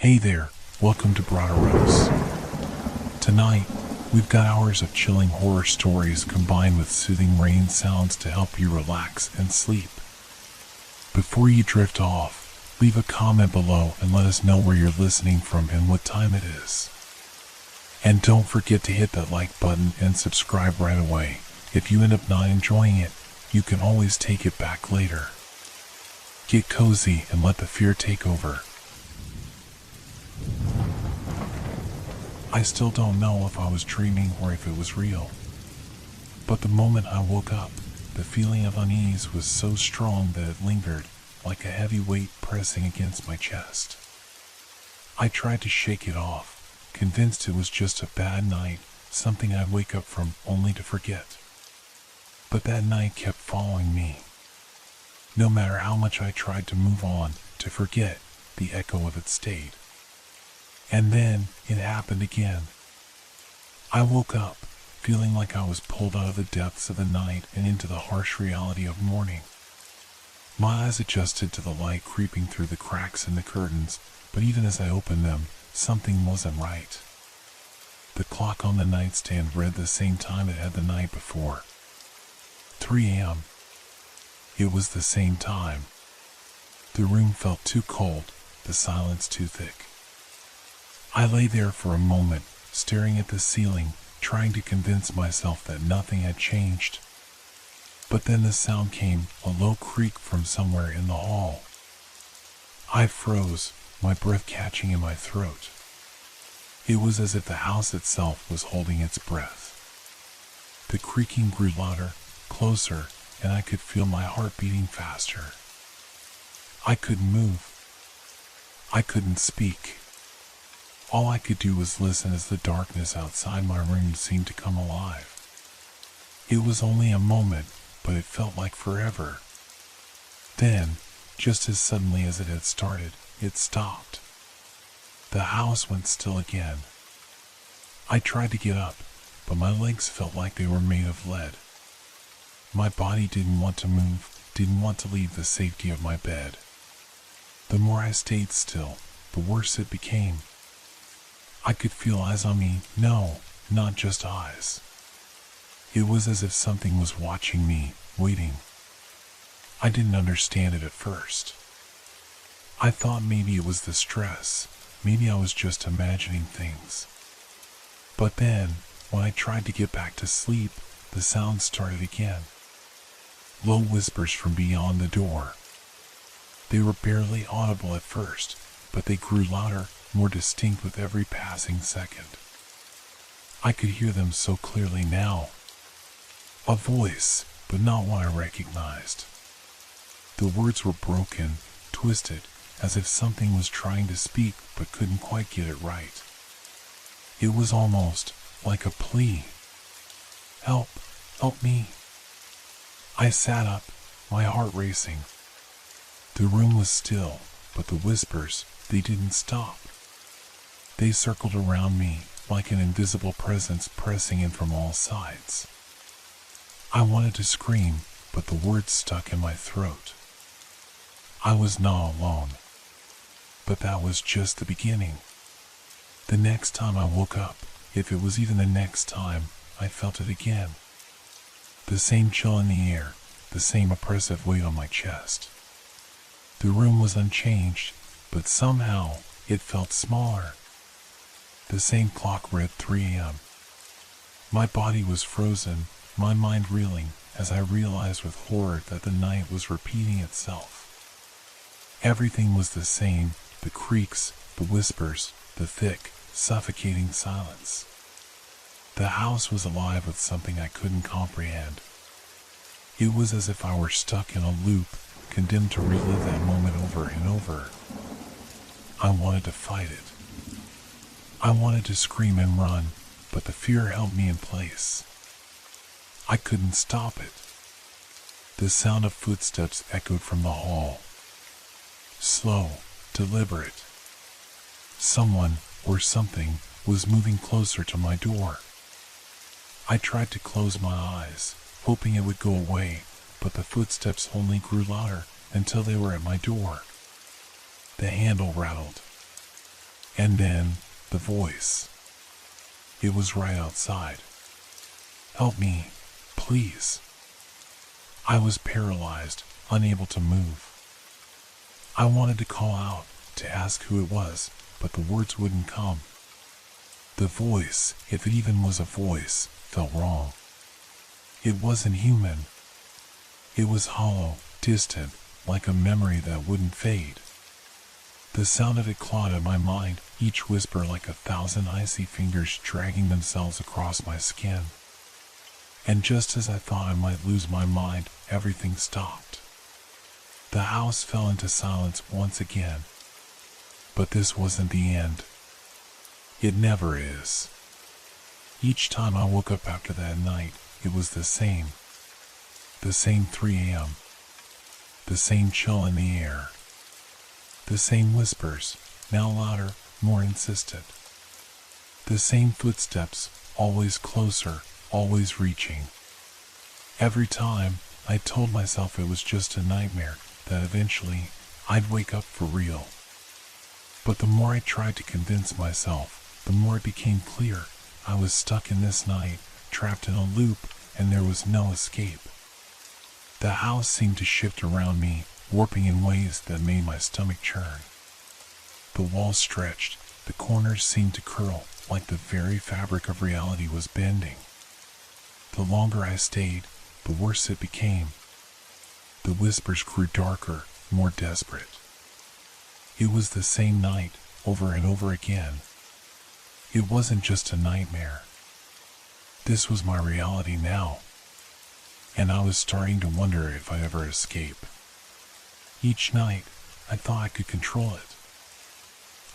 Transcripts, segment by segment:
Hey there, welcome to Broderos. Tonight, we've got hours of chilling horror stories combined with soothing rain sounds to help you relax and sleep. Before you drift off, leave a comment below and let us know where you're listening from and what time it is. And don't forget to hit that like button and subscribe right away. If you end up not enjoying it, you can always take it back later. Get cozy and let the fear take over. I still don't know if I was dreaming or if it was real. But the moment I woke up, the feeling of unease was so strong that it lingered, like a heavy weight pressing against my chest. I tried to shake it off, convinced it was just a bad night, something I'd wake up from only to forget. But that night kept following me. No matter how much I tried to move on, to forget, the echo of it stayed. And then it happened again. I woke up, feeling like I was pulled out of the depths of the night and into the harsh reality of morning. My eyes adjusted to the light creeping through the cracks in the curtains, but even as I opened them, something wasn't right. The clock on the nightstand read the same time it had the night before. 3 a.m. It was the same time. The room felt too cold, the silence too thick. I lay there for a moment, staring at the ceiling, trying to convince myself that nothing had changed. But then the sound came, a low creak from somewhere in the hall. I froze, my breath catching in my throat. It was as if the house itself was holding its breath. The creaking grew louder, closer, and I could feel my heart beating faster. I couldn't move. I couldn't speak. All I could do was listen as the darkness outside my room seemed to come alive. It was only a moment, but it felt like forever. Then, just as suddenly as it had started, it stopped. The house went still again. I tried to get up, but my legs felt like they were made of lead. My body didn't want to move, didn't want to leave the safety of my bed. The more I stayed still, the worse it became. I could feel eyes on me, no, not just eyes. It was as if something was watching me, waiting. I didn't understand it at first. I thought maybe it was the stress, maybe I was just imagining things. But then, when I tried to get back to sleep, the sound started again. Low whispers from beyond the door. They were barely audible at first, but they grew louder, more distinct with every passing second. I could hear them so clearly now. A voice, but not one I recognized. The words were broken, twisted, as if something was trying to speak but couldn't quite get it right. It was almost like a plea. Help, help me. I sat up, my heart racing. The room was still, but the whispers, they didn't stop. They circled around me, like an invisible presence pressing in from all sides. I wanted to scream, but the words stuck in my throat. I was not alone. But that was just the beginning. The next time I woke up, if it was even the next time, I felt it again. The same chill in the air, the same oppressive weight on my chest. The room was unchanged, but somehow it felt smaller. The same clock read 3 a.m. My body was frozen, my mind reeling, as I realized with horror that the night was repeating itself. Everything was the same, the creaks, the whispers, the thick, suffocating silence. The house was alive with something I couldn't comprehend. It was as if I were stuck in a loop, condemned to relive that moment over and over. I wanted to fight it. I wanted to scream and run, but the fear held me in place. I couldn't stop it. The sound of footsteps echoed from the hall. Slow, deliberate. Someone, or something, was moving closer to my door. I tried to close my eyes, hoping it would go away, but the footsteps only grew louder until they were at my door. The handle rattled. And then, the voice. It was right outside. Help me, please. I was paralyzed, unable to move. I wanted to call out, to ask who it was, but the words wouldn't come. The voice, if it even was a voice, felt wrong. It wasn't human. It was hollow, distant, like a memory that wouldn't fade. The sound of it clawed at my mind, each whisper like 1,000 icy fingers dragging themselves across my skin. And just as I thought I might lose my mind, everything stopped. The house fell into silence once again. But this wasn't the end. It never is. Each time I woke up after that night, it was the same. The same 3 a.m. The same chill in the air. The same whispers, now louder, more insistent. The same footsteps, always closer, always reaching. Every time, I told myself it was just a nightmare, that eventually, I'd wake up for real. But the more I tried to convince myself, the more it became clear I was stuck in this night, trapped in a loop, and there was no escape. The house seemed to shift around me, warping in ways that made my stomach churn. The walls stretched, the corners seemed to curl, like the very fabric of reality was bending. The longer I stayed, the worse it became. The whispers grew darker, more desperate. It was the same night, over and over again. It wasn't just a nightmare. This was my reality now. And I was starting to wonder if I'd ever escape. Each night, I thought I could control it.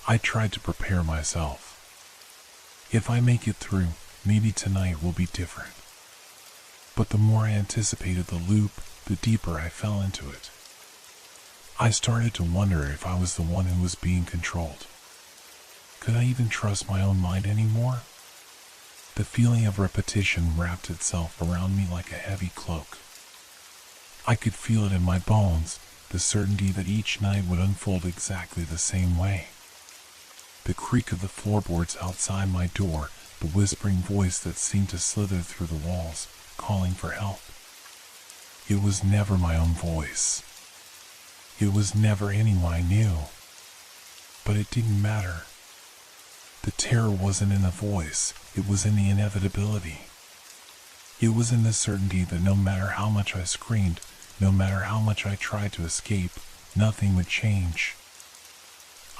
I tried to prepare myself. If I make it through, maybe tonight will be different. But the more I anticipated the loop, the deeper I fell into it. I started to wonder if I was the one who was being controlled. Could I even trust my own mind anymore? The feeling of repetition wrapped itself around me like a heavy cloak. I could feel it in my bones, the certainty that each night would unfold exactly the same way. The creak of the floorboards outside my door, the whispering voice that seemed to slither through the walls, calling for help. It was never my own voice. It was never anyone I knew. But it didn't matter. The terror wasn't in the voice, it was in the inevitability. It was in the certainty that no matter how much I screamed, no matter how much I tried to escape, nothing would change.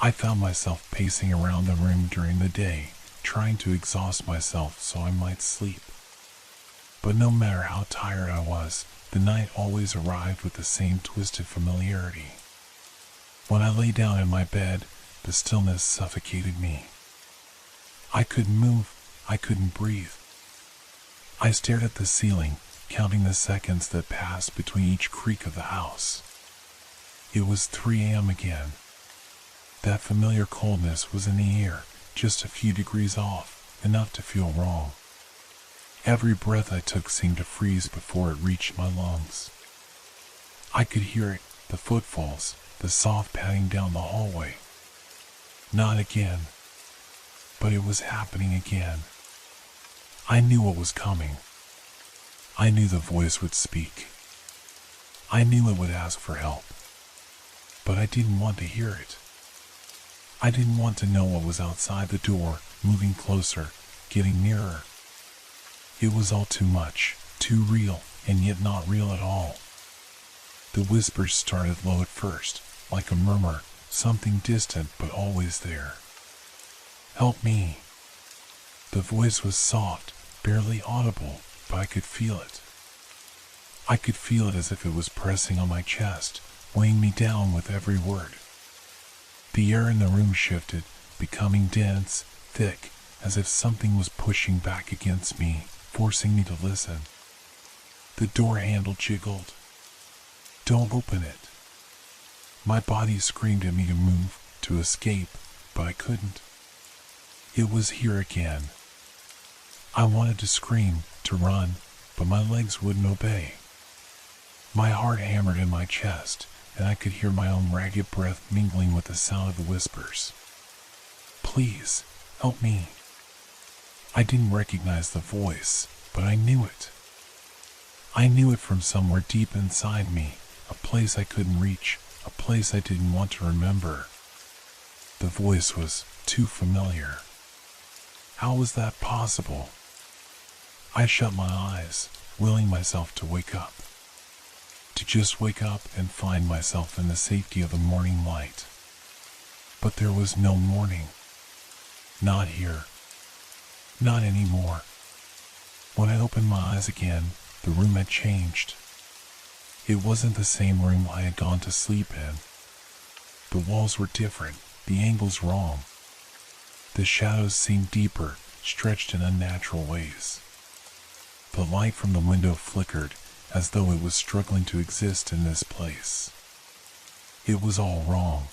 I found myself pacing around the room during the day, trying to exhaust myself so I might sleep. But no matter how tired I was, the night always arrived with the same twisted familiarity. When I lay down in my bed, the stillness suffocated me. I couldn't move, I couldn't breathe. I stared at the ceiling, counting the seconds that passed between each creak of the house. It was 3 a.m. again. That familiar coldness was in the air, just a few degrees off, enough to feel wrong. Every breath I took seemed to freeze before it reached my lungs. I could hear it, the footfalls, the soft padding down the hallway. Not again. But it was happening again. I knew what was coming. I knew the voice would speak. I knew it would ask for help. But I didn't want to hear it. I didn't want to know what was outside the door, moving closer, getting nearer. It was all too much, too real, and yet not real at all. The whispers started low at first, like a murmur, something distant but always there. Help me. The voice was soft, barely audible, but I could feel it. I could feel it as if it was pressing on my chest, weighing me down with every word. The air in the room shifted, becoming dense, thick, as if something was pushing back against me, forcing me to listen. The door handle jiggled. Don't open it. My body screamed at me to move, to escape, but I couldn't. It was here again. I wanted to scream, to run, but my legs wouldn't obey. My heart hammered in my chest, and I could hear my own ragged breath mingling with the sound of the whispers. Please, help me. I didn't recognize the voice, but I knew it. I knew it from somewhere deep inside me, a place I couldn't reach, a place I didn't want to remember. The voice was too familiar. How was that possible? I shut my eyes, willing myself to wake up. To just wake up and find myself in the safety of the morning light. But there was no morning. Not here. Not anymore. When I opened my eyes again, the room had changed. It wasn't the same room I had gone to sleep in. The walls were different, the angles wrong. The shadows seemed deeper, stretched in unnatural ways. The light from the window flickered, as though it was struggling to exist in this place. It was all wrong.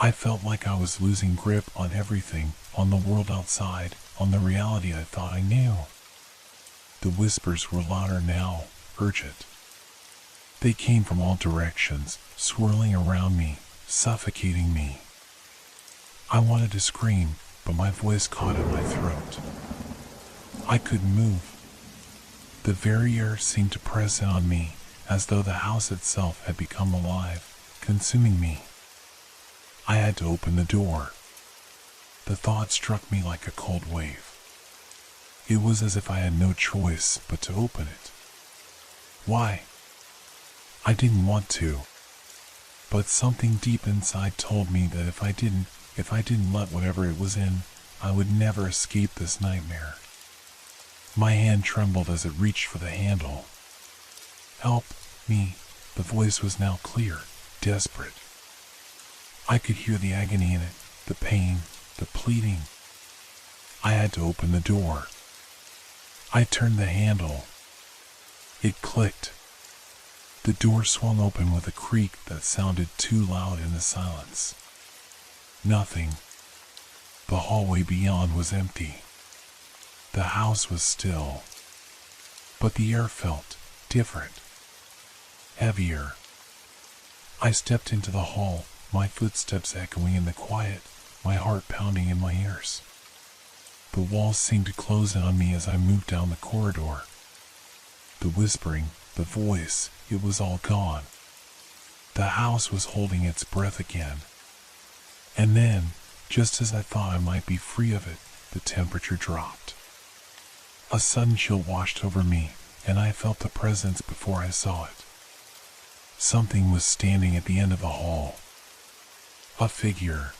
I felt like I was losing grip on everything, on the world outside, on the reality I thought I knew. The whispers were louder now, urgent. They came from all directions, swirling around me, suffocating me. I wanted to scream, but my voice caught in my throat. I couldn't move. The very air seemed to press in on me, as though the house itself had become alive, consuming me. I had to open the door. The thought struck me like a cold wave. It was as if I had no choice but to open it. Why? I didn't want to. But something deep inside told me that if I didn't let whatever it was in, I would never escape this nightmare. My hand trembled as it reached for the handle. Help me. The voice was now clear, desperate. I could hear the agony in it, the pain, the pleading. I had to open the door. I turned the handle. It clicked. The door swung open with a creak that sounded too loud in the silence. Nothing. The hallway beyond was empty. The house was still. But the air felt different. Heavier. I stepped into the hall, my footsteps echoing in the quiet, my heart pounding in my ears. The walls seemed to close in on me as I moved down the corridor. The whispering, the voice, it was all gone. The house was holding its breath again. And then, just as I thought I might be free of it, the temperature dropped. A sudden chill washed over me, and I felt the presence before I saw it. Something was standing at the end of the hall. A figure.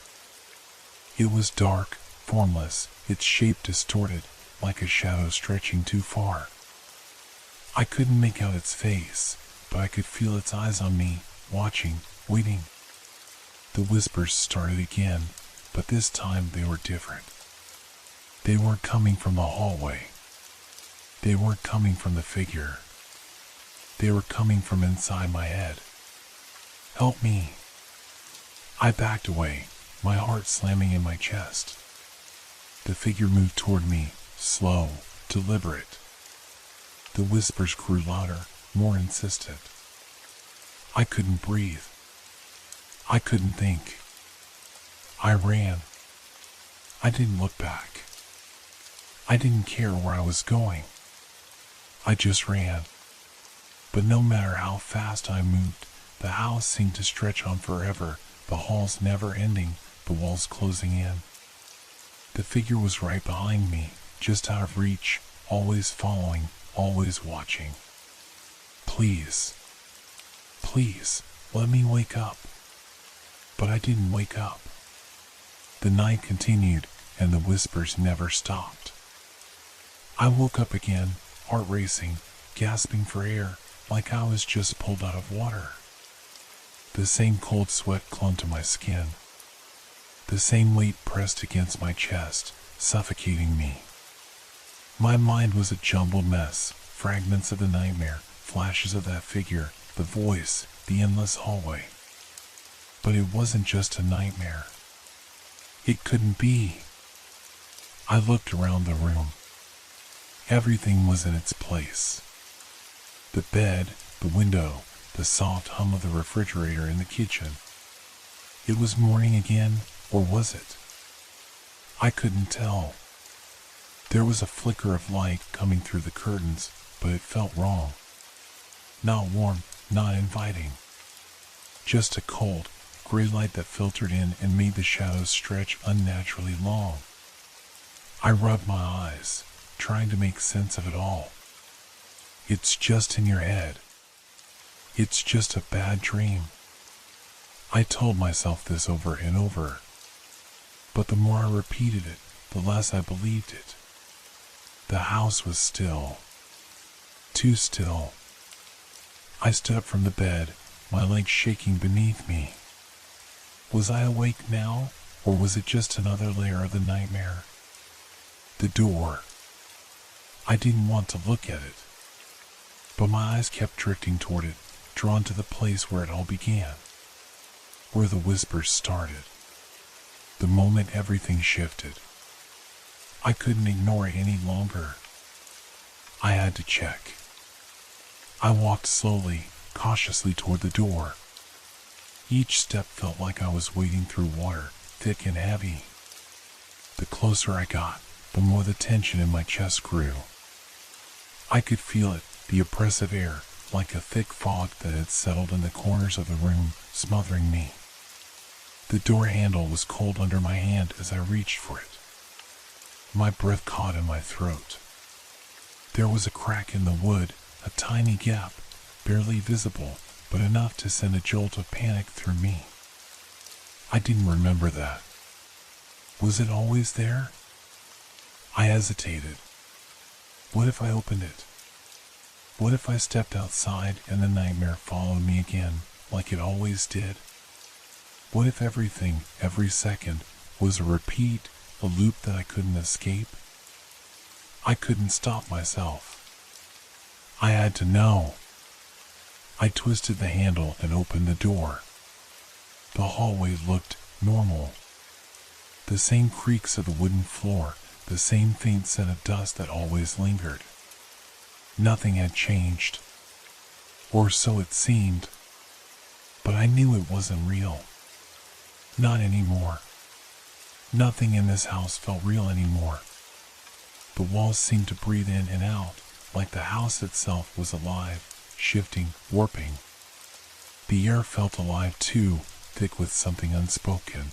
It was dark, formless, its shape distorted, like a shadow stretching too far. I couldn't make out its face, but I could feel its eyes on me, watching, waiting. The whispers started again, but this time they were different. They weren't coming from the hallway. They weren't coming from the figure. They were coming from inside my head. Help me. I backed away, my heart slamming in my chest. The figure moved toward me, slow, deliberate. The whispers grew louder, more insistent. I couldn't breathe. I couldn't think. I ran. I didn't look back. I didn't care where I was going. I just ran. But no matter how fast I moved, the house seemed to stretch on forever, the halls never ending, the walls closing in. The figure was right behind me, just out of reach, always following, always watching. Please, please, let me wake up. But I didn't wake up. The night continued, and the whispers never stopped. I woke up again, heart racing, gasping for air, like I was just pulled out of water. The same cold sweat clung to my skin. The same weight pressed against my chest, suffocating me. My mind was a jumbled mess, fragments of the nightmare, flashes of that figure, the voice, the endless hallway. But it wasn't just a nightmare. It couldn't be. I looked around the room. Everything was in its place. The bed, the window, the soft hum of the refrigerator in the kitchen. It was morning again, or was it? I couldn't tell. There was a flicker of light coming through the curtains, but it felt wrong. Not warm, not inviting. Just a cold, gray light that filtered in and made the shadows stretch unnaturally long. I rubbed my eyes, trying to make sense of it all. It's just in your head. It's just a bad dream. I told myself this over and over. But the more I repeated it, the less I believed it. The house was still. Too still. I stood up from the bed, my legs shaking beneath me. Was I awake now, or was it just another layer of the nightmare? The door. I didn't want to look at it, but my eyes kept drifting toward it, drawn to the place where it all began, where the whispers started. The moment everything shifted, I couldn't ignore it any longer. I had to check. I walked slowly, cautiously toward the door. Each step felt like I was wading through water, thick and heavy. The closer I got, the more the tension in my chest grew. I could feel it, the oppressive air, like a thick fog that had settled in the corners of the room, smothering me. The door handle was cold under my hand as I reached for it. My breath caught in my throat. There was a crack in the wood, a tiny gap, barely visible, but enough to send a jolt of panic through me. I didn't remember that. Was it always there? I hesitated. What if I opened it? What if I stepped outside and the nightmare followed me again, like it always did? What if everything, every second, was a repeat, a loop that I couldn't escape? I couldn't stop myself. I had to know. I twisted the handle and opened the door. The hallway looked normal. The same creaks of the wooden floor, the same faint scent of dust that always lingered. Nothing had changed. Or so it seemed. But I knew it wasn't real. Not anymore. Nothing in this house felt real anymore. The walls seemed to breathe in and out, like the house itself was alive, shifting, warping. The air felt alive too, thick with something unspoken.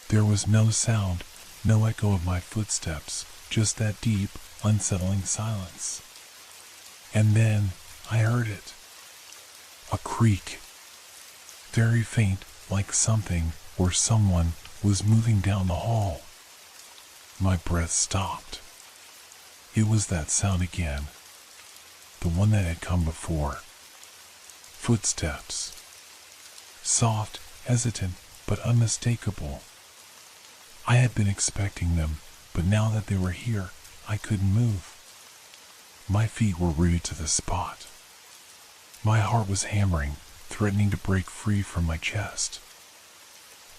There was no sound, no echo of my footsteps, just that deep, unsettling silence. And then I heard it. A creak. Very faint, like something or someone was moving down the hall. My breath stopped. It was that sound again. The one that had come before. Footsteps. Soft, hesitant, but unmistakable. I had been expecting them, but now that they were here, I couldn't move. My feet were rooted to the spot. My heart was hammering, threatening to break free from my chest.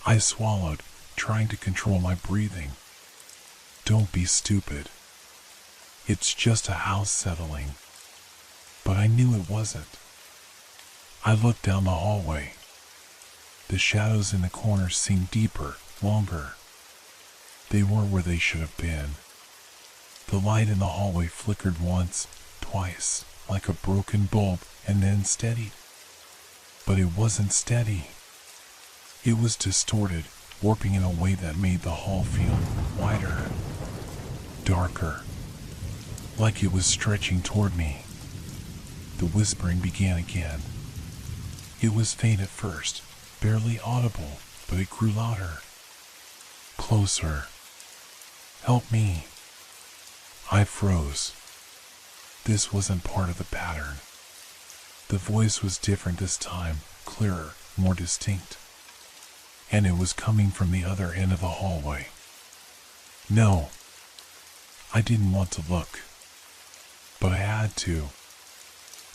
I swallowed, trying to control my breathing. Don't be stupid. It's just a house settling. But I knew it wasn't. I looked down the hallway. The shadows in the corners seemed deeper, longer. They weren't where they should have been. The light in the hallway flickered once, twice, like a broken bulb, and then steadied. But it wasn't steady. It was distorted, warping in a way that made the hall feel wider, darker, like it was stretching toward me. The whispering began again. It was faint at first, barely audible, but it grew louder. Closer. Help me. I froze. This wasn't part of the pattern. The voice was different this time, clearer, more distinct. And it was coming from the other end of the hallway. No. I didn't want to look. But I had to.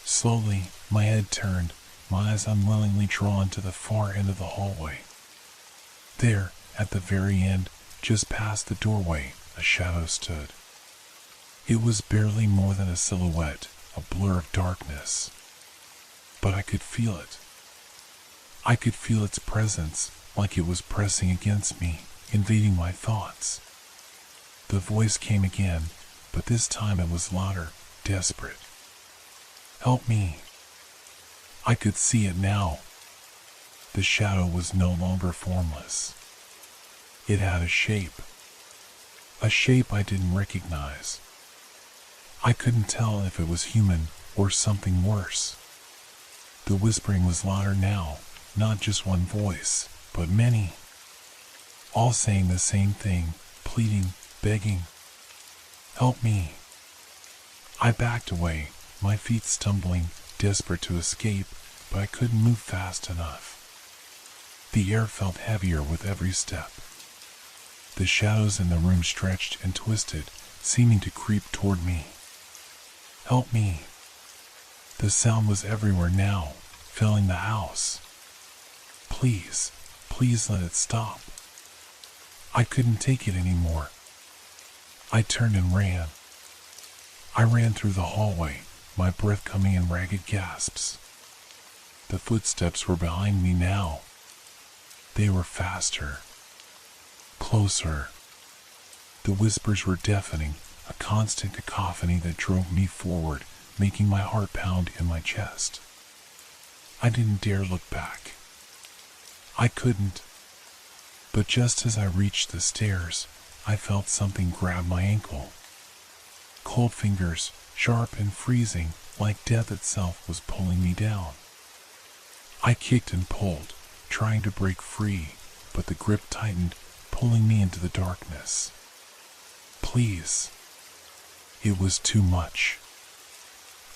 Slowly, my head turned, my eyes unwillingly drawn to the far end of the hallway. There, at the very end, just past the doorway, a shadow stood. It was barely more than a silhouette, a blur of darkness. But I could feel it. I could feel its presence, like it was pressing against me, invading my thoughts. The voice came again, but this time it was louder, desperate. Help me. I could see it now. The shadow was no longer formless. It had a shape I didn't recognize. I couldn't tell if it was human or something worse. The whispering was louder now, not just one voice, but many. All saying the same thing, pleading, begging. Help me. I backed away, my feet stumbling, desperate to escape, but I couldn't move fast enough. The air felt heavier with every step. The shadows in the room stretched and twisted, seeming to creep toward me. Help me. The sound was everywhere now, filling the house. Please, please let it stop. I couldn't take it anymore. I turned and ran. I ran through the hallway, my breath coming in ragged gasps. The footsteps were behind me now. They were faster. Closer. The whispers were deafening, a constant cacophony that drove me forward, making my heart pound in my chest. I didn't dare look back. I couldn't. But just as I reached the stairs, I felt something grab my ankle. Cold fingers, sharp and freezing, like death itself was pulling me down. I kicked and pulled, trying to break free, but the grip tightened, pulling me into the darkness. Please. It was too much.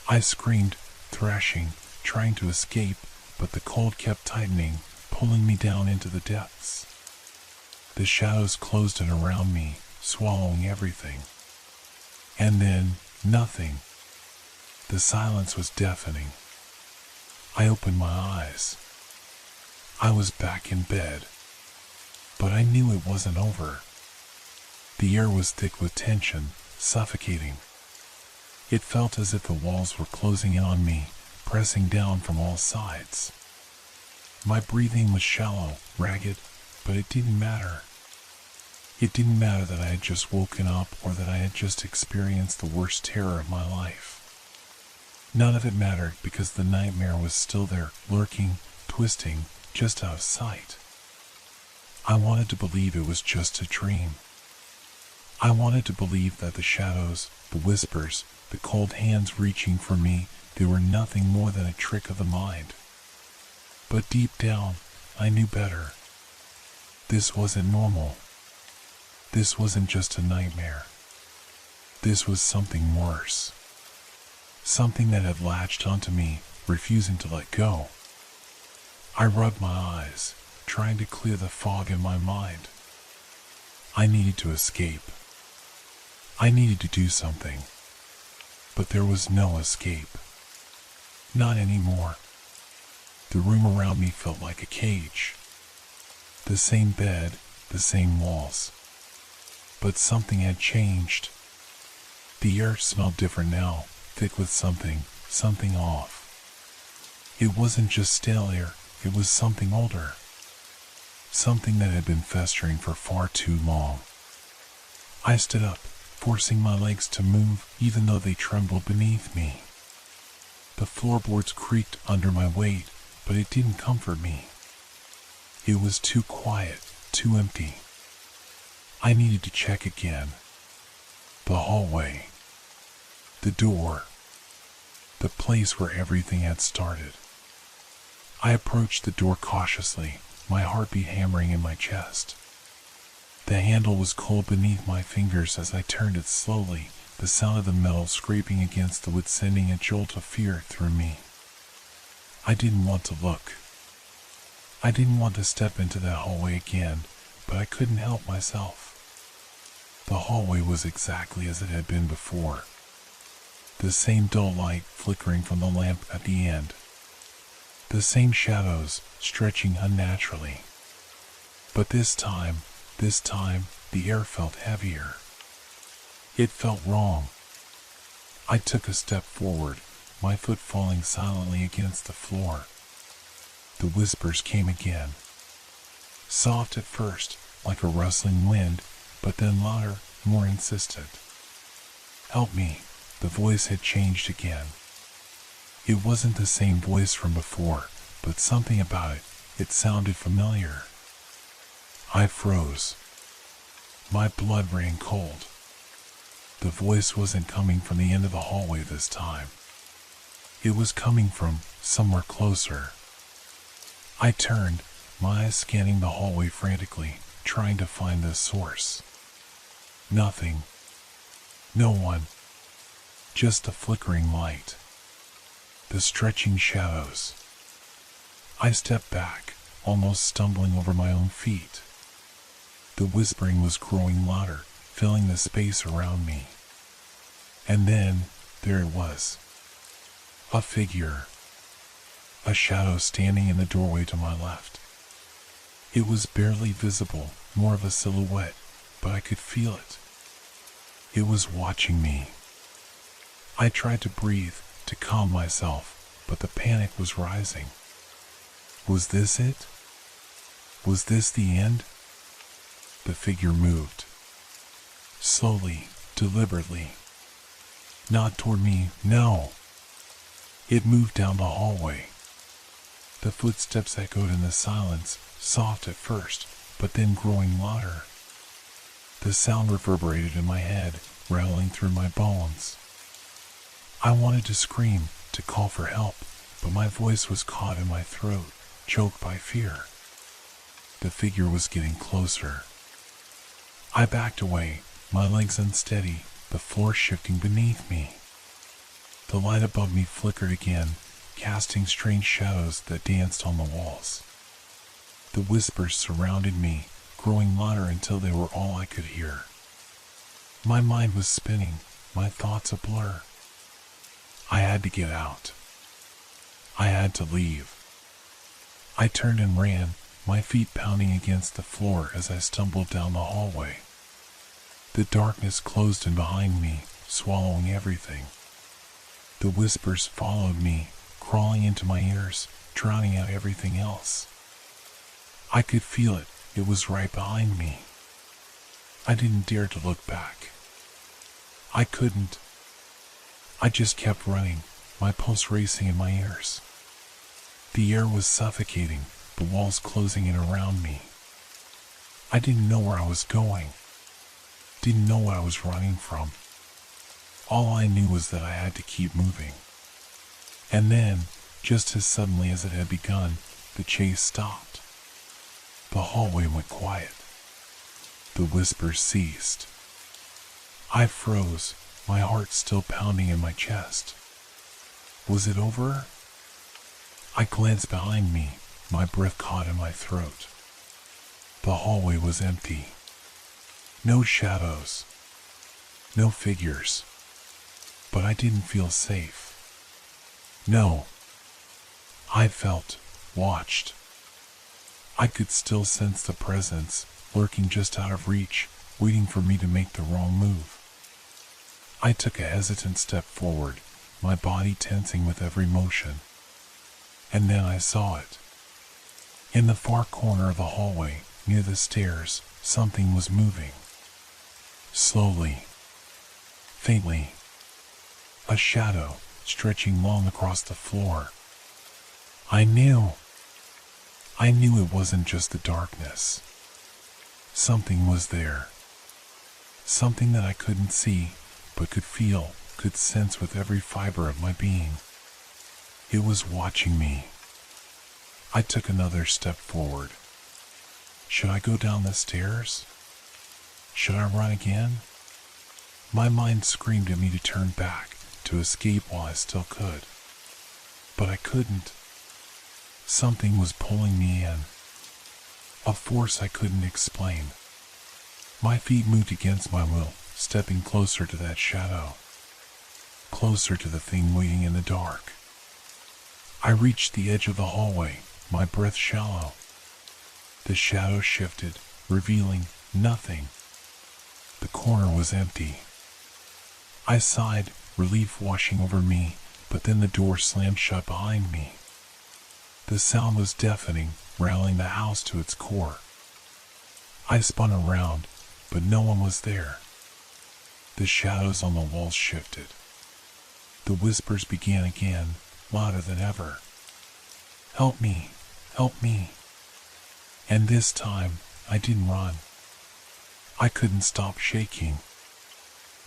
I screamed, thrashing, trying to escape, but the cold kept tightening, pulling me down into the depths. The shadows closed in around me, swallowing everything. And then, nothing. The silence was deafening. I opened my eyes. I was back in bed. But I knew it wasn't over. The air was thick with tension, suffocating. It felt as if the walls were closing in on me, pressing down from all sides. My breathing was shallow, ragged, but it didn't matter. It didn't matter that I had just woken up or that I had just experienced the worst terror of my life. None of it mattered because the nightmare was still there, lurking, twisting, just out of sight. I wanted to believe it was just a dream. I wanted to believe that the shadows, the whispers, the cold hands reaching for me, they were nothing more than a trick of the mind. But deep down, I knew better. This wasn't normal. This wasn't just a nightmare. This was something worse. Something that had latched onto me, refusing to let go. I rubbed my eyes, trying to clear the fog in my mind. I needed to escape. I needed to do something. But there was no escape. Not anymore. The room around me felt like a cage. The same bed, the same walls. But something had changed. The air smelled different now, thick with something off. It wasn't just stale air, it was something older. Something that had been festering for far too long. I stood up, forcing my legs to move even though they trembled beneath me. The floorboards creaked under my weight, but it didn't comfort me. It was too quiet, too empty. I needed to check again. The hallway. The door. The place where everything had started. I approached the door cautiously, my heartbeat hammering in my chest. The handle was cold beneath my fingers as I turned it slowly, the sound of the metal scraping against the wood sending a jolt of fear through me. I didn't want to look. I didn't want to step into that hallway again, but I couldn't help myself. The hallway was exactly as it had been before. The same dull light flickering from the lamp at the end. The same shadows stretching unnaturally. But this time, the air felt heavier. It felt wrong. I took a step forward, my foot falling silently against the floor. The whispers came again. Soft at first, like a rustling wind, but then louder, more insistent. "Help me." The voice had changed again. It wasn't the same voice from before, but something about it sounded familiar. I froze. My blood ran cold. The voice wasn't coming from the end of the hallway this time. It was coming from somewhere closer. I turned, my eyes scanning the hallway frantically, trying to find the source. Nothing. No one. Just the flickering light. The stretching shadows. I stepped back, almost stumbling over my own feet. The whispering was growing louder, filling the space around me. And then, there it was. A figure. A shadow standing in the doorway to my left. It was barely visible, more of a silhouette, but I could feel it. It was watching me. I tried to breathe, to calm myself, but the panic was rising. Was this it? Was this the end? The figure moved. Slowly, deliberately. Not toward me, no. It moved down the hallway. The footsteps echoed in the silence, soft at first, but then growing louder. The sound reverberated in my head, rattling through my bones. I wanted to scream, to call for help, but my voice was caught in my throat, choked by fear. The figure was getting closer. I backed away, my legs unsteady, the floor shifting beneath me. The light above me flickered again, casting strange shadows that danced on the walls. The whispers surrounded me, growing louder until they were all I could hear. My mind was spinning, my thoughts a blur. I had to get out. I had to leave. I turned and ran, my feet pounding against the floor as I stumbled down the hallway. The darkness closed in behind me, swallowing everything. The whispers followed me, crawling into my ears, drowning out everything else. I could feel it, it was right behind me. I didn't dare to look back. I couldn't. I just kept running, my pulse racing in my ears. The air was suffocating, the walls closing in around me. I didn't know where I was going. Didn't know what I was running from. All I knew was that I had to keep moving. And then, just as suddenly as it had begun, the chase stopped. The hallway went quiet. The whispers ceased. I froze, my heart still pounding in my chest. Was it over? I glanced behind me, my breath caught in my throat. The hallway was empty. No shadows. No figures. But I didn't feel safe. No. I felt watched. I could still sense the presence, lurking just out of reach, waiting for me to make the wrong move. I took a hesitant step forward, my body tensing with every motion. And then I saw it. In the far corner of the hallway, near the stairs, something was moving. Slowly. Faintly. A shadow, stretching long across the floor. I knew it wasn't just the darkness. Something was there. Something that I couldn't see, but could feel, could sense with every fiber of my being. It was watching me. I took another step forward. Should I go down the stairs? Should I run again? My mind screamed at me to turn back, to escape while I still could. But I couldn't. Something was pulling me in. A force I couldn't explain. My feet moved against my will, stepping closer to that shadow. Closer to the thing waiting in the dark. I reached the edge of the hallway, my breath shallow. The shadow shifted, revealing nothing. The corner was empty. I sighed, relief washing over me, but then the door slammed shut behind me. The sound was deafening, rattling the house to its core. I spun around, but no one was there. The shadows on the walls shifted. The whispers began again, louder than ever. Help me, help me. And this time, I didn't run. I couldn't stop shaking.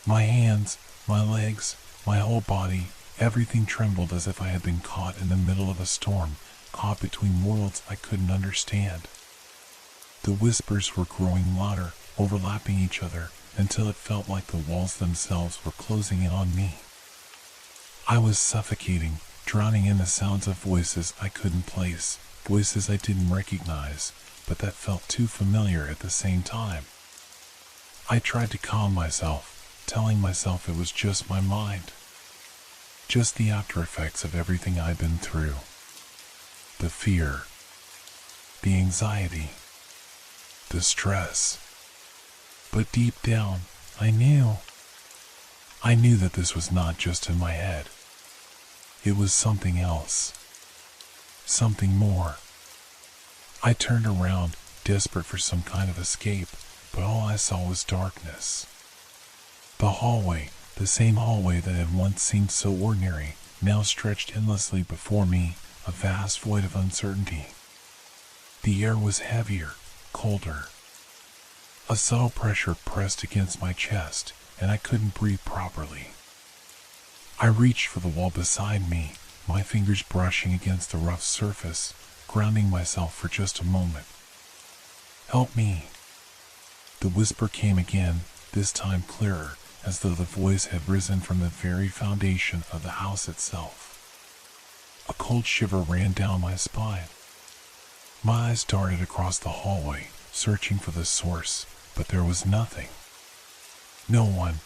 My hands, my legs, my whole body, everything trembled as if I had been caught in the middle of a storm, caught between worlds I couldn't understand. The whispers were growing louder, overlapping each other, until it felt like the walls themselves were closing in on me. I was suffocating, drowning in the sounds of voices I couldn't place, voices I didn't recognize, but that felt too familiar at the same time. I tried to calm myself, telling myself it was just my mind. Just the after effects of everything I'd been through. The fear, the anxiety, the stress. But deep down, I knew that this was not just in my head. It was something else. Something more. I turned around, desperate for some kind of escape, but all I saw was darkness. The hallway, the same hallway that had once seemed so ordinary, now stretched endlessly before me, a vast void of uncertainty. The air was heavier, colder. A subtle pressure pressed against my chest, and I couldn't breathe properly. I reached for the wall beside me, my fingers brushing against the rough surface, grounding myself for just a moment. Help me. The whisper came again, this time clearer, as though the voice had risen from the very foundation of the house itself. A cold shiver ran down my spine. My eyes darted across the hallway, searching for the source, but there was nothing. No one.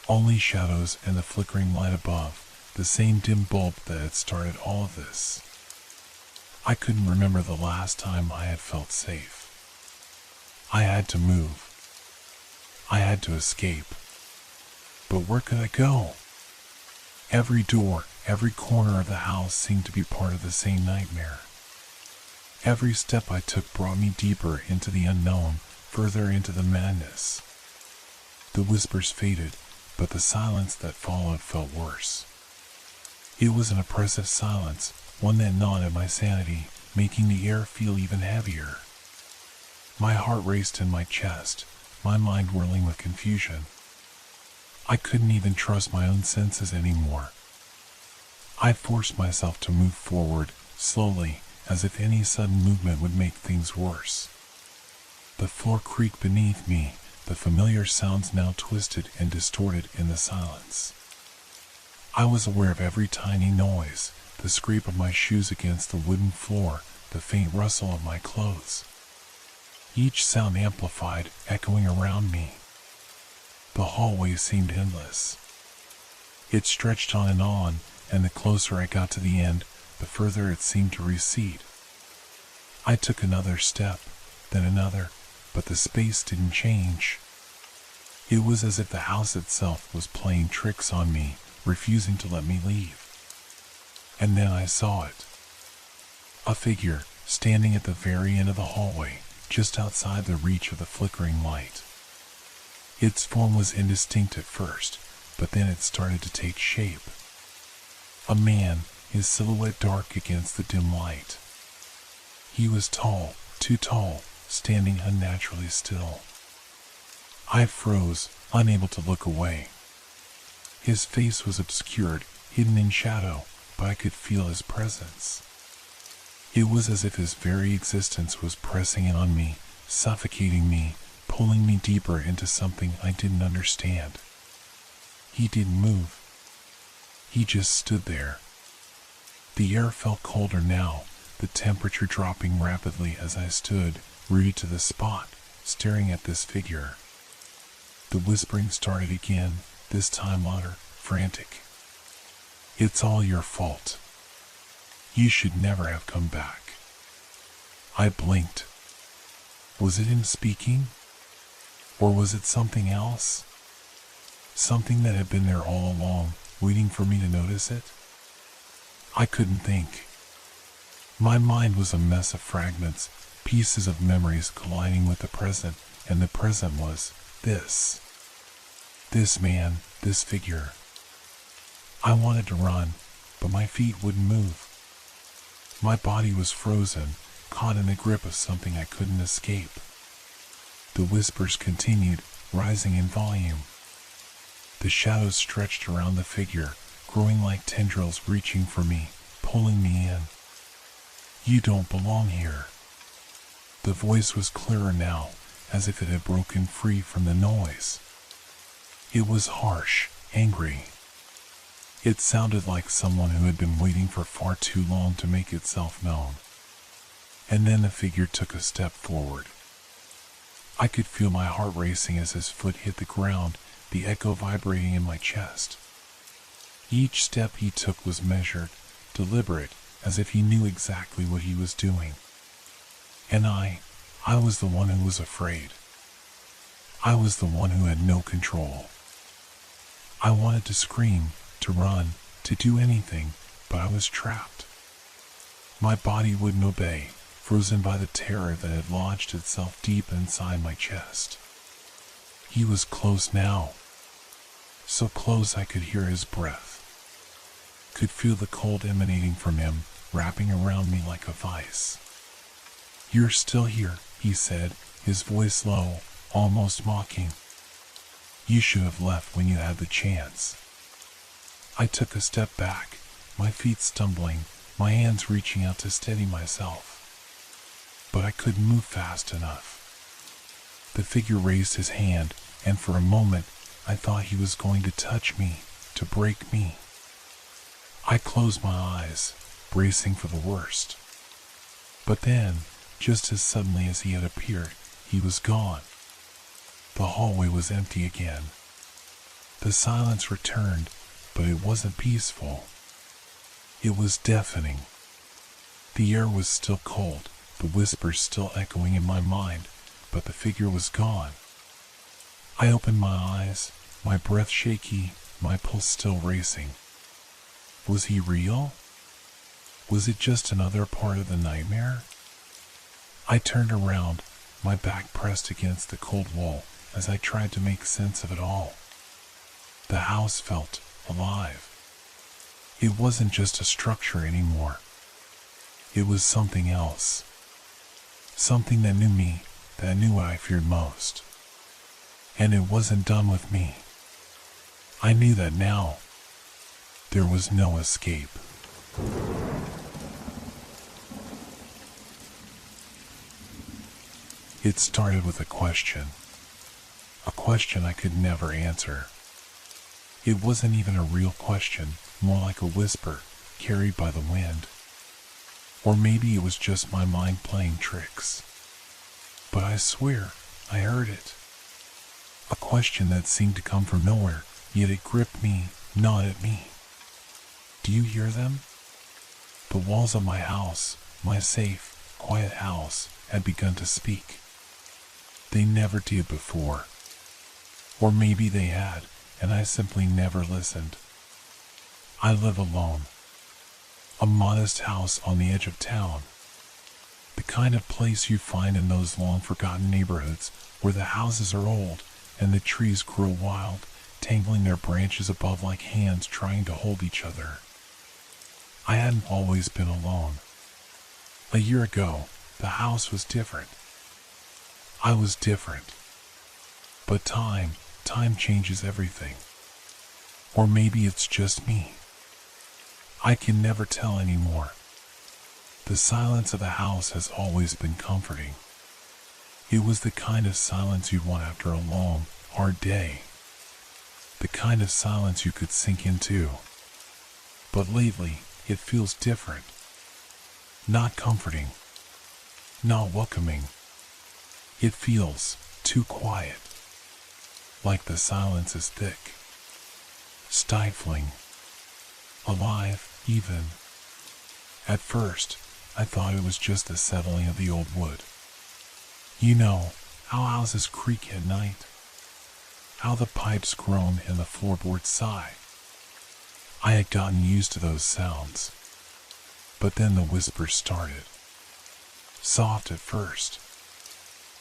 Only shadows and the flickering light above, the same dim bulb that had started all of this. I couldn't remember the last time I had felt safe. I had to move. I had to escape. But where could I go? Every door, every corner of the house seemed to be part of the same nightmare. Every step I took brought me deeper into the unknown, further into the madness. The whispers faded, but the silence that followed felt worse. It was an oppressive silence, one that gnawed at my sanity, making the air feel even heavier. My heart raced in my chest, my mind whirling with confusion. I couldn't even trust my own senses anymore. I forced myself to move forward, slowly, as if any sudden movement would make things worse. The floor creaked beneath me, the familiar sounds now twisted and distorted in the silence. I was aware of every tiny noise, the scrape of my shoes against the wooden floor, the faint rustle of my clothes. Each sound amplified, echoing around me. The hallway seemed endless. It stretched on, and the closer I got to the end, the further it seemed to recede. I took another step, then another, but the space didn't change. It was as if the house itself was playing tricks on me, refusing to let me leave. And then I saw it. A figure, standing at the very end of the hallway, just outside the reach of the flickering light. Its form was indistinct at first, but then it started to take shape. A man, his silhouette dark against the dim light. He was tall, too tall, standing unnaturally still. I froze, unable to look away. His face was obscured, hidden in shadow, but I could feel his presence. It was as if his very existence was pressing in on me, suffocating me, pulling me deeper into something I didn't understand. He didn't move. He just stood there. The air felt colder now, the temperature dropping rapidly as I stood, rooted to the spot, staring at this figure. The whispering started again, this time louder, frantic. It's all your fault. You should never have come back. I blinked. Was it him speaking? Or was it something else? Something that had been there all along, waiting for me to notice it? I couldn't think. My mind was a mess of fragments, pieces of memories colliding with the present, and the present was this. This man, this figure. I wanted to run, but my feet wouldn't move. My body was frozen, caught in the grip of something I couldn't escape. The whispers continued, rising in volume. The shadows stretched around the figure, growing like tendrils reaching for me, pulling me in. You don't belong here. The voice was clearer now, as if it had broken free from the noise. It was harsh, angry. It sounded like someone who had been waiting for far too long to make itself known. And then the figure took a step forward. I could feel my heart racing as his foot hit the ground, the echo vibrating in my chest. Each step he took was measured, deliberate, as if he knew exactly what he was doing. And I was the one who was afraid. I was the one who had no control. I wanted to scream, to run, to do anything, but I was trapped. My body wouldn't obey, frozen by the terror that had lodged itself deep inside my chest. He was close now. So close I could hear his breath. Could feel the cold emanating from him, wrapping around me like a vice. You're still here, he said, his voice low, almost mocking. You should have left when you had the chance. I took a step back, my feet stumbling, my hands reaching out to steady myself. But I couldn't move fast enough. The figure raised his hand, and for a moment, I thought he was going to touch me, to break me. I closed my eyes, bracing for the worst. But then, just as suddenly as he had appeared, he was gone. The hallway was empty again. The silence returned, but it wasn't peaceful. It was deafening. The air was still cold, the whispers still echoing in my mind, but the figure was gone. I opened my eyes, my breath shaky, my pulse still racing. Was he real? Was it just another part of the nightmare? I turned around, my back pressed against the cold wall as I tried to make sense of it all. The house felt alive. It wasn't just a structure anymore. It was something else. Something that knew me, that knew what I feared most. And it wasn't done with me. I knew that now. There was no escape. It started with a question I could never answer. It wasn't even a real question, more like a whisper, carried by the wind. Or maybe it was just my mind playing tricks. But I swear, I heard it. A question that seemed to come from nowhere, yet it gripped me, gnawed at me. Do you hear them? The walls of my house, my safe, quiet house, had begun to speak. They never did before. Or maybe they had, and I simply never listened. I live alone. A modest house on the edge of town. The kind of place you find in those long-forgotten neighborhoods where the houses are old and the trees grow wild, tangling their branches above like hands trying to hold each other. I hadn't always been alone. A year ago, the house was different. I was different. But time changes everything. Or maybe it's just me. I can never tell anymore. The silence of the house has always been comforting. It was the kind of silence you'd want after a long, hard day. The kind of silence you could sink into. But lately, it feels different. Not comforting. Not welcoming. It feels too quiet. Like the silence is thick. Stifling. Alive, even. At first, I thought it was just the settling of the old wood. You know, how houses creak at night. How the pipes groan and the floorboards sigh. I had gotten used to those sounds. But then the whispers started. soft at first,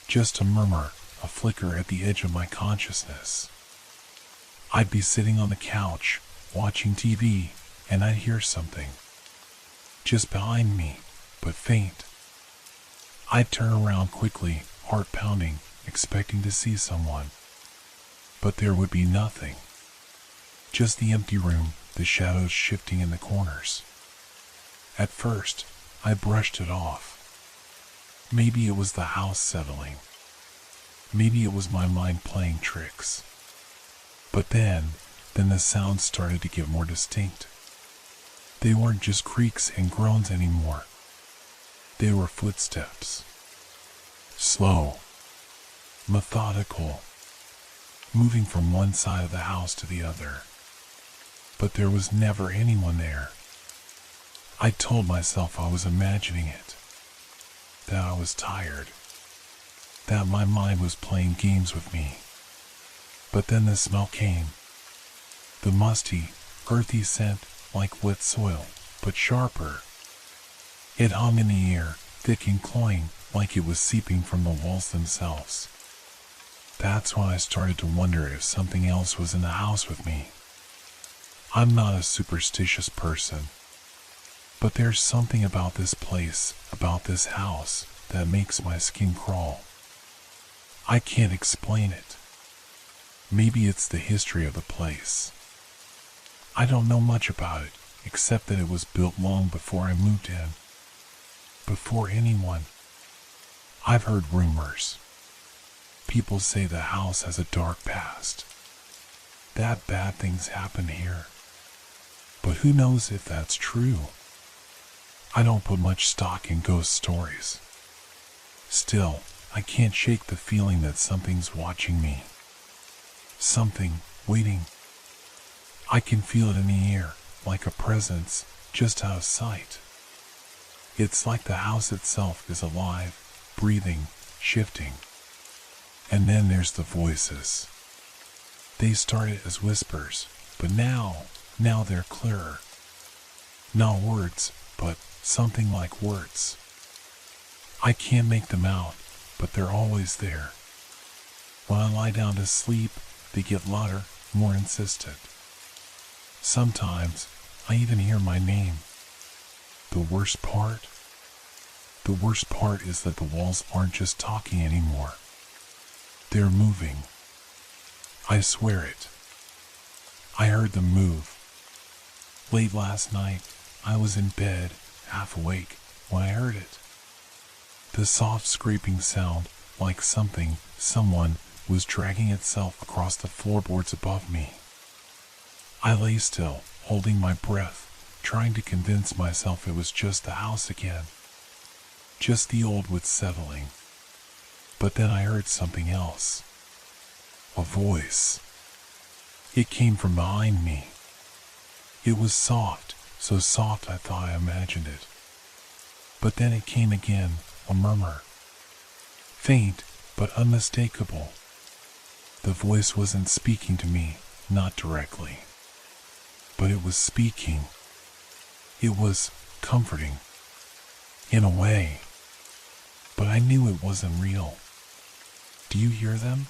just a murmur, a flicker at the edge of my consciousness. I'd be sitting on the couch, watching TV, and I'd hear something just behind me, but faint. I'd turn around quickly, heart pounding, expecting to see someone. But there would be nothing. Just the empty room, the shadows shifting in the corners. At first, I brushed it off. Maybe it was the house settling. Maybe it was my mind playing tricks. But then the sounds started to get more distinct. They weren't just creaks and groans anymore. They were footsteps. Slow, methodical, moving from one side of the house to the other. But there was never anyone there. I told myself I was imagining it, that I was tired, that my mind was playing games with me. But then the smell came. The musty, earthy scent like wet soil, but sharper. It hung in the air, thick and cloying, like it was seeping from the walls themselves. That's when I started to wonder if something else was in the house with me. I'm not a superstitious person, but there's something about this place, about this house, that makes my skin crawl. I can't explain it. Maybe it's the history of the place. I don't know much about it, except that it was built long before I moved in. Before anyone. I've heard rumors. People say the house has a dark past, that bad things happen here. But who knows if that's true? I don't put much stock in ghost stories. Still, I can't shake the feeling that something's watching me. Something waiting. I can feel it in the air, like a presence, just out of sight. It's like the house itself is alive, breathing, shifting. And then there's the voices. They started as whispers, but now they're clearer. Not words, but something like words. I can't make them out, but they're always there. When I lie down to sleep, they get louder, more insistent. Sometimes, I even hear my name. The worst part is that the walls aren't just talking anymore. They're moving. I swear it. I heard them move. Late last night, I was in bed, half awake, when I heard it. The soft scraping sound, like someone was dragging itself across the floorboards above me. I lay still, holding my breath, trying to convince myself it was just the house again. Just the old wood settling. But then I heard something else. A voice. It came from behind me. It was soft, so soft I thought I imagined it. But then it came again, a murmur. Faint, but unmistakable. The voice wasn't speaking to me, not directly. But it was speaking. It was comforting. In a way. But I knew it wasn't real. Do you hear them?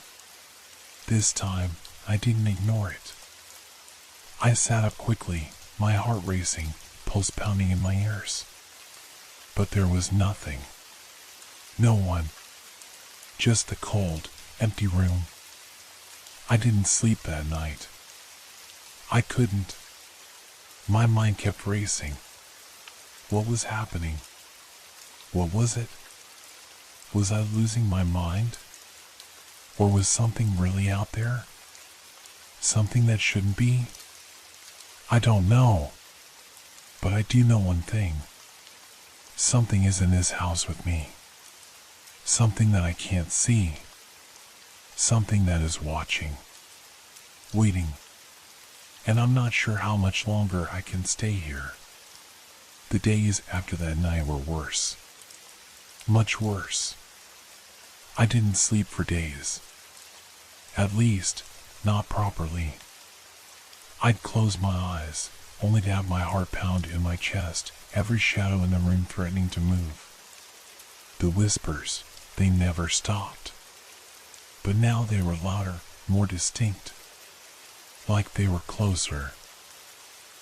This time, I didn't ignore it. I sat up quickly, my heart racing, pulse pounding in my ears. But there was nothing. No one. Just the cold, empty room. I didn't sleep that night. I couldn't. My mind kept racing. What was happening? What was it? Was I losing my mind? Or was something really out there? Something that shouldn't be? I don't know. But I do know one thing. Something is in this house with me. Something that I can't see. Something that is watching. Waiting. And I'm not sure how much longer I can stay here. The days after that night were worse. Much worse. I didn't sleep for days. At least, not properly. I'd close my eyes, only to have my heart pound in my chest, every shadow in the room threatening to move. The whispers, they never stopped. But now they were louder, more distinct. Like they were closer.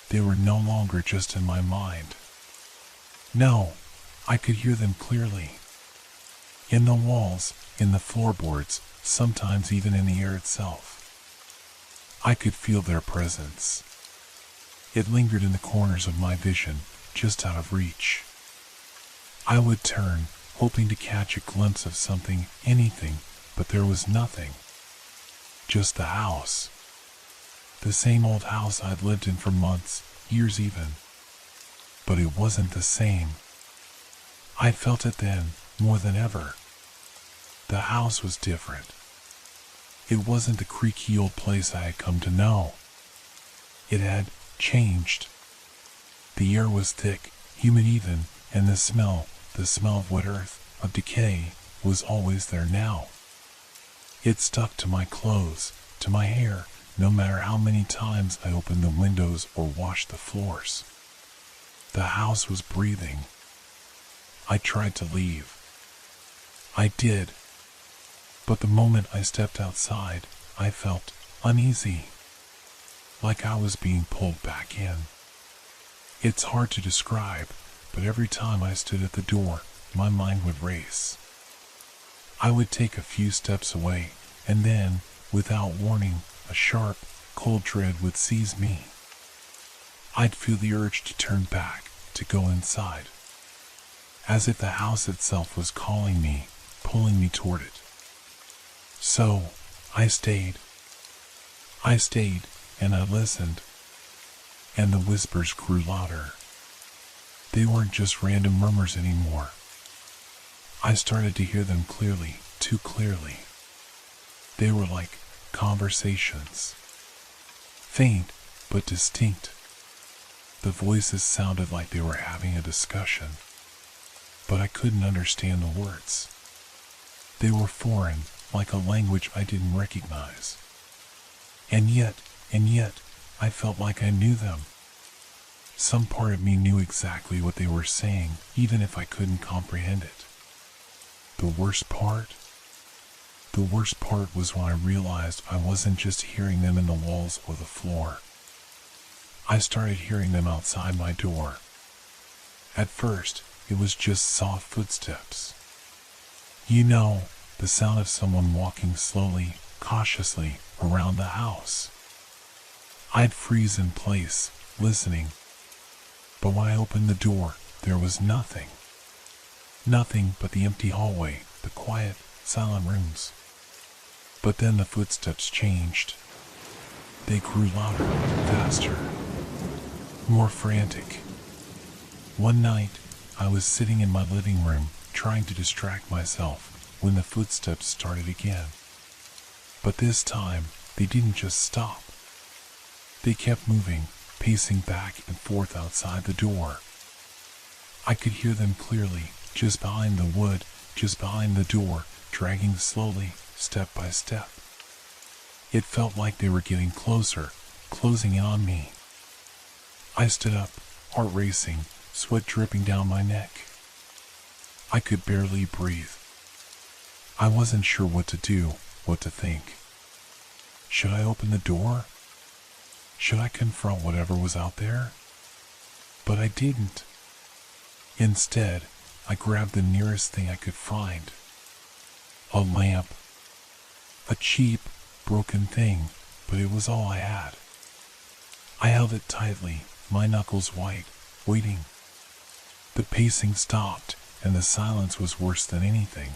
They were no longer just in my mind. No, I could hear them clearly. In the walls, in the floorboards, sometimes even in the air itself. I could feel their presence. It lingered in the corners of my vision, just out of reach. I would turn, hoping to catch a glimpse of something, anything, but there was nothing. Just the house. The same old house I'd lived in for months, years even. But it wasn't the same. I felt it then, more than ever. The house was different. It wasn't the creaky old place I had come to know. It had changed. The air was thick, humid even, and the smell of wet earth, of decay, was always there now. It stuck to my clothes, to my hair, no matter how many times I opened the windows or washed the floors. The house was breathing. I tried to leave. I did. But the moment I stepped outside, I felt uneasy. Like I was being pulled back in. It's hard to describe, but every time I stood at the door, my mind would race. I would take a few steps away, and then, without warning, a sharp, cold dread would seize me. I'd feel the urge to turn back, to go inside. As if the house itself was calling me, pulling me toward it. So, I stayed. And I listened. And the whispers grew louder. They weren't just random murmurs anymore. I started to hear them clearly, too clearly. They were like conversations. Faint, but distinct. The voices sounded like they were having a discussion. But I couldn't understand the words. They were foreign, like a language I didn't recognize. And yet, I felt like I knew them. Some part of me knew exactly what they were saying, even if I couldn't comprehend it. The worst part was when I realized I wasn't just hearing them in the walls or the floor. I started hearing them outside my door. At first, it was just soft footsteps. You know, the sound of someone walking slowly, cautiously around the house. I'd freeze in place, listening. But when I opened the door, there was nothing. Nothing but the empty hallway, the quiet, silent rooms. But then the footsteps changed. They grew louder, faster, more frantic. One night, I was sitting in my living room, trying to distract myself, when the footsteps started again. But this time, they didn't just stop. They kept moving, pacing back and forth outside the door. I could hear them clearly, just behind the wood, just behind the door, dragging slowly, step by step. It felt like they were getting closer, closing in on me. I stood up, heart racing, sweat dripping down my neck. I could barely breathe. I wasn't sure what to do, what to think. Should I open the door? Should I confront whatever was out there? But I didn't. Instead, I grabbed the nearest thing I could find. A lamp. A cheap, broken thing, but it was all I had. I held it tightly, my knuckles white, waiting. The pacing stopped, and the silence was worse than anything.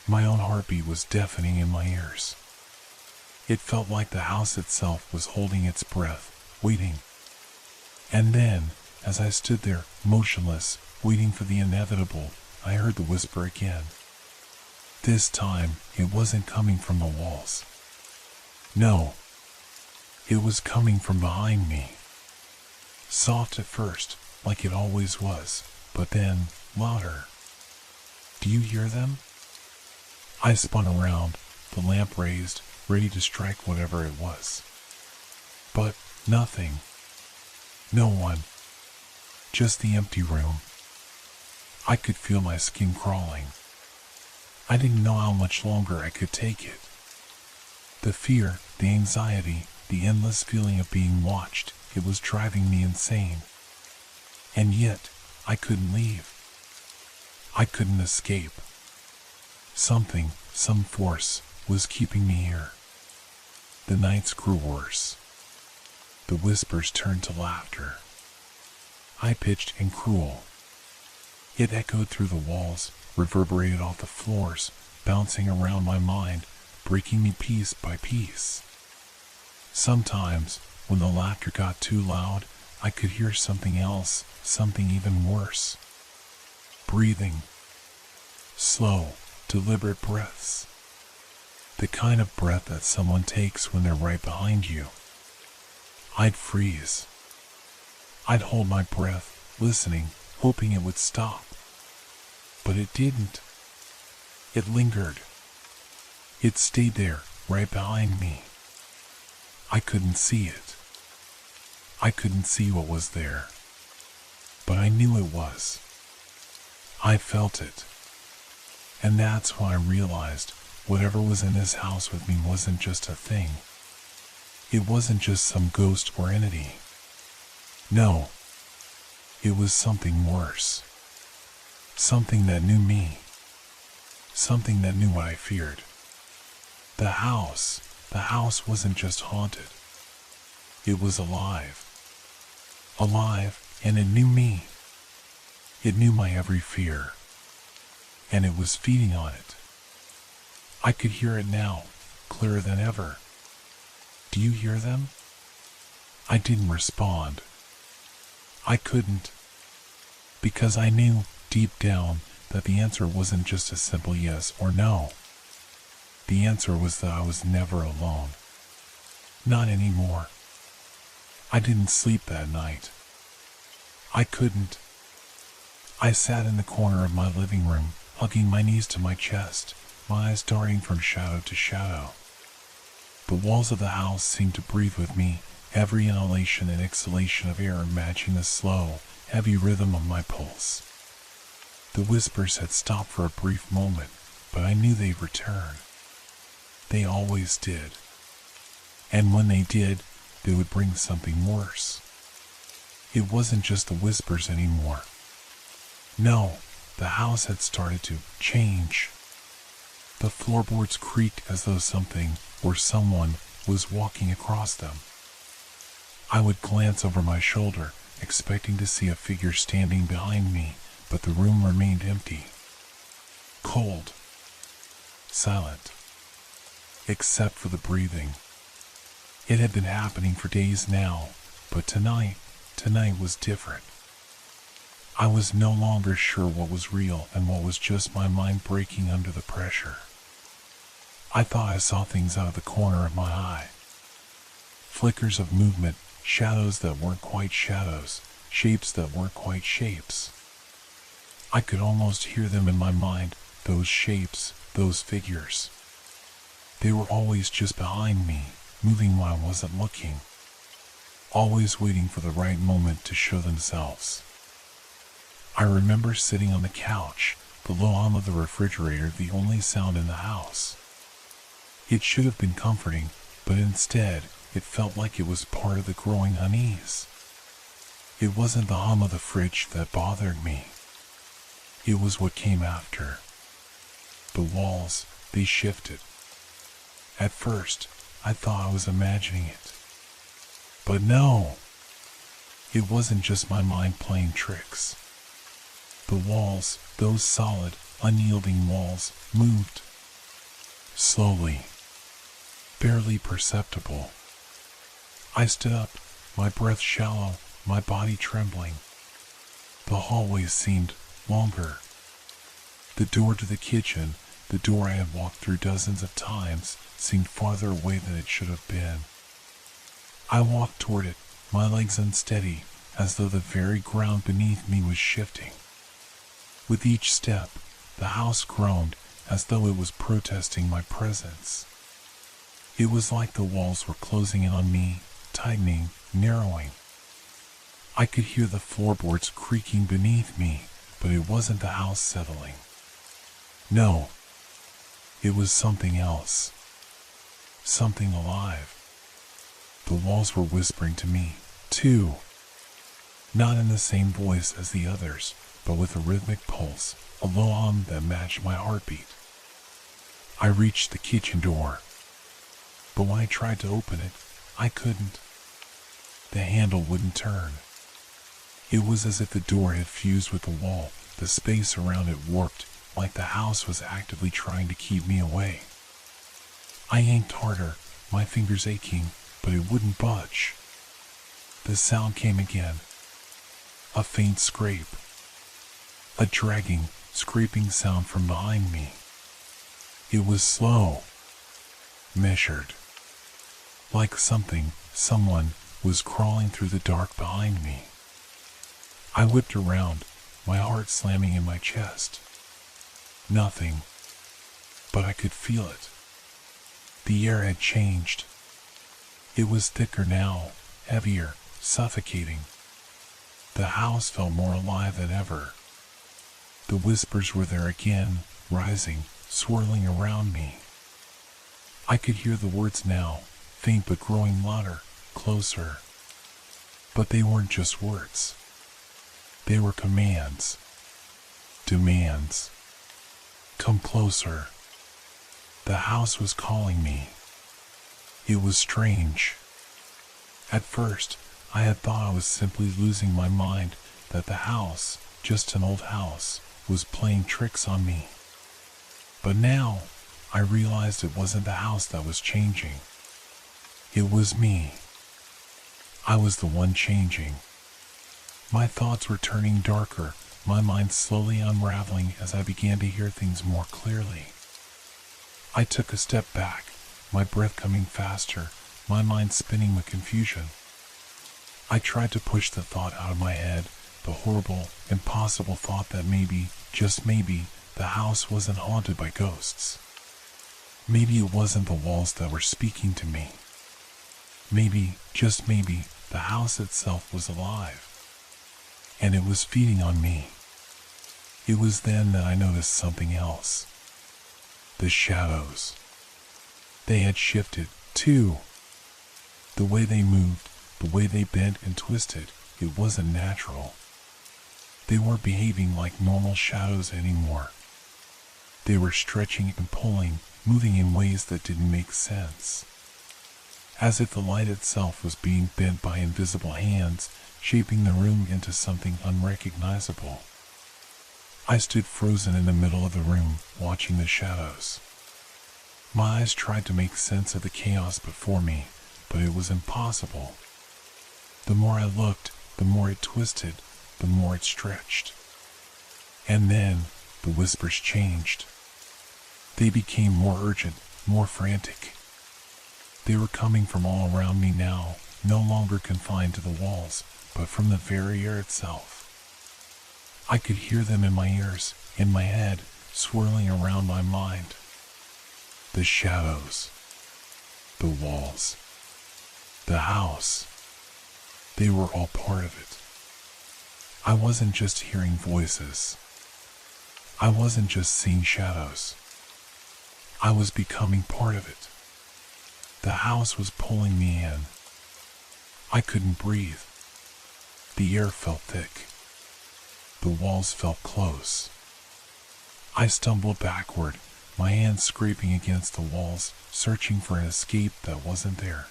My own heartbeat was deafening in my ears. It felt like the house itself was holding its breath, waiting. And then, as I stood there, motionless, waiting for the inevitable, I heard the whisper again. This time, it wasn't coming from the walls. No, it was coming from behind me. Soft at first, like it always was, but then louder. Do you hear them? I spun around, the lamp raised, ready to strike whatever it was. But nothing. No one. Just the empty room. I could feel my skin crawling. I didn't know how much longer I could take it. The fear, the anxiety, the endless feeling of being watched, it was driving me insane. And yet, I couldn't leave. I couldn't escape. Something, some force, was keeping me here. The nights grew worse. The whispers turned to laughter. High-pitched and cruel. It echoed through the walls, reverberated off the floors, bouncing around my mind, breaking me piece by piece. Sometimes, when the laughter got too loud, I could hear something else, something even worse. Breathing. Slow, deliberate breaths. The kind of breath that someone takes when they're right behind you. I'd freeze. I'd hold my breath, listening, hoping it would stop. But it didn't. It lingered. It stayed there, right behind me. I couldn't see it. I couldn't see what was there. But I knew it was. I felt it. And that's when I realized whatever was in this house with me wasn't just a thing. It wasn't just some ghost or entity. No. It was something worse. Something that knew me. Something that knew what I feared. The house wasn't just haunted. It was alive. Alive, and it knew me. It knew my every fear. And it was feeding on it. I could hear it now, clearer than ever. Do you hear them? I didn't respond. I couldn't. Because I knew, deep down, that the answer wasn't just a simple yes or no. The answer was that I was never alone. Not anymore. I didn't sleep that night. I couldn't. I sat in the corner of my living room, hugging my knees to my chest, my eyes darting from shadow to shadow. The walls of the house seemed to breathe with me, every inhalation and exhalation of air matching the slow, heavy rhythm of my pulse. The whispers had stopped for a brief moment, but I knew they'd return. They always did. And when they did, they would bring something worse. It wasn't just the whispers anymore. No, the house had started to change. The floorboards creaked as though something, or someone, was walking across them. I would glance over my shoulder, expecting to see a figure standing behind me, but the room remained empty. Cold. Silent. Except for the breathing. It had been happening for days now, but tonight was different. I was no longer sure what was real and what was just my mind breaking under the pressure. I thought I saw things out of the corner of my eye. Flickers of movement, shadows that weren't quite shadows, shapes that weren't quite shapes. I could almost hear them in my mind, those shapes, those figures. They were always just behind me, moving when I wasn't looking. Always waiting for the right moment to show themselves. I remember sitting on the couch, the low hum of the refrigerator the only sound in the house. It should have been comforting, but instead, it felt like it was part of the growing unease. It wasn't the hum of the fridge that bothered me. It was what came after. The walls, they shifted. At first, I thought I was imagining it. But no! It wasn't just my mind playing tricks. The walls, those solid, unyielding walls, moved. Slowly. Barely perceptible. I stood up, my breath shallow, my body trembling. The hallways seemed longer. The door to the kitchen, the door I had walked through dozens of times, seemed farther away than it should have been. I walked toward it, my legs unsteady, as though the very ground beneath me was shifting. With each step, the house groaned as though it was protesting my presence. It was like the walls were closing in on me, tightening, narrowing. I could hear the floorboards creaking beneath me, but it wasn't the house settling. No, it was something else. Something alive. The walls were whispering to me, too. Not in the same voice as the others, but with a rhythmic pulse, a low hum that matched my heartbeat. I reached the kitchen door, but when I tried to open it, I couldn't. The handle wouldn't turn. It was as if the door had fused with the wall, the space around it warped, like the house was actively trying to keep me away. I yanked harder, my fingers aching, but it wouldn't budge. The sound came again. A faint scrape. A dragging, scraping sound from behind me. It was slow. Measured. Like someone, was crawling through the dark behind me. I whipped around, my heart slamming in my chest. Nothing. But I could feel it. The air had changed. It was thicker now, heavier, suffocating. The house felt more alive than ever. The whispers were there again, rising, swirling around me. I could hear the words now, faint but growing louder, closer. But they weren't just words. They were commands. Demands. Come closer. The house was calling me. It was strange. At first, I had thought I was simply losing my mind, that the house, just an old house, was playing tricks on me. But now, I realized it wasn't the house that was changing. It was me. I was the one changing. My thoughts were turning darker, my mind slowly unraveling as I began to hear things more clearly. I took a step back, my breath coming faster, my mind spinning with confusion. I tried to push the thought out of my head, the horrible, impossible thought that maybe, just maybe, the house wasn't haunted by ghosts. Maybe it wasn't the walls that were speaking to me. Maybe, just maybe, the house itself was alive. And it was feeding on me. It was then that I noticed something else. The shadows. They had shifted, too. The way they moved, the way they bent and twisted, it wasn't natural. They weren't behaving like normal shadows anymore. They were stretching and pulling, moving in ways that didn't make sense. As if the light itself was being bent by invisible hands, shaping the room into something unrecognizable. I stood frozen in the middle of the room, watching the shadows. My eyes tried to make sense of the chaos before me, but it was impossible. The more I looked, the more it twisted, the more it stretched. And then, the whispers changed. They became more urgent, more frantic. They were coming from all around me now, no longer confined to the walls, but from the very air itself. I could hear them in my ears, in my head, swirling around my mind. The shadows. The walls. The house. They were all part of it. I wasn't just hearing voices. I wasn't just seeing shadows. I was becoming part of it. The house was pulling me in. I couldn't breathe. The air felt thick. The walls felt close. I stumbled backward, my hands scraping against the walls, searching for an escape that wasn't there.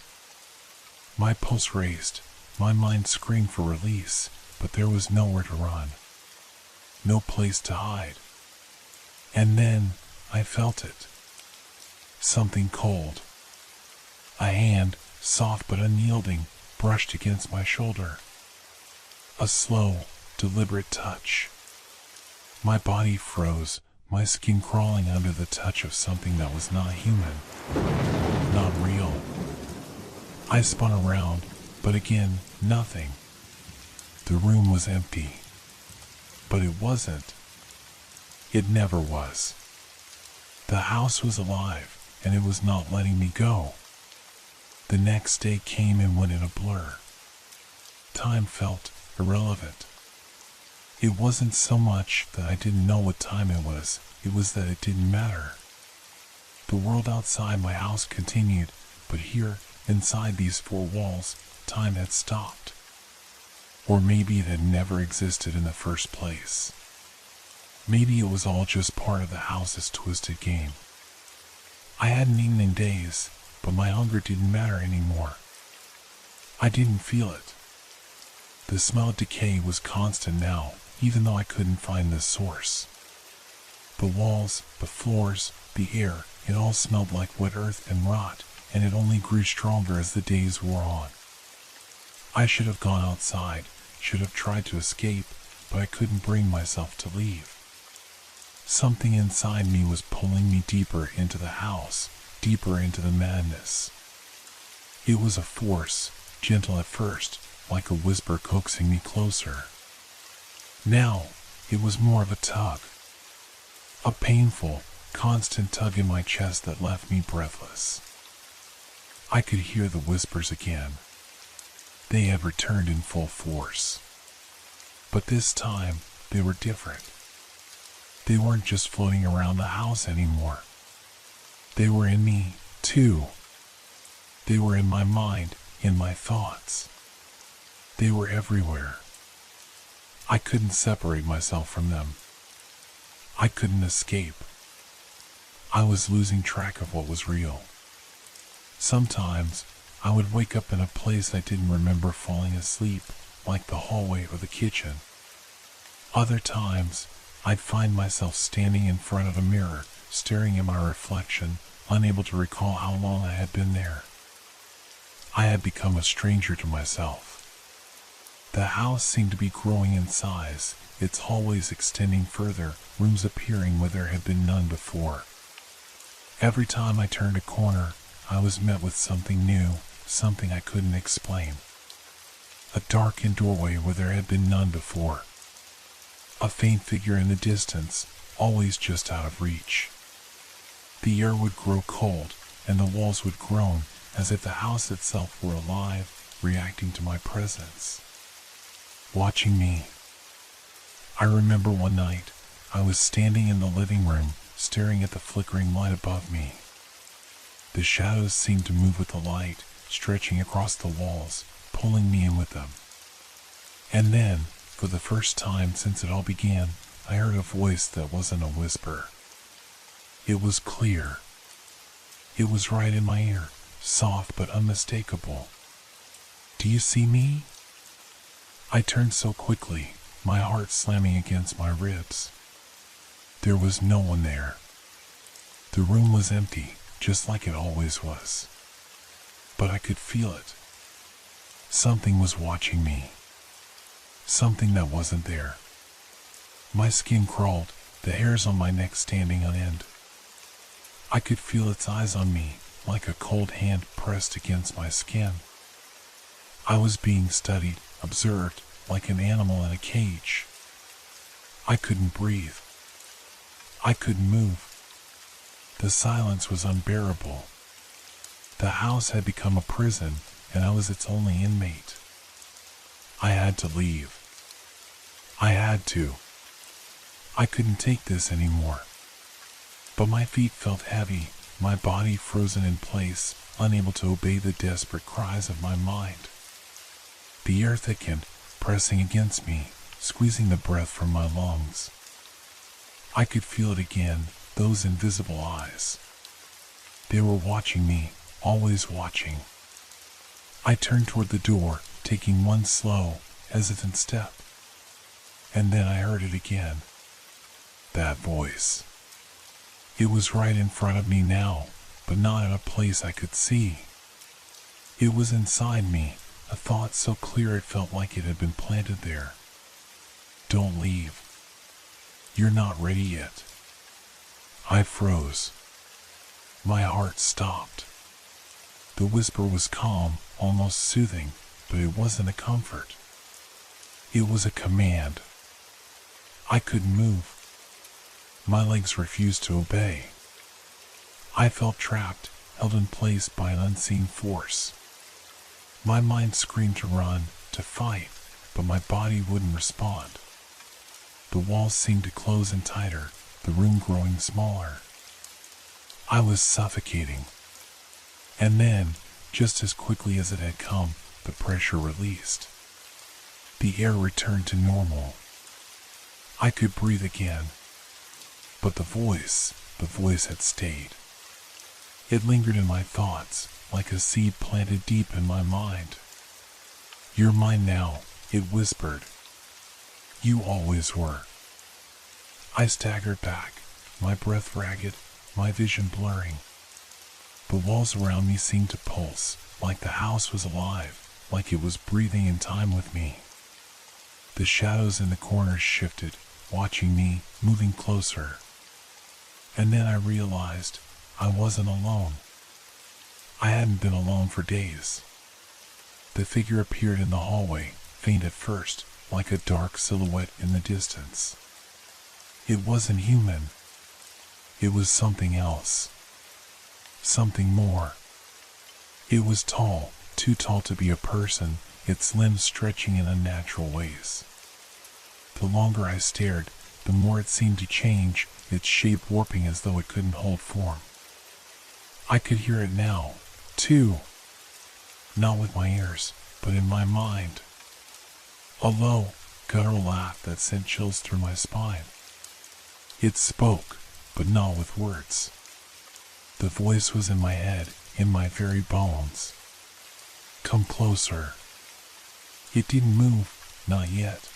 My pulse raced, my mind screamed for release, but there was nowhere to run. No place to hide. And then I felt it. Something cold. A hand, soft but unyielding, brushed against my shoulder. A slow, deliberate touch. My body froze, my skin crawling under the touch of something that was not human, not real. I spun around, but again, nothing. The room was empty. But it wasn't. It never was. The house was alive, and it was not letting me go. The next day came and went in a blur. Time felt irrelevant. It wasn't so much that I didn't know what time it was that it didn't matter. The world outside my house continued, but here, inside these four walls, time had stopped. Or maybe it had never existed in the first place. Maybe it was all just part of the house's twisted game. I hadn't eaten in days, but my hunger didn't matter anymore. I didn't feel it. The smell of decay was constant now, even though I couldn't find the source. The walls, the floors, the air, it all smelled like wet earth and rot, and it only grew stronger as the days wore on. I should have gone outside, should have tried to escape, but I couldn't bring myself to leave. Something inside me was pulling me deeper into the house, deeper into the madness. It was a force, gentle at first, like a whisper coaxing me closer. Now, it was more of a tug. A painful, constant tug in my chest that left me breathless. I could hear the whispers again. They had returned in full force. But this time, they were different. They weren't just floating around the house anymore. They were in me, too. They were in my mind, in my thoughts. They were everywhere. I couldn't separate myself from them. I couldn't escape. I was losing track of what was real. Sometimes, I would wake up in a place I didn't remember falling asleep, like the hallway or the kitchen. Other times, I'd find myself standing in front of a mirror, staring at my reflection, unable to recall how long I had been there. I had become a stranger to myself. The house seemed to be growing in size, its hallways extending further, rooms appearing where there had been none before. Every time I turned a corner, I was met with something new, something I couldn't explain. A darkened doorway where there had been none before. A faint figure in the distance, always just out of reach. The air would grow cold, and the walls would groan, as if the house itself were alive, reacting to my presence. Watching me. I remember one night, I was standing in the living room, staring at the flickering light above me. The shadows seemed to move with the light, stretching across the walls, pulling me in with them. And then, for the first time since it all began, I heard a voice that wasn't a whisper. It was clear. It was right in my ear, soft but unmistakable. "Do you see me?" I turned so quickly, my heart slamming against my ribs. There was no one there. The room was empty, just like it always was. But I could feel it. Something was watching me. Something that wasn't there. My skin crawled, the hairs on my neck standing on end. I could feel its eyes on me, like a cold hand pressed against my skin. I was being studied, observed, like an animal in a cage. I couldn't breathe. I couldn't move. The silence was unbearable. The house had become a prison, and I was its only inmate. I had to leave. I had to. I couldn't take this anymore. But my feet felt heavy, my body frozen in place, unable to obey the desperate cries of my mind. The air thickened, pressing against me, squeezing the breath from my lungs. I could feel it again, those invisible eyes. They were watching me, always watching. I turned toward the door, taking one slow, hesitant step. And then I heard it again. That voice. It was right in front of me now, but not in a place I could see. It was inside me, a thought so clear it felt like it had been planted there. Don't leave. You're not ready yet. I froze. My heart stopped. The whisper was calm, almost soothing, but it wasn't a comfort. It was a command. I couldn't move. My legs refused to obey. I felt trapped, held in place by an unseen force. My mind screamed to run, to fight, but my body wouldn't respond. The walls seemed to close in tighter, the room growing smaller. I was suffocating. And then, just as quickly as it had come, the pressure released. The air returned to normal. I could breathe again. But the voice had stayed. It lingered in my thoughts, like a seed planted deep in my mind. "You're mine now," it whispered. "You always were." I staggered back, my breath ragged, my vision blurring. The walls around me seemed to pulse, like the house was alive, like it was breathing in time with me. The shadows in the corners shifted, watching me, moving closer. And then I realized I wasn't alone. I hadn't been alone for days. The figure appeared in the hallway, faint at first, like a dark silhouette in the distance. It wasn't human. It was something else. Something more. It was tall, too tall to be a person, its limbs stretching in unnatural ways. The longer I stared, the more it seemed to change, its shape warping as though it couldn't hold form. I could hear it now, too. Not with my ears, but in my mind. A low, guttural laugh that sent chills through my spine. It spoke, but not with words. The voice was in my head, in my very bones. "Come closer." It didn't move, not yet.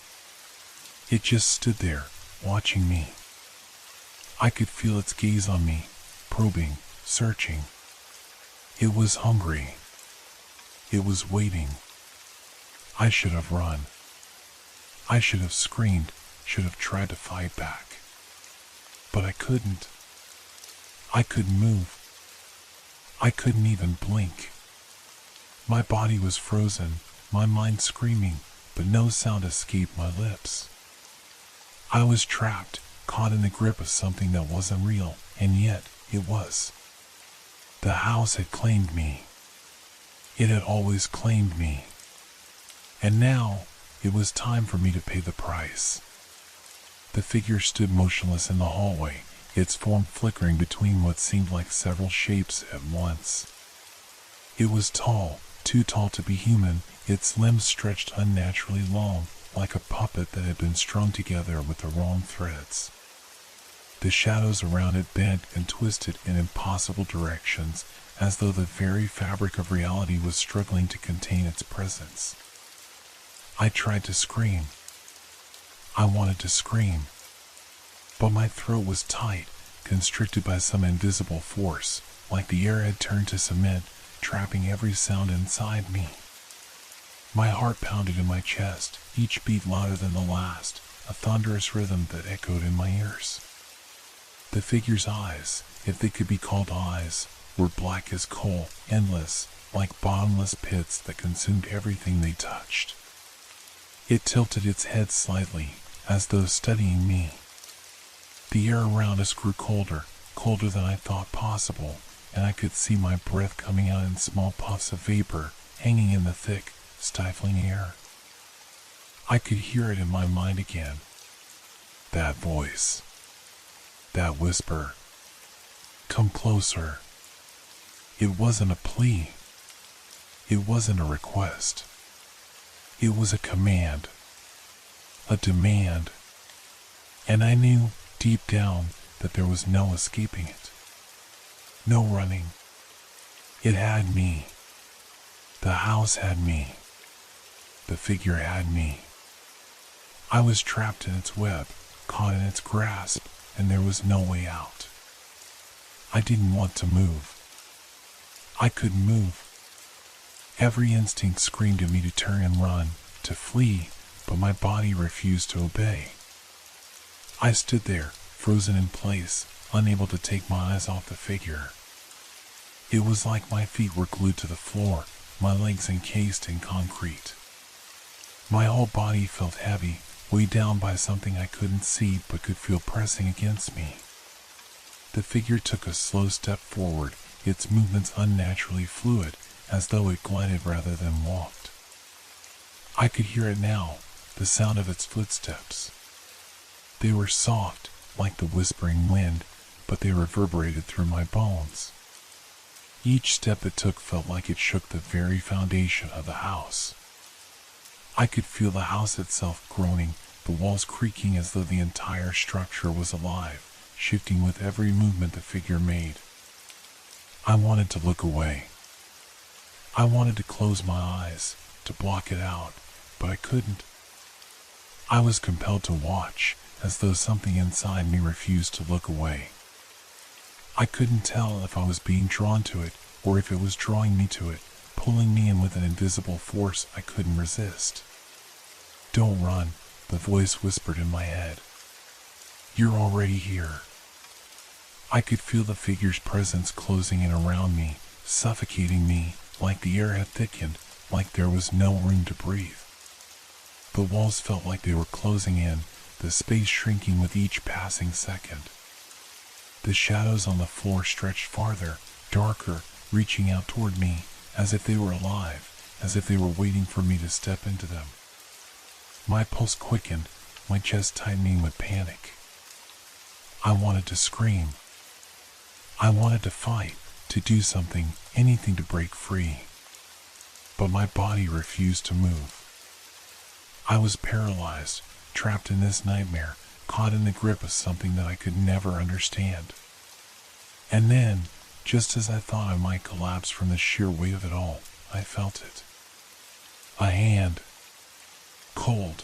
It just stood there, watching me. I could feel its gaze on me, probing, searching. It was hungry. It was waiting. I should have run. I should have screamed, should have tried to fight back. But I couldn't. I couldn't move. I couldn't even blink. My body was frozen, my mind screaming, but no sound escaped my lips. I was trapped, caught in the grip of something that wasn't real, and yet it was. The house had claimed me. It had always claimed me. And now, it was time for me to pay the price. The figure stood motionless in the hallway, its form flickering between what seemed like several shapes at once. It was tall, too tall to be human, its limbs stretched unnaturally long, like a puppet that had been strung together with the wrong threads. The shadows around it bent and twisted in impossible directions, as though the very fabric of reality was struggling to contain its presence. I tried to scream. I wanted to scream. But my throat was tight, constricted by some invisible force, like the air had turned to cement, trapping every sound inside me. My heart pounded in my chest, each beat louder than the last, a thunderous rhythm that echoed in my ears. The figure's eyes, if they could be called eyes, were black as coal, endless, like bottomless pits that consumed everything they touched. It tilted its head slightly, as though studying me. The air around us grew colder, colder than I thought possible, and I could see my breath coming out in small puffs of vapor, hanging in the thick, stifling air. I could hear it in my mind again. That voice. That whisper. "Come closer." It wasn't a plea. It wasn't a request. It was a command. A demand. And I knew, deep down, that there was no escaping it. No running. It had me. The house had me. The figure had me. I was trapped in its web, caught in its grasp, and there was no way out. I didn't want to move. I couldn't move. Every instinct screamed at me to turn and run, to flee, but my body refused to obey. I stood there, frozen in place, unable to take my eyes off the figure. It was like my feet were glued to the floor, my legs encased in concrete. My whole body felt heavy, weighed down by something I couldn't see but could feel pressing against me. The figure took a slow step forward, its movements unnaturally fluid, as though it glided rather than walked. I could hear it now, the sound of its footsteps. They were soft, like the whispering wind, but they reverberated through my bones. Each step it took felt like it shook the very foundation of the house. I could feel the house itself groaning, the walls creaking as though the entire structure was alive, shifting with every movement the figure made. I wanted to look away. I wanted to close my eyes, to block it out, but I couldn't. I was compelled to watch, as though something inside me refused to look away. I couldn't tell if I was being drawn to it, or if it was drawing me to it, pulling me in with an invisible force I couldn't resist. "Don't run," the voice whispered in my head. "You're already here." I could feel the figure's presence closing in around me, suffocating me, like the air had thickened, like there was no room to breathe. The walls felt like they were closing in, the space shrinking with each passing second. The shadows on the floor stretched farther, darker, reaching out toward me, as if they were alive, as if they were waiting for me to step into them. My pulse quickened, my chest tightening with panic. I wanted to scream. I wanted to fight, to do something, anything to break free. But my body refused to move. I was paralyzed, trapped in this nightmare, caught in the grip of something that I could never understand. And then, just as I thought I might collapse from the sheer weight of it all, I felt it. A hand. Cold.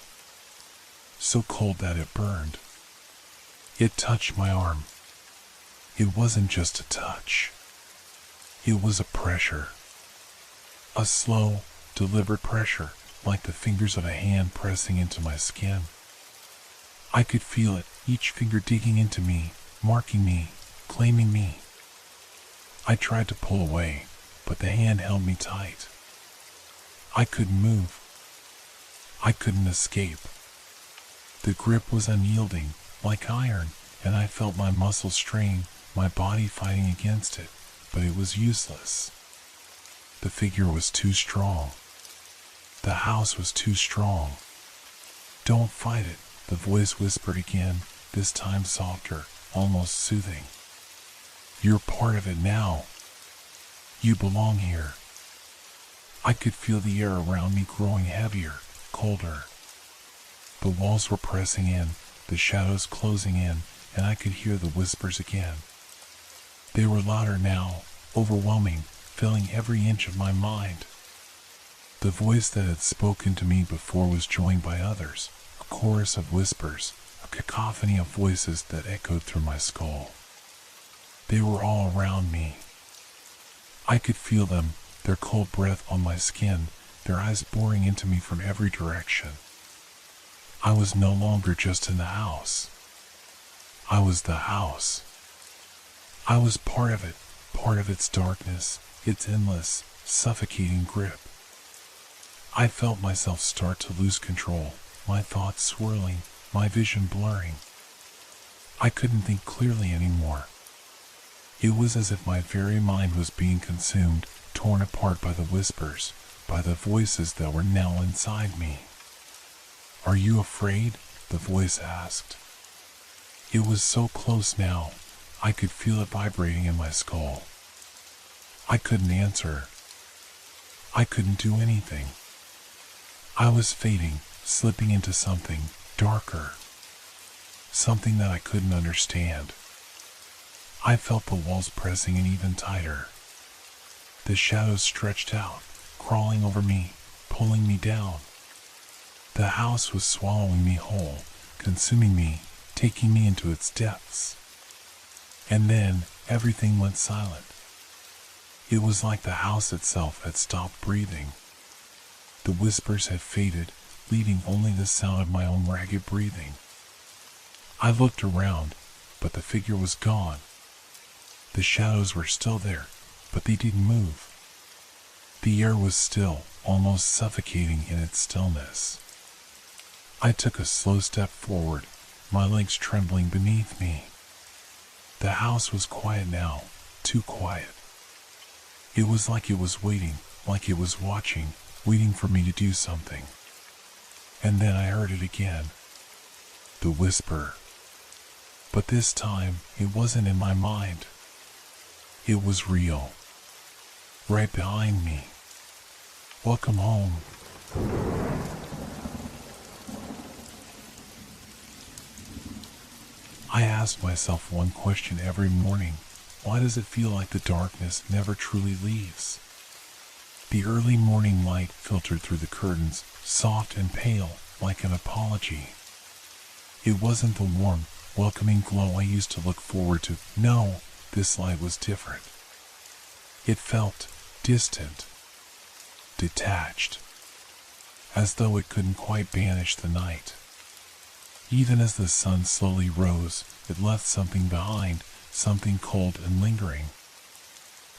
So cold that it burned. It touched my arm. It wasn't just a touch. It was a pressure. A slow, deliberate pressure, like the fingers of a hand pressing into my skin. I could feel it, each finger digging into me, marking me, claiming me. I tried to pull away, but the hand held me tight. I couldn't move. I couldn't escape. The grip was unyielding, like iron, and I felt my muscles strain, my body fighting against it, but it was useless. The figure was too strong. The house was too strong. "Don't fight it," the voice whispered again, this time softer, almost soothing. "You're part of it now. You belong here." I could feel the air around me growing heavier, colder. The walls were pressing in, the shadows closing in, and I could hear the whispers again. They were louder now, overwhelming, filling every inch of my mind. The voice that had spoken to me before was joined by others, a chorus of whispers, a cacophony of voices that echoed through my skull. They were all around me. I could feel them, their cold breath on my skin, their eyes boring into me from every direction. I was no longer just in the house. I was the house. I was part of it, part of its darkness, its endless, suffocating grip. I felt myself start to lose control, my thoughts swirling, my vision blurring. I couldn't think clearly anymore. It was as if my very mind was being consumed, torn apart by the whispers, by the voices that were now inside me. "Are you afraid?" the voice asked. It was so close now, I could feel it vibrating in my skull. I couldn't answer. I couldn't do anything. I was fading, slipping into something darker. Something that I couldn't understand. I felt the walls pressing in even tighter. The shadows stretched out, crawling over me, pulling me down. The house was swallowing me whole, consuming me, taking me into its depths. And then everything went silent. It was like the house itself had stopped breathing. The whispers had faded, leaving only the sound of my own ragged breathing. I looked around, but the figure was gone. The shadows were still there, but they didn't move. The air was still, almost suffocating in its stillness. I took a slow step forward, my legs trembling beneath me. The house was quiet now, too quiet. It was like it was waiting, like it was watching, waiting for me to do something. And then I heard it again. The whisper, But this time, it wasn't in my mind. It was real. Right behind me. Welcome home. I ask myself one question every morning. Why does it feel like the darkness never truly leaves? The early morning light filtered through the curtains, soft and pale, like an apology. It wasn't the warm, welcoming glow I used to look forward to. No, this light was different. It felt distant, detached, as though it couldn't quite banish the night. Even as the sun slowly rose, it left something behind, something cold and lingering.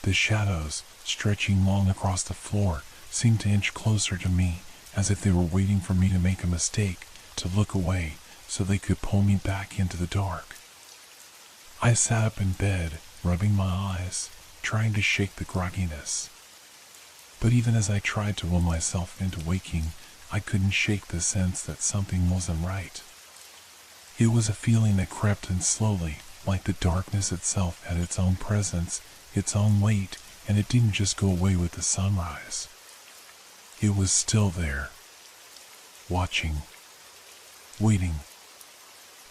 The shadows, stretching long across the floor, seemed to inch closer to me, as if they were waiting for me to make a mistake, to look away, so they could pull me back into the dark. I sat up in bed, rubbing my eyes, trying to shake the grogginess. But even as I tried to will myself into waking, I couldn't shake the sense that something wasn't right. It was a feeling that crept in slowly, like the darkness itself had its own presence, its own weight, and it didn't just go away with the sunrise. It was still there, watching, waiting.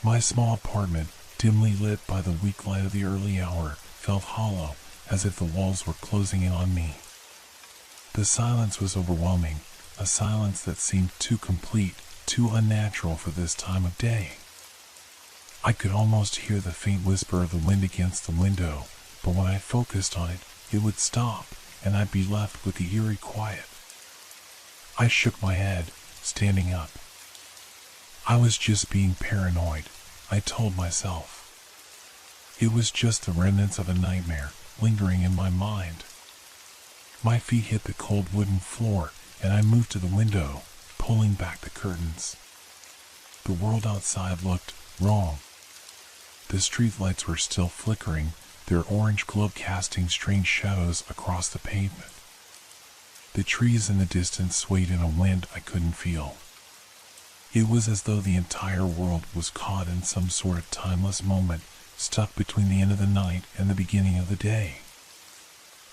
My small apartment, dimly lit by the weak light of the early hour, felt hollow, as if the walls were closing in on me. The silence was overwhelming, a silence that seemed too complete, too unnatural for this time of day. I could almost hear the faint whisper of the wind against the window, but when I focused on it, it would stop, and I'd be left with the eerie quiet. I shook my head, standing up. I was just being paranoid, I told myself. It was just the remnants of a nightmare lingering in my mind. My feet hit the cold wooden floor, and I moved to the window, pulling back the curtains. The world outside looked wrong. The streetlights were still flickering, their orange glow casting strange shadows across the pavement. The trees in the distance swayed in a wind I couldn't feel. It was as though the entire world was caught in some sort of timeless moment, stuck between the end of the night and the beginning of the day.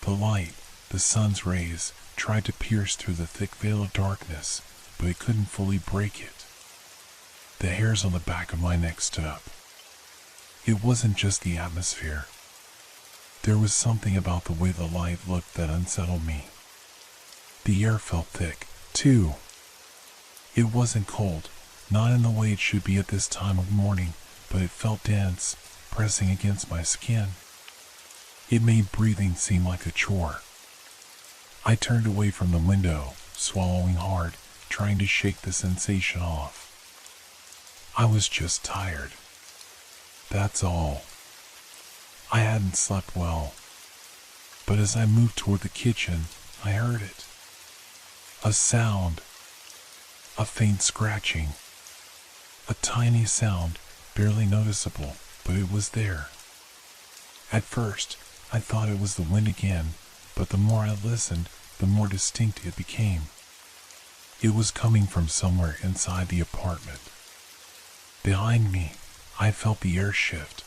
The light, the sun's rays, tried to pierce through the thick veil of darkness, but it couldn't fully break it. The hairs on the back of my neck stood up. It wasn't just the atmosphere. There was something about the way the light looked that unsettled me. The air felt thick, too. It wasn't cold, not in the way it should be at this time of morning, but it felt dense, pressing against my skin. It made breathing seem like a chore. I turned away from the window, swallowing hard, trying to shake the sensation off. I was just tired. That's all. I hadn't slept well. But as I moved toward the kitchen, I heard it. A sound. A faint scratching. A tiny sound, barely noticeable, but it was there. At first, I thought it was the wind again, but the more I listened, the more distinct it became. It was coming from somewhere inside the apartment. Behind me, I felt the air shift.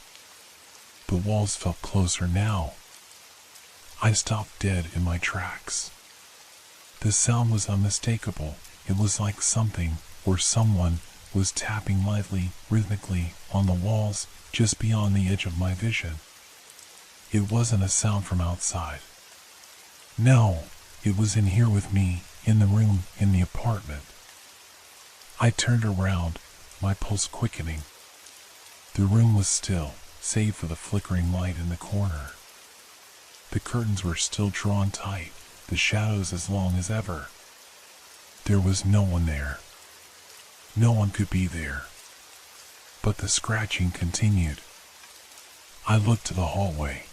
The walls felt closer now. I stopped dead in my tracks. The sound was unmistakable. It was like something, or someone, was tapping lightly, rhythmically, on the walls, just beyond the edge of my vision. It wasn't a sound from outside. No, it was in here with me, in the room, in the apartment. I turned around, my pulse quickening. The room was still, save for the flickering light in the corner. The curtains were still drawn tight, the shadows as long as ever. There was no one there. No one could be there. But the scratching continued. I looked to the hallway.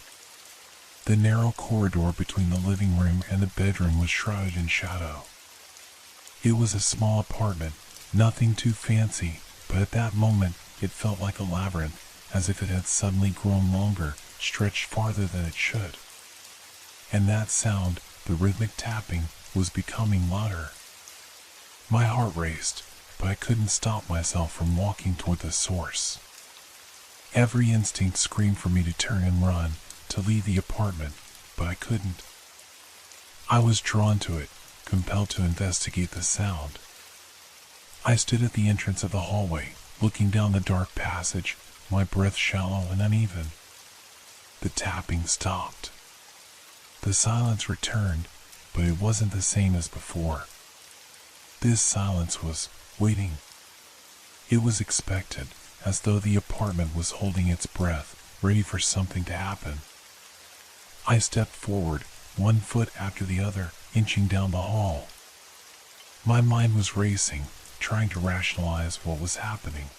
The narrow corridor between the living room and the bedroom was shrouded in shadow. It was a small apartment, nothing too fancy, but at that moment it felt like a labyrinth, as if it had suddenly grown longer, stretched farther than it should. And that sound, the rhythmic tapping, was becoming louder. My heart raced, but I couldn't stop myself from walking toward the source. Every instinct screamed for me to turn and run, to leave the apartment, but I couldn't. I was drawn to it, compelled to investigate the sound. I stood at the entrance of the hallway, looking down the dark passage, my breath shallow and uneven. The tapping stopped. The silence returned, but it wasn't the same as before. This silence was waiting. It was expected, as though the apartment was holding its breath, ready for something to happen. I stepped forward, one foot after the other, inching down the hall. My mind was racing, trying to rationalize what was happening.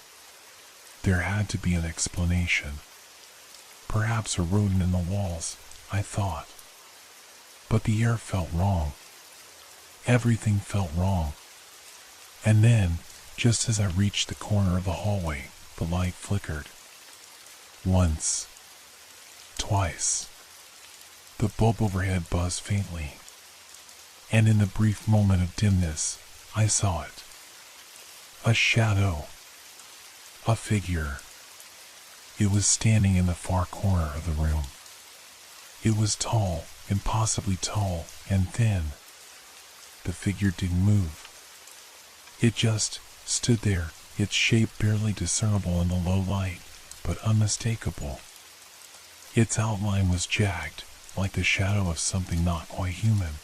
There had to be an explanation. Perhaps a rodent in the walls, I thought. But the air felt wrong. Everything felt wrong. And then, just as I reached the corner of the hallway, the light flickered. Once. Twice. The bulb overhead buzzed faintly. And in the brief moment of dimness, I saw it. A shadow. A figure. It was standing in the far corner of the room. It was tall, impossibly tall, and thin. The figure didn't move. It just stood there, its shape barely discernible in the low light, but unmistakable. Its outline was jagged, like the shadow of something not quite human.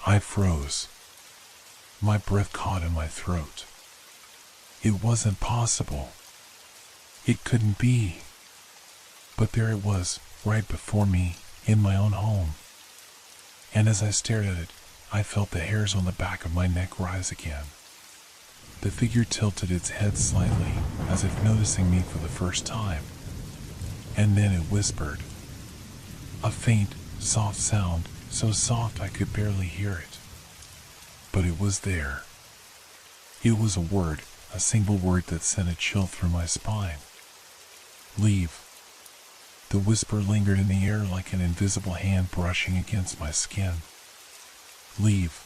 I froze. My breath caught in my throat. It wasn't possible. It couldn't be. But there it was, right before me, in my own home. And as I stared at it, I felt the hairs on the back of my neck rise again. The figure tilted its head slightly, as if noticing me for the first time. And then it whispered. A faint, soft sound, so soft I could barely hear it. But it was there. It was a word, a single word that sent a chill through my spine. Leave. The whisper lingered in the air like an invisible hand brushing against my skin. Leave.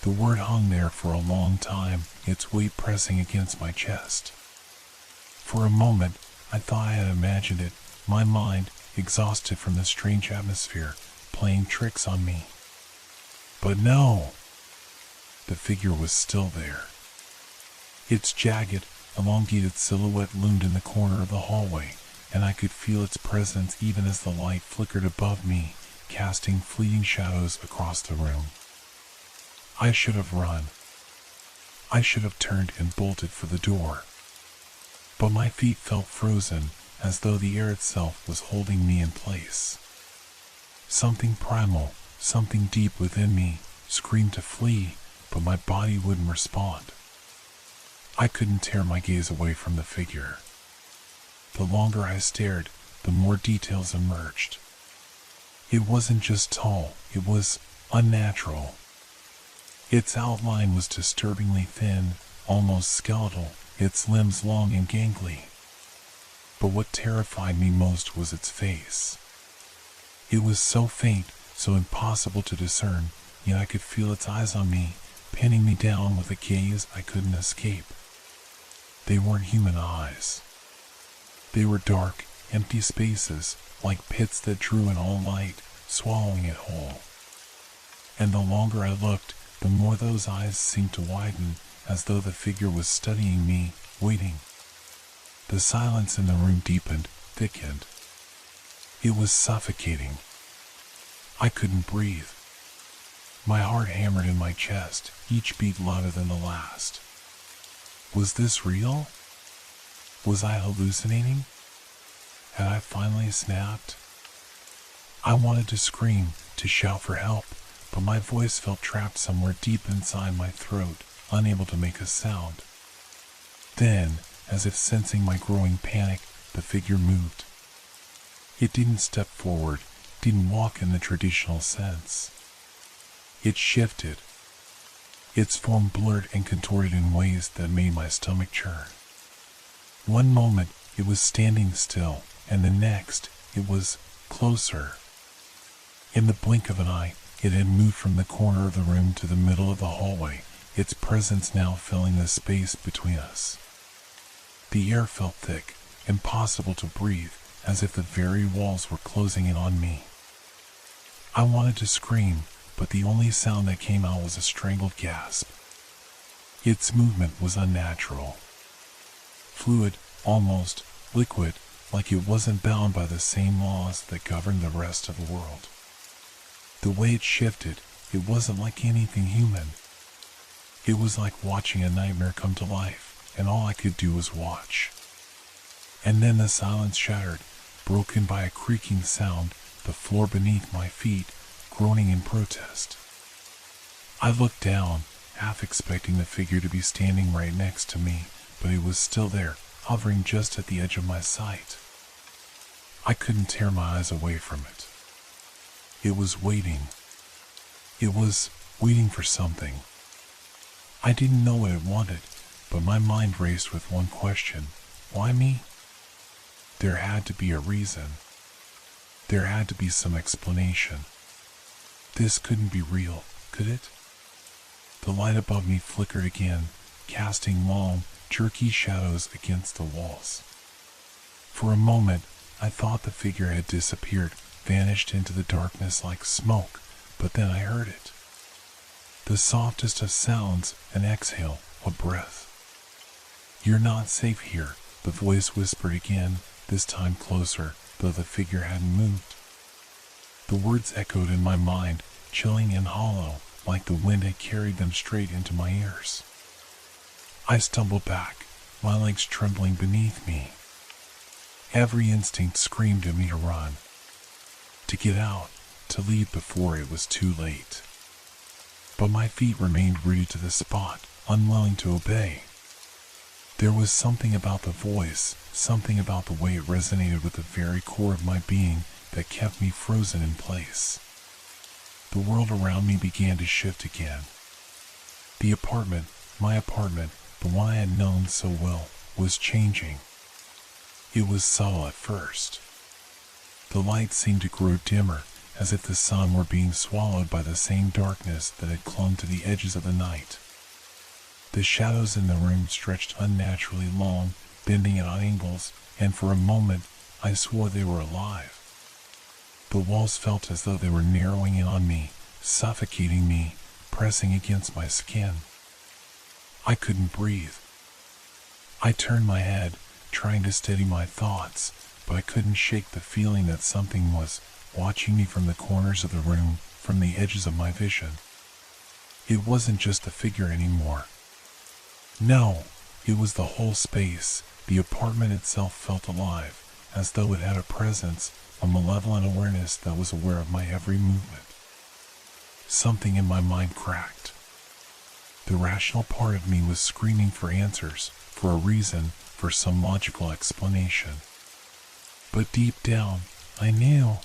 The word hung there for a long time, its weight pressing against my chest. For a moment, I thought I had imagined it, my mind, exhausted from the strange atmosphere, playing tricks on me. But no! The figure was still there. Its jagged, elongated silhouette loomed in the corner of the hallway, and I could feel its presence even as the light flickered above me, casting fleeting shadows across the room. I should have run. I should have turned and bolted for the door. But my feet felt frozen, as though the air itself was holding me in place. Something primal, something deep within me, screamed to flee, but my body wouldn't respond. I couldn't tear my gaze away from the figure. The longer I stared, the more details emerged. It wasn't just tall, it was unnatural. Its outline was disturbingly thin, almost skeletal, its limbs long and gangly. But what terrified me most was its face. It was so faint, so impossible to discern, yet I could feel its eyes on me, pinning me down with a gaze I couldn't escape. They weren't human eyes. They were dark, empty spaces, like pits that drew in all light, swallowing it whole. And the longer I looked, the more those eyes seemed to widen, as though the figure was studying me, waiting. The silence in the room deepened, thickened. It was suffocating. I couldn't breathe. My heart hammered in my chest, each beat louder than the last. Was this real? Was I hallucinating? Had I finally snapped? I wanted to scream, to shout for help, but my voice felt trapped somewhere deep inside my throat, unable to make a sound. Then, as if sensing my growing panic, the figure moved. It didn't step forward, didn't walk in the traditional sense. It shifted. Its form blurred and contorted in ways that made my stomach churn. One moment, it was standing still, and the next, it was closer. In the blink of an eye, it had moved from the corner of the room to the middle of the hallway, its presence now filling the space between us. The air felt thick, impossible to breathe, as if the very walls were closing in on me. I wanted to scream, but the only sound that came out was a strangled gasp. Its movement was unnatural. Fluid, almost liquid, like it wasn't bound by the same laws that govern the rest of the world. The way it shifted, it wasn't like anything human. It was like watching a nightmare come to life, and all I could do was watch. And then the silence shattered, broken by a creaking sound, the floor beneath my feet groaning in protest. I looked down, half expecting the figure to be standing right next to me, but it was still there, hovering just at the edge of my sight. I couldn't tear my eyes away from it. It was waiting. It was waiting for something. I didn't know what it wanted, but my mind raced with one question. Why me? There had to be a reason. There had to be some explanation. This couldn't be real, could it? The light above me flickered again, casting long, jerky shadows against the walls. For a moment, I thought the figure had disappeared, vanished into the darkness like smoke, but then I heard it. The softest of sounds, an exhale, a breath. "You're not safe here," the voice whispered again, this time closer, though the figure hadn't moved. The words echoed in my mind, chilling and hollow, like the wind had carried them straight into my ears. I stumbled back, my legs trembling beneath me. Every instinct screamed at me to run, to get out, to leave before it was too late. But my feet remained rooted to the spot, unwilling to obey. There was something about the voice, something about the way it resonated with the very core of my being that kept me frozen in place. The world around me began to shift again. The apartment, my apartment, the one I had known so well, was changing. It was subtle at first. The light seemed to grow dimmer, as if the sun were being swallowed by the same darkness that had clung to the edges of the night. The shadows in the room stretched unnaturally long, bending at angles, and for a moment I swore they were alive. The walls felt as though they were narrowing in on me, suffocating me, pressing against my skin. I couldn't breathe. I turned my head, trying to steady my thoughts, but I couldn't shake the feeling that something was watching me from the corners of the room, from the edges of my vision. It wasn't just a figure anymore. No, it was the whole space. The apartment itself felt alive, as though it had a presence, a malevolent awareness that was aware of my every movement. Something in my mind cracked. The rational part of me was screaming for answers, for a reason, for some logical explanation. But deep down, I knew.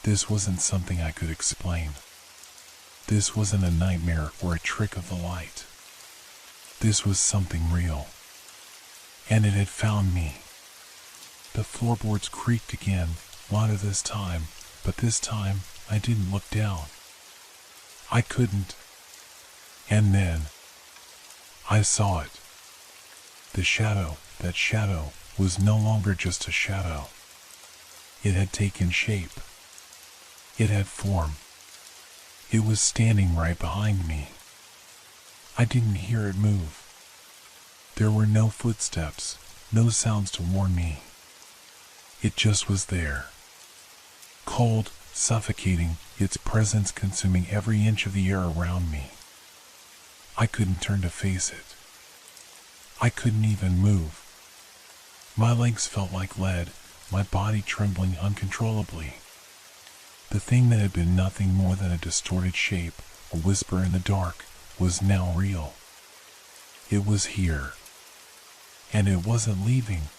This wasn't something I could explain. This wasn't a nightmare or a trick of the light. This was something real. And it had found me. The floorboards creaked again, louder this time, but this time I didn't look down. I couldn't. And then I saw it. The shadow, that shadow, was no longer just a shadow. It had taken shape. It had form. It was standing right behind me. I didn't hear it move. There were no footsteps, no sounds to warn me. It just was there. Cold, suffocating, its presence consuming every inch of the air around me. I couldn't turn to face it. I couldn't even move. My legs felt like lead, my body trembling uncontrollably. The thing that had been nothing more than a distorted shape, a whisper in the dark, was now real. It was here. And it wasn't leaving.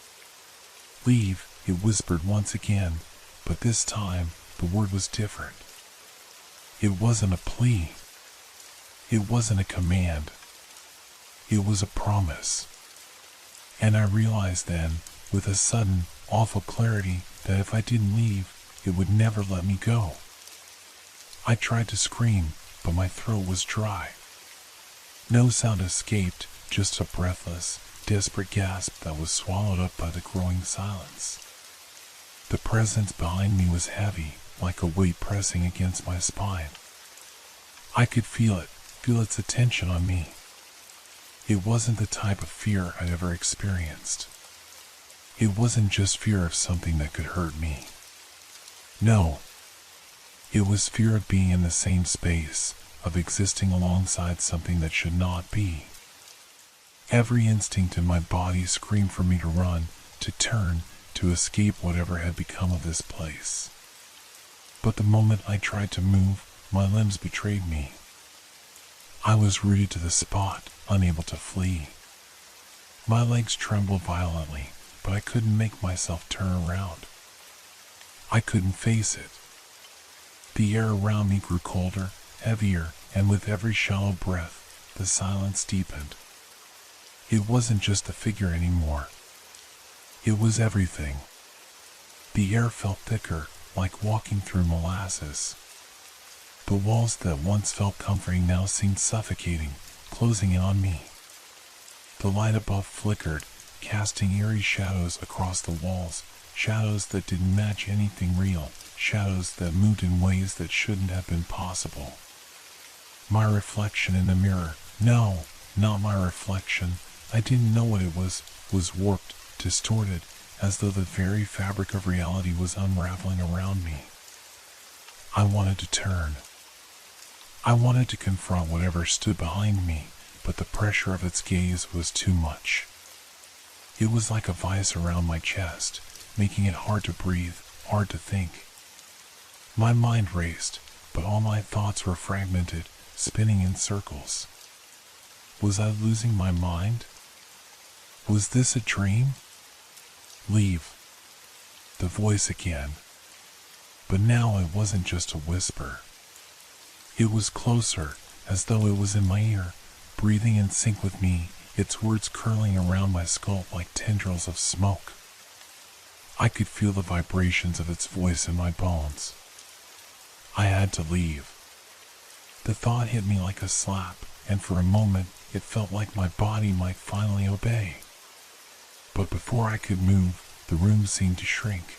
"Leave," it whispered once again, but this time the word was different. It wasn't a plea. It wasn't a command. It was a promise. And I realized then, with a sudden, awful clarity, that if I didn't leave, it would never let me go. I tried to scream, but my throat was dry. No sound escaped, just a breathless, desperate gasp that was swallowed up by the growing silence. The presence behind me was heavy, like a weight pressing against my spine. I could feel its attention on me. It wasn't the type of fear I'd ever experienced. It wasn't just fear of something that could hurt me. No, it was fear of being in the same space, of existing alongside something that should not be. Every instinct in my body screamed for me to run, to turn, to escape whatever had become of this place. But the moment I tried to move, my limbs betrayed me. I was rooted to the spot, unable to flee. My legs trembled violently, but I couldn't make myself turn around. I couldn't face it. The air around me grew colder, heavier, and with every shallow breath, the silence deepened. It wasn't just a figure anymore. It was everything. The air felt thicker, like walking through molasses. The walls that once felt comforting now seemed suffocating, closing in on me. The light above flickered, casting eerie shadows across the walls, shadows that didn't match anything real, shadows that moved in ways that shouldn't have been possible. My reflection in the mirror, no, not my reflection, I didn't know what it was warped, distorted, as though the very fabric of reality was unraveling around me. I wanted to turn. I wanted to confront whatever stood behind me, but the pressure of its gaze was too much. It was like a vice around my chest, making it hard to breathe, hard to think. My mind raced, but all my thoughts were fragmented, spinning in circles. Was I losing my mind? Was this a dream? Leave. The voice again. But now it wasn't just a whisper. It was closer, as though it was in my ear, breathing in sync with me, its words curling around my skull like tendrils of smoke. I could feel the vibrations of its voice in my bones. I had to leave. The thought hit me like a slap, and for a moment it felt like my body might finally obey. But before I could move, the room seemed to shrink.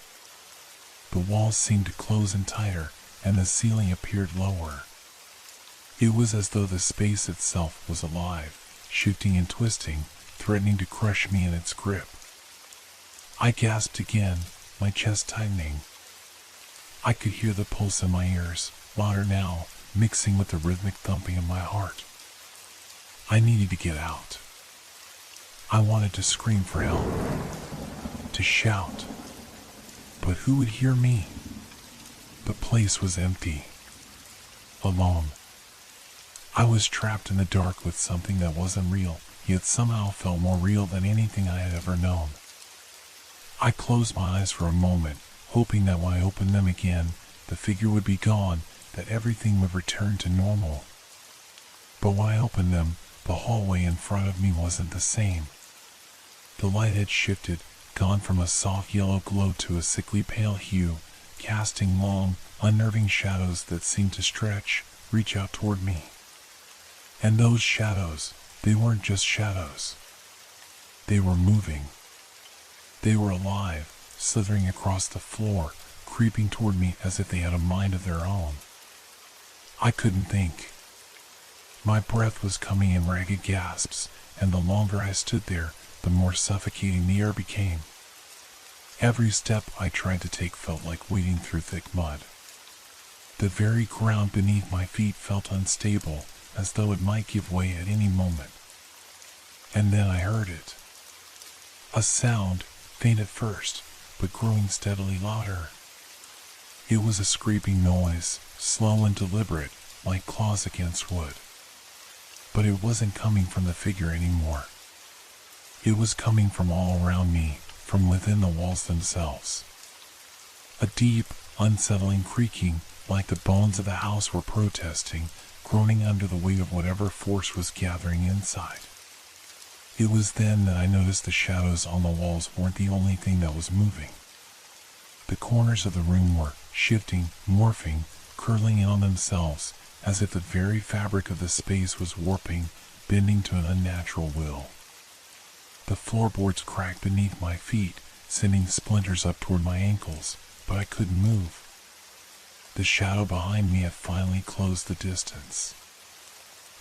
The walls seemed to close in tighter, and the ceiling appeared lower. It was as though the space itself was alive, shifting and twisting, threatening to crush me in its grip. I gasped again, my chest tightening. I could hear the pulse in my ears, louder now, mixing with the rhythmic thumping of my heart. I needed to get out. I wanted to scream for help, to shout. But who would hear me? The place was empty. Alone. I was trapped in the dark with something that wasn't real, yet somehow felt more real than anything I had ever known. I closed my eyes for a moment, hoping that when I opened them again, the figure would be gone, that everything would return to normal. But when I opened them, the hallway in front of me wasn't the same. The light had shifted, gone from a soft yellow glow to a sickly pale hue, casting long, unnerving shadows that seemed to stretch, reach out toward me. And those shadows, they weren't just shadows. They were moving. They were alive, slithering across the floor, creeping toward me as if they had a mind of their own. I couldn't think. My breath was coming in ragged gasps, and the longer I stood there, the more suffocating the air became. Every step I tried to take felt like wading through thick mud. The very ground beneath my feet felt unstable, as though it might give way at any moment. And then I heard it. A sound, faint at first, but growing steadily louder. It was a scraping noise, slow and deliberate, like claws against wood. But it wasn't coming from the figure anymore. It was coming from all around me, from within the walls themselves. A deep, unsettling creaking, like the bones of the house were protesting, groaning under the weight of whatever force was gathering inside. It was then that I noticed the shadows on the walls weren't the only thing that was moving. The corners of the room were shifting, morphing, curling in on themselves, as if the very fabric of the space was warping, bending to an unnatural will. The floorboards cracked beneath my feet, sending splinters up toward my ankles, but I couldn't move. The shadow behind me had finally closed the distance.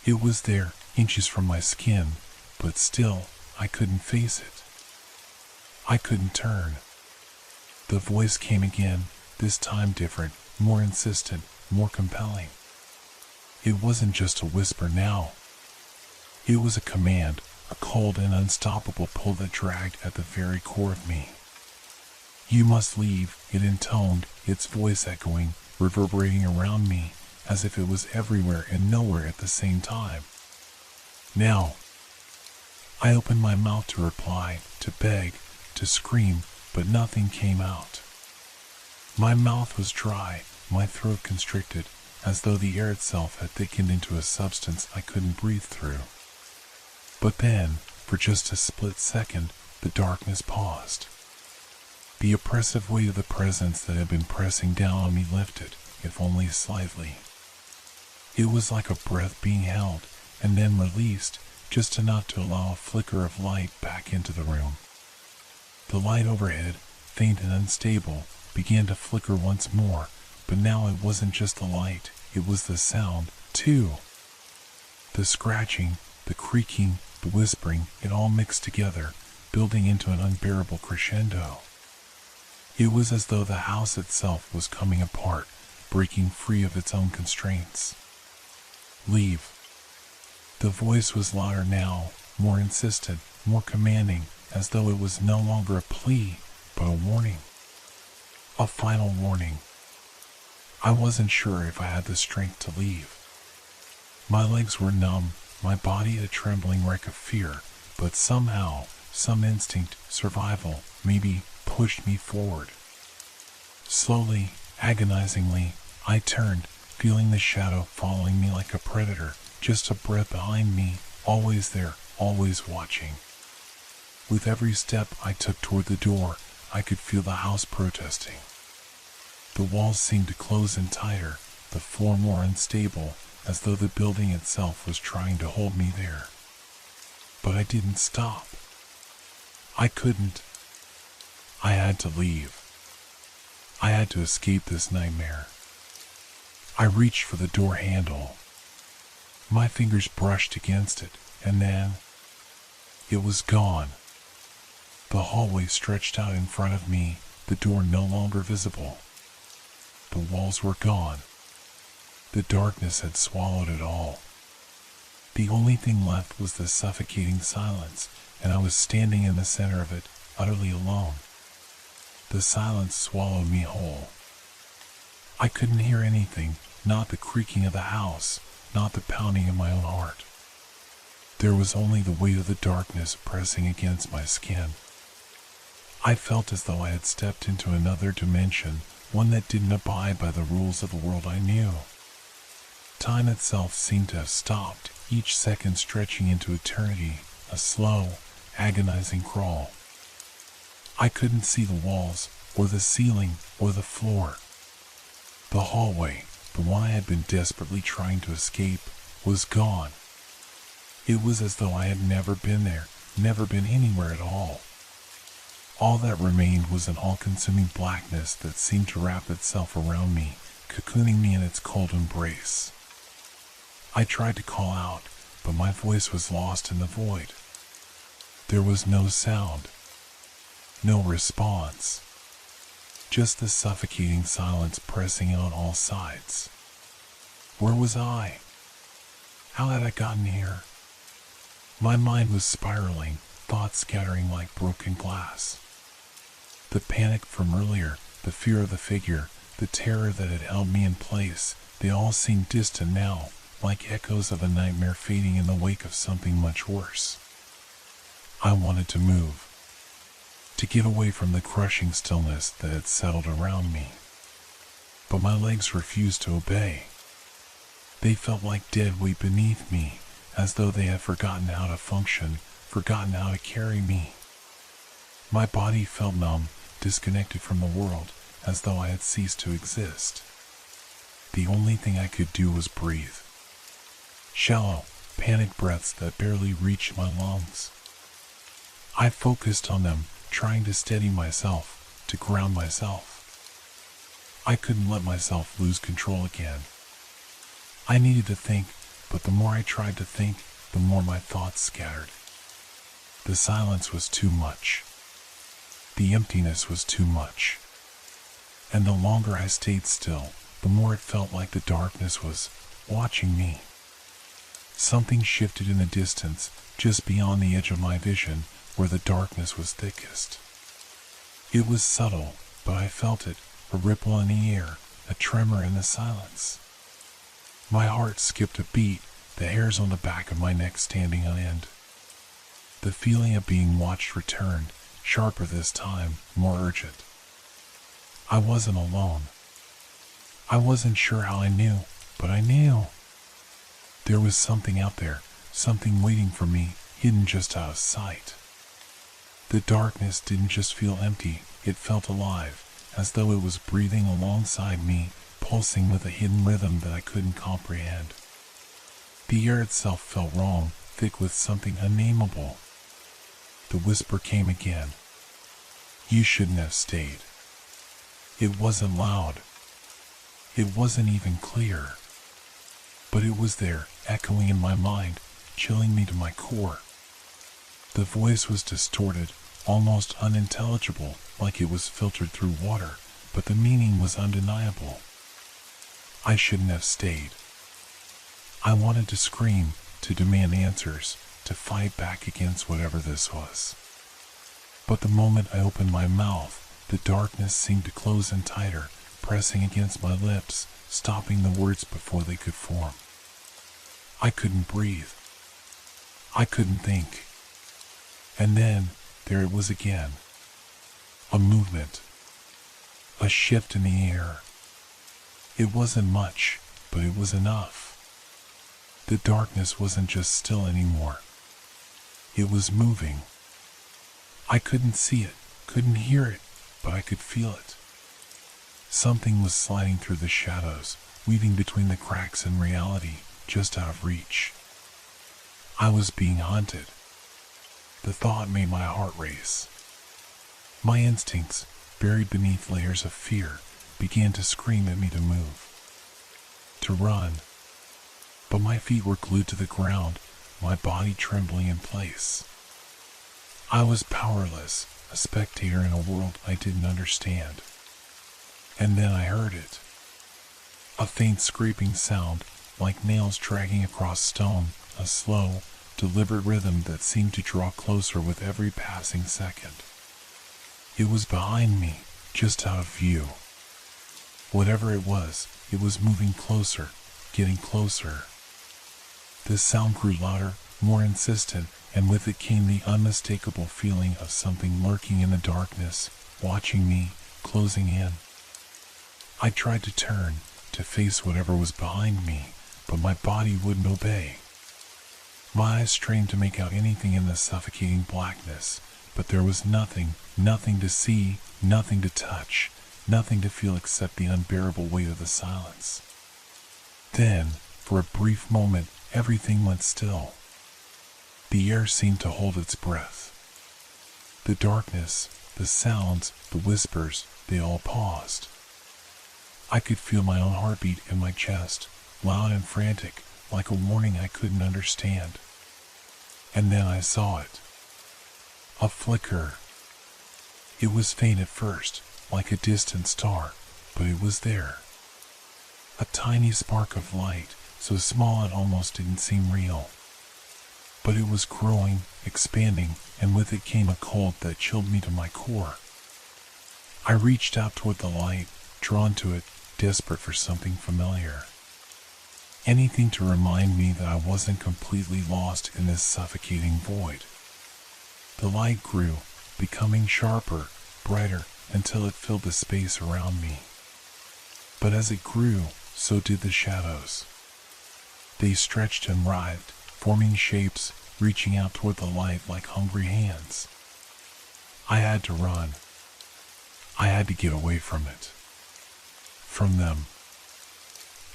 It was there, inches from my skin, but still, I couldn't face it. I couldn't turn. The voice came again, this time different, more insistent, more compelling. It wasn't just a whisper now. It was a command, a cold and unstoppable pull that dragged at the very core of me. "You must leave," it intoned, its voice echoing, reverberating around me, as if it was everywhere and nowhere at the same time. "Now." I opened my mouth to reply, to beg, to scream, but nothing came out. My mouth was dry, my throat constricted, as though the air itself had thickened into a substance I couldn't breathe through. But then, for just a split second, the darkness paused. The oppressive weight of the presence that had been pressing down on me lifted, if only slightly. It was like a breath being held, and then released, just enough to allow a flicker of light back into the room. The light overhead, faint and unstable, began to flicker once more, but now it wasn't just the light, it was the sound, too. The scratching, the creaking, the whispering, it all mixed together, building into an unbearable crescendo. It was as though the house itself was coming apart, breaking free of its own constraints. "Leave." The voice was louder now, more insistent, more commanding, as though it was no longer a plea, but a warning. A final warning. I wasn't sure if I had the strength to leave. My legs were numb, my body a trembling wreck of fear, but somehow, some instinct, survival, maybe, pushed me forward. Slowly, agonizingly, I turned, feeling the shadow following me like a predator, just a breath behind me, always there, always watching. With every step I took toward the door, I could feel the house protesting. The walls seemed to close in tighter, the floor more unstable, as though the building itself was trying to hold me there. But I didn't stop. I couldn't. I had to leave. I had to escape this nightmare. I reached for the door handle. My fingers brushed against it, and then it was gone. The hallway stretched out in front of me, the door no longer visible. The walls were gone. The darkness had swallowed it all. The only thing left was the suffocating silence, and I was standing in the center of it, utterly alone. The silence swallowed me whole. I couldn't hear anything, not the creaking of the house, not the pounding of my own heart. There was only the weight of the darkness pressing against my skin. I felt as though I had stepped into another dimension, one that didn't abide by the rules of the world I knew. Time itself seemed to have stopped, each second stretching into eternity, a slow, agonizing crawl. I couldn't see the walls, or the ceiling, or the floor. The hallway, the one I had been desperately trying to escape, was gone. It was as though I had never been there, never been anywhere at all. All that remained was an all-consuming blackness that seemed to wrap itself around me, cocooning me in its cold embrace. I tried to call out, but my voice was lost in the void. There was no sound, no response, just the suffocating silence pressing on all sides. Where was I? How had I gotten here? My mind was spiraling, thoughts scattering like broken glass. The panic from earlier, the fear of the figure, the terror that had held me in place, they all seemed distant now, like echoes of a nightmare fading in the wake of something much worse. I wanted to move, to get away from the crushing stillness that had settled around me. But my legs refused to obey. They felt like dead weight beneath me, as though they had forgotten how to function, forgotten how to carry me. My body felt numb, disconnected from the world, as though I had ceased to exist. The only thing I could do was breathe. Shallow, panicked breaths that barely reached my lungs. I focused on them, trying to steady myself, to ground myself. I couldn't let myself lose control again. I needed to think, but the more I tried to think, the more my thoughts scattered. The silence was too much. The emptiness was too much. And the longer I stayed still, the more it felt like the darkness was watching me. Something shifted in the distance, just beyond the edge of my vision, where the darkness was thickest. It was subtle, but I felt it, a ripple in the air, a tremor in the silence. My heart skipped a beat, the hairs on the back of my neck standing on end. The feeling of being watched returned, sharper this time, more urgent. I wasn't alone. I wasn't sure how I knew, but I knew. There was something out there, something waiting for me, hidden just out of sight. The darkness didn't just feel empty, it felt alive, as though it was breathing alongside me, pulsing with a hidden rhythm that I couldn't comprehend. The air itself felt wrong, thick with something unnameable. The whisper came again. You shouldn't have stayed. It wasn't loud. It wasn't even clear. But it was there, echoing in my mind, chilling me to my core. The voice was distorted, almost unintelligible, like it was filtered through water, but the meaning was undeniable. I shouldn't have stayed. I wanted to scream, to demand answers, to fight back against whatever this was. But the moment I opened my mouth, the darkness seemed to close in tighter, pressing against my lips, stopping the words before they could form. I couldn't breathe. I couldn't think. And then, there it was again. A movement. A shift in the air. It wasn't much, but it was enough. The darkness wasn't just still anymore. It was moving. I couldn't see it, couldn't hear it, but I could feel it. Something was sliding through the shadows, weaving between the cracks in reality, just out of reach. I was being hunted. The thought made my heart race. My instincts, buried beneath layers of fear, began to scream at me to move, to run. But my feet were glued to the ground, my body trembling in place. I was powerless, a spectator in a world I didn't understand. And then I heard it. A faint scraping sound, like nails dragging across stone, a slow, deliberate rhythm that seemed to draw closer with every passing second. It was behind me, just out of view. Whatever it was moving closer, getting closer. The sound grew louder, more insistent, and with it came the unmistakable feeling of something lurking in the darkness, watching me, closing in. I tried to turn, to face whatever was behind me, but my body wouldn't obey. My eyes strained to make out anything in the suffocating blackness, but there was nothing, nothing to see, nothing to touch, nothing to feel except the unbearable weight of the silence. Then, for a brief moment, everything went still. The air seemed to hold its breath. The darkness, the sounds, the whispers, they all paused. I could feel my own heartbeat in my chest, loud and frantic, like a warning I couldn't understand. And then I saw it. A flicker. It was faint at first, like a distant star, but it was there. A tiny spark of light, so small it almost didn't seem real. But it was growing, expanding, and with it came a cold that chilled me to my core. I reached out toward the light, drawn to it, desperate for something familiar. Anything to remind me that I wasn't completely lost in this suffocating void. The light grew, becoming sharper, brighter, until it filled the space around me. But as it grew, so did the shadows. They stretched and writhed, forming shapes, reaching out toward the light like hungry hands. I had to run. I had to get away from it. From them.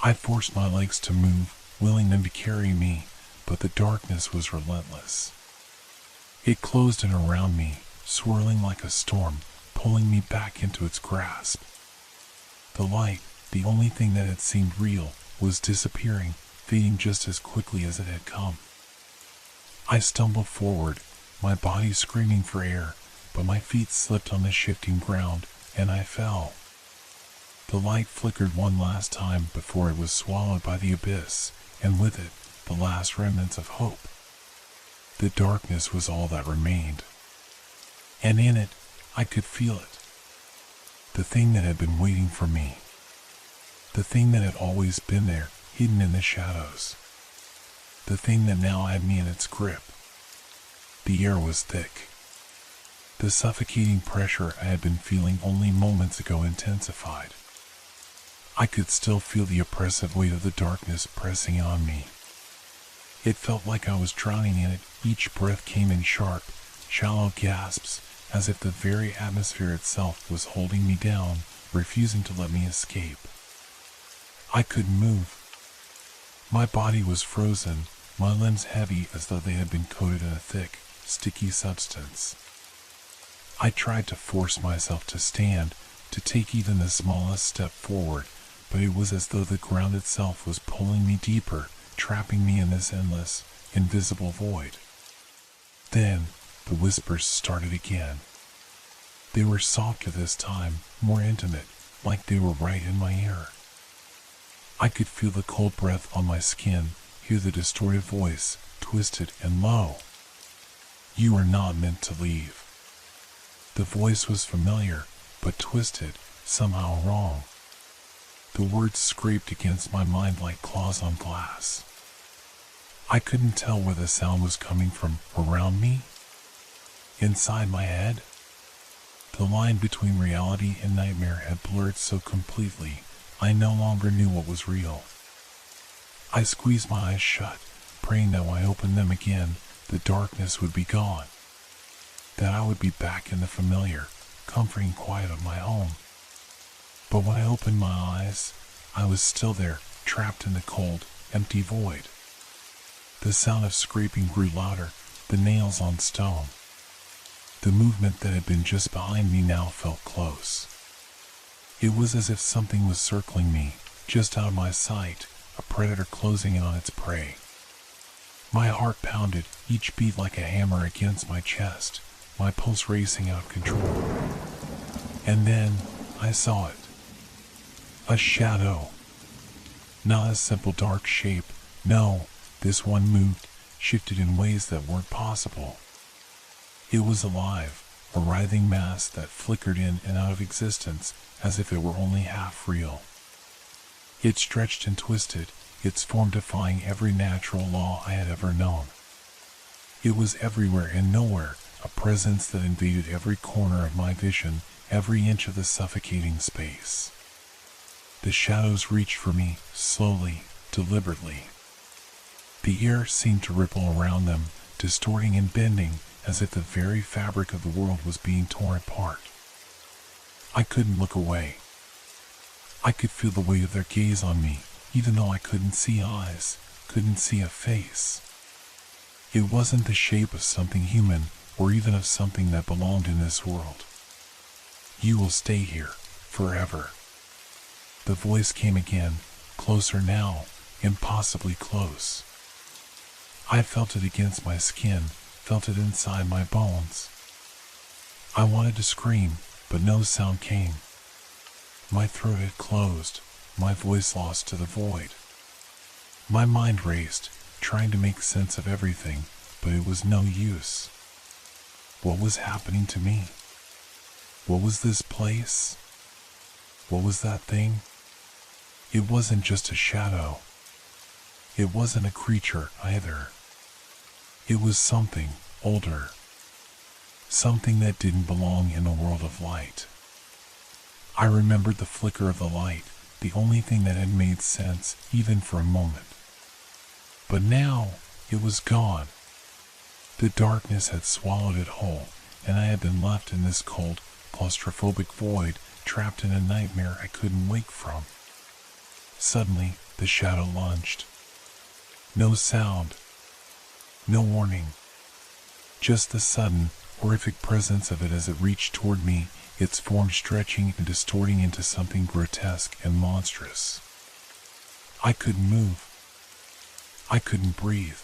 I forced my legs to move, willing them to carry me, but the darkness was relentless. It closed in around me, swirling like a storm, pulling me back into its grasp. The light, the only thing that had seemed real, was disappearing, fading just as quickly as it had come. I stumbled forward, my body screaming for air, but my feet slipped on the shifting ground, and I fell. The light flickered one last time before it was swallowed by the abyss, and with it, the last remnants of hope. The darkness was all that remained. And in it, I could feel it. The thing that had been waiting for me. The thing that had always been there, hidden in the shadows. The thing that now had me in its grip. The air was thick. The suffocating pressure I had been feeling only moments ago intensified. I could still feel the oppressive weight of the darkness pressing on me. It felt like I was drowning in it. Each breath came in sharp, shallow gasps, as if the very atmosphere itself was holding me down, refusing to let me escape. I couldn't move. My body was frozen, my limbs heavy as though they had been coated in a thick, sticky substance. I tried to force myself to stand, to take even the smallest step forward, but it was as though the ground itself was pulling me deeper, trapping me in this endless, invisible void. Then, the whispers started again. They were softer this time, more intimate, like they were right in my ear. I could feel the cold breath on my skin, hear the distorted voice, twisted and low. You are not meant to leave. The voice was familiar, but twisted, somehow wrong. The words scraped against my mind like claws on glass. I couldn't tell where the sound was coming from. Around me? Inside my head? The line between reality and nightmare had blurred so completely, I no longer knew what was real. I squeezed my eyes shut, praying that when I opened them again, the darkness would be gone. That I would be back in the familiar, comforting quiet of my home. But when I opened my eyes, I was still there, trapped in the cold, empty void. The sound of scraping grew louder, the nails on stone. The movement that had been just behind me now felt close. It was as if something was circling me, just out of my sight, a predator closing in on its prey. My heart pounded, each beat like a hammer against my chest, my pulse racing out of control. And then, I saw it. A shadow. Not a simple dark shape, no, this one moved, shifted in ways that weren't possible. It was alive, a writhing mass that flickered in and out of existence as if it were only half real. It stretched and twisted, its form defying every natural law I had ever known. It was everywhere and nowhere, a presence that invaded every corner of my vision, every inch of the suffocating space. The shadows reached for me, slowly, deliberately. The air seemed to ripple around them, distorting and bending, as if the very fabric of the world was being torn apart. I couldn't look away. I could feel the weight of their gaze on me, even though I couldn't see eyes, couldn't see a face. It wasn't the shape of something human, or even of something that belonged in this world. You will stay here, forever. The voice came again, closer now, impossibly close. I felt it against my skin, felt it inside my bones. I wanted to scream, but no sound came. My throat had closed, my voice lost to the void. My mind raced, trying to make sense of everything, but it was no use. What was happening to me? What was this place? What was that thing? It wasn't just a shadow. It wasn't a creature either. It was something older. Something that didn't belong in a world of light. I remembered the flicker of the light, the only thing that had made sense, even for a moment. But now, it was gone. The darkness had swallowed it whole, and I had been left in this cold, claustrophobic void, trapped in a nightmare I couldn't wake from. Suddenly, the shadow lunged. No sound. No warning. Just the sudden, horrific presence of it as it reached toward me, its form stretching and distorting into something grotesque and monstrous. I couldn't move. I couldn't breathe.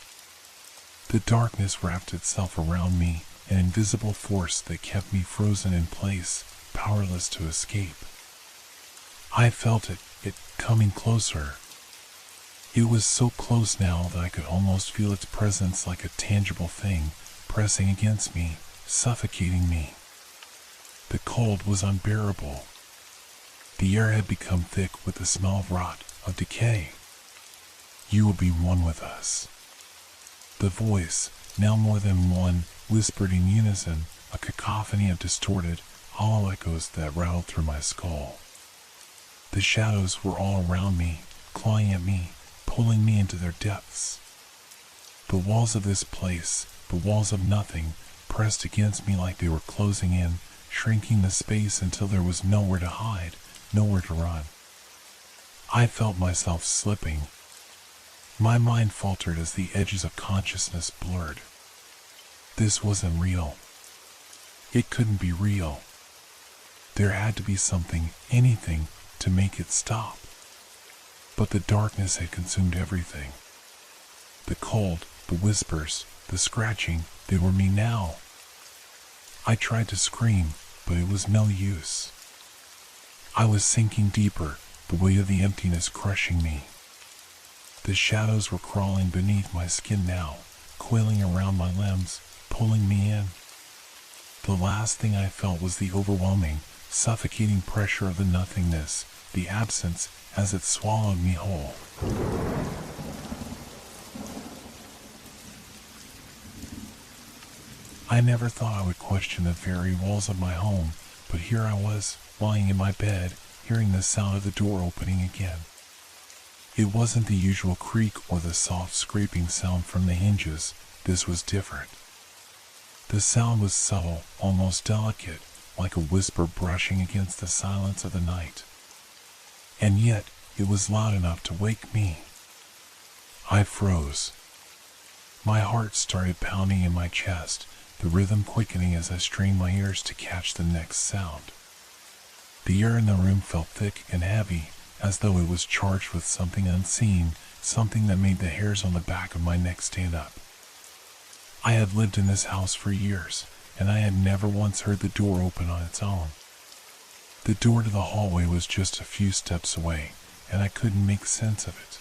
The darkness wrapped itself around me, an invisible force that kept me frozen in place, powerless to escape. I felt it coming closer. It was so close now that I could almost feel its presence like a tangible thing, pressing against me, suffocating me. The cold was unbearable. The air had become thick with the smell of rot, of decay. You will be one with us. The voice, now more than one, whispered in unison, a cacophony of distorted, hollow echoes that rattled through my skull. The shadows were all around me, clawing at me, pulling me into their depths. The walls of this place, the walls of nothing, pressed against me like they were closing in, shrinking the space until there was nowhere to hide, nowhere to run. I felt myself slipping. My mind faltered as the edges of consciousness blurred. This wasn't real. It couldn't be real. There had to be something, anything, to make it stop. But the darkness had consumed everything. The cold, the whispers, the scratching, they were me now. I tried to scream, but it was no use. I was sinking deeper, the weight of the emptiness crushing me. The shadows were crawling beneath my skin now, coiling around my limbs, pulling me in. The last thing I felt was the overwhelming, suffocating pressure of the nothingness, the absence as it swallowed me whole. I never thought I would question the very walls of my home, but here I was, lying in my bed, hearing the sound of the door opening again. It wasn't the usual creak or the soft scraping sound from the hinges. This was different. The sound was subtle, almost delicate, like a whisper brushing against the silence of the night. And yet, it was loud enough to wake me. I froze. My heart started pounding in my chest, the rhythm quickening as I strained my ears to catch the next sound. The air in the room felt thick and heavy, as though it was charged with something unseen, something that made the hairs on the back of my neck stand up. I had lived in this house for years, and I had never once heard the door open on its own. The door to the hallway was just a few steps away, and I couldn't make sense of it.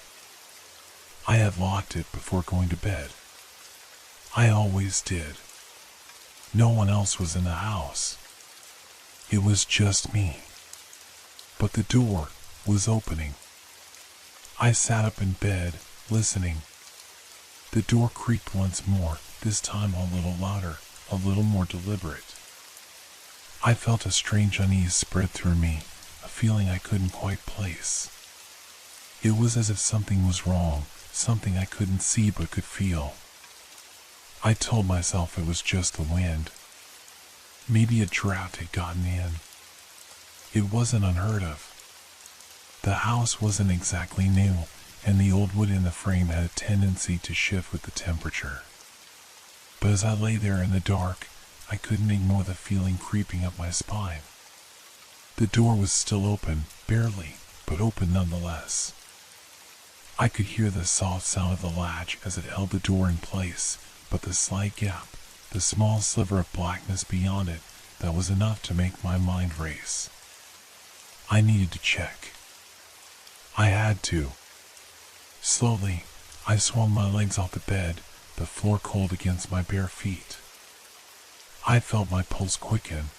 I had locked it before going to bed. I always did. No one else was in the house. It was just me. But the door was opening. I sat up in bed, listening. The door creaked once more, this time a little louder, a little more deliberate. I felt a strange unease spread through me, a feeling I couldn't quite place. It was as if something was wrong, something I couldn't see but could feel. I told myself it was just the wind. Maybe a draft had gotten in. It wasn't unheard of. The house wasn't exactly new, and the old wood in the frame had a tendency to shift with the temperature. But as I lay there in the dark, I couldn't ignore the feeling creeping up my spine. The door was still open, barely, but open nonetheless. I could hear the soft sound of the latch as it held the door in place, but the slight gap, the small sliver of blackness beyond it, that was enough to make my mind race. I needed to check. I had to. Slowly, I swung my legs off the bed, the floor cold against my bare feet. I felt my pulse quicken.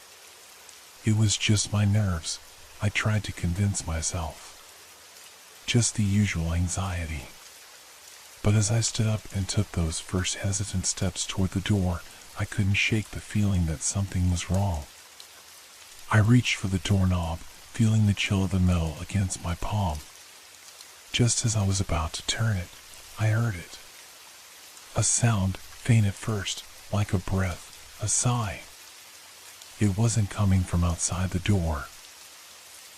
It was just my nerves, I tried to convince myself. Just the usual anxiety. But as I stood up and took those first hesitant steps toward the door, I couldn't shake the feeling that something was wrong. I reached for the doorknob, feeling the chill of the metal against my palm. Just as I was about to turn it, I heard it. A sound, faint at first, like a breath, a sigh. It wasn't coming from outside the door.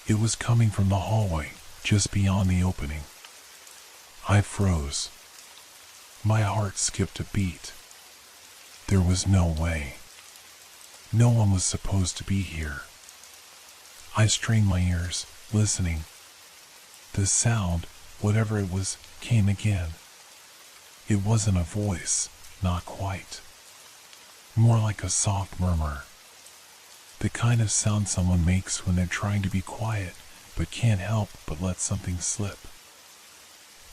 It was coming from the hallway, just beyond the opening. I froze. My heart skipped a beat. There was no way. No one was supposed to be here. I strained my ears, listening. The sound, whatever it was, came again. It wasn't a voice, not quite. More like a soft murmur. The kind of sound someone makes when they're trying to be quiet, but can't help but let something slip.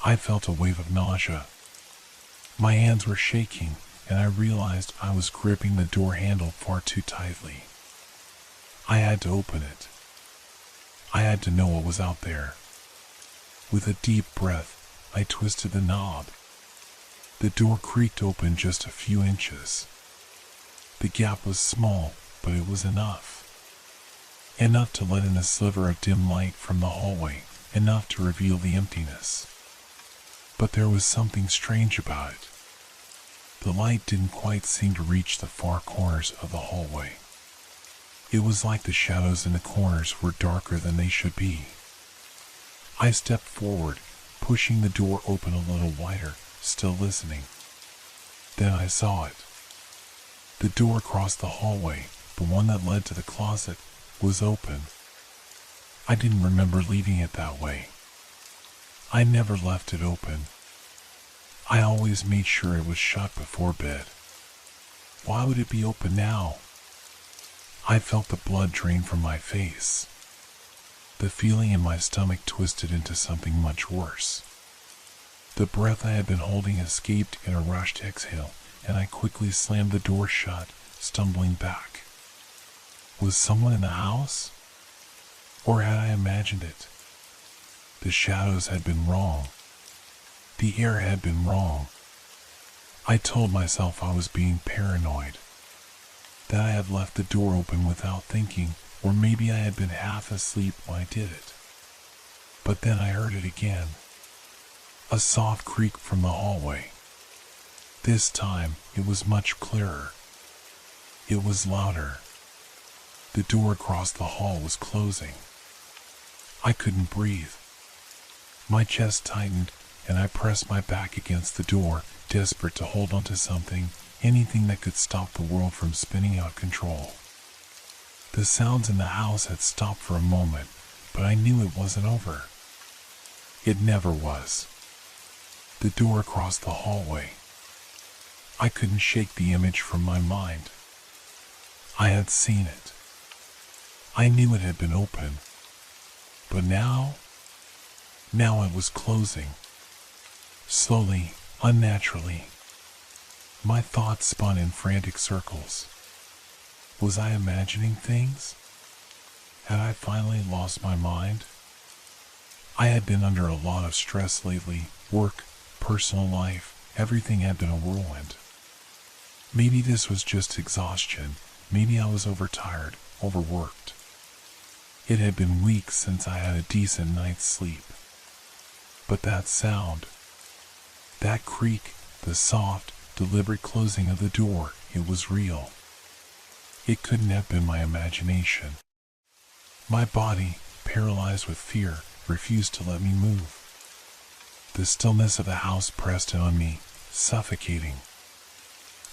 I felt a wave of nausea. My hands were shaking, and I realized I was gripping the door handle far too tightly. I had to open it. I had to know what was out there. With a deep breath, I twisted the knob. The door creaked open just a few inches. The gap was small, but it was enough. Enough to let in a sliver of dim light from the hallway, enough to reveal the emptiness. But there was something strange about it. The light didn't quite seem to reach the far corners of the hallway. It was like the shadows in the corners were darker than they should be. I stepped forward, pushing the door open a little wider, still listening. Then I saw it. The door across the hallway, the one that led to the closet, was open. I didn't remember leaving it that way. I never left it open. I always made sure it was shut before bed. Why would it be open now? I felt the blood drain from my face. The feeling in my stomach twisted into something much worse. The breath I had been holding escaped in a rushed exhale, and I quickly slammed the door shut, stumbling back. Was someone in the house? Or had I imagined it? The shadows had been wrong. The air had been wrong. I told myself I was being paranoid, that I had left the door open without thinking, or maybe I had been half asleep when I did it. But then I heard it again. A soft creak from the hallway. This time, it was much clearer. It was louder. The door across the hall was closing. I couldn't breathe. My chest tightened, and I pressed my back against the door, desperate to hold onto something, anything that could stop the world from spinning out of control. The sounds in the house had stopped for a moment, but I knew it wasn't over. It never was. The door across the hallway. I couldn't shake the image from my mind. I had seen it. I knew it had been open. But now it was closing. Slowly, unnaturally. My thoughts spun in frantic circles. Was I imagining things? Had I finally lost my mind? I had been under a lot of stress lately. Work, personal life, everything had been a whirlwind. Maybe this was just exhaustion. Maybe I was overtired, overworked. It had been weeks since I had a decent night's sleep. But that sound, that creak, the soft, deliberate closing of the door, it was real. It couldn't have been my imagination. My body, paralyzed with fear, refused to let me move. The stillness of the house pressed in on me, suffocating.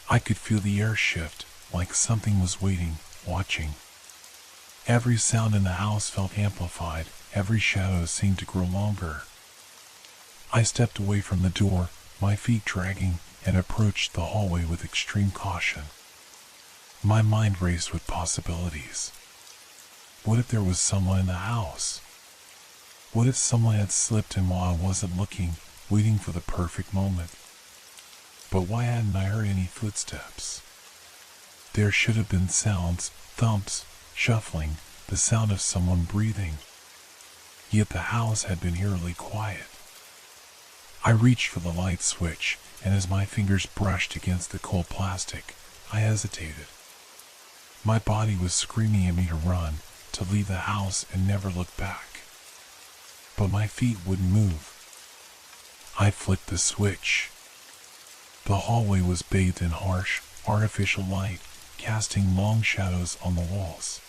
I could feel the air shift, like something was waiting, watching. Every sound in the house felt amplified, every shadow seemed to grow longer. I stepped away from the door, my feet dragging, and approached the hallway with extreme caution. My mind raced with possibilities. What if there was someone in the house? What if someone had slipped in while I wasn't looking, waiting for the perfect moment? But why hadn't I heard any footsteps? There should have been sounds, thumps, shuffling, the sound of someone breathing. Yet the house had been eerily quiet. I reached for the light switch, and as my fingers brushed against the cold plastic, I hesitated. My body was screaming at me to run, to leave the house and never look back. But my feet wouldn't move. I flicked the switch. The hallway was bathed in harsh, artificial light, casting long shadows on the walls.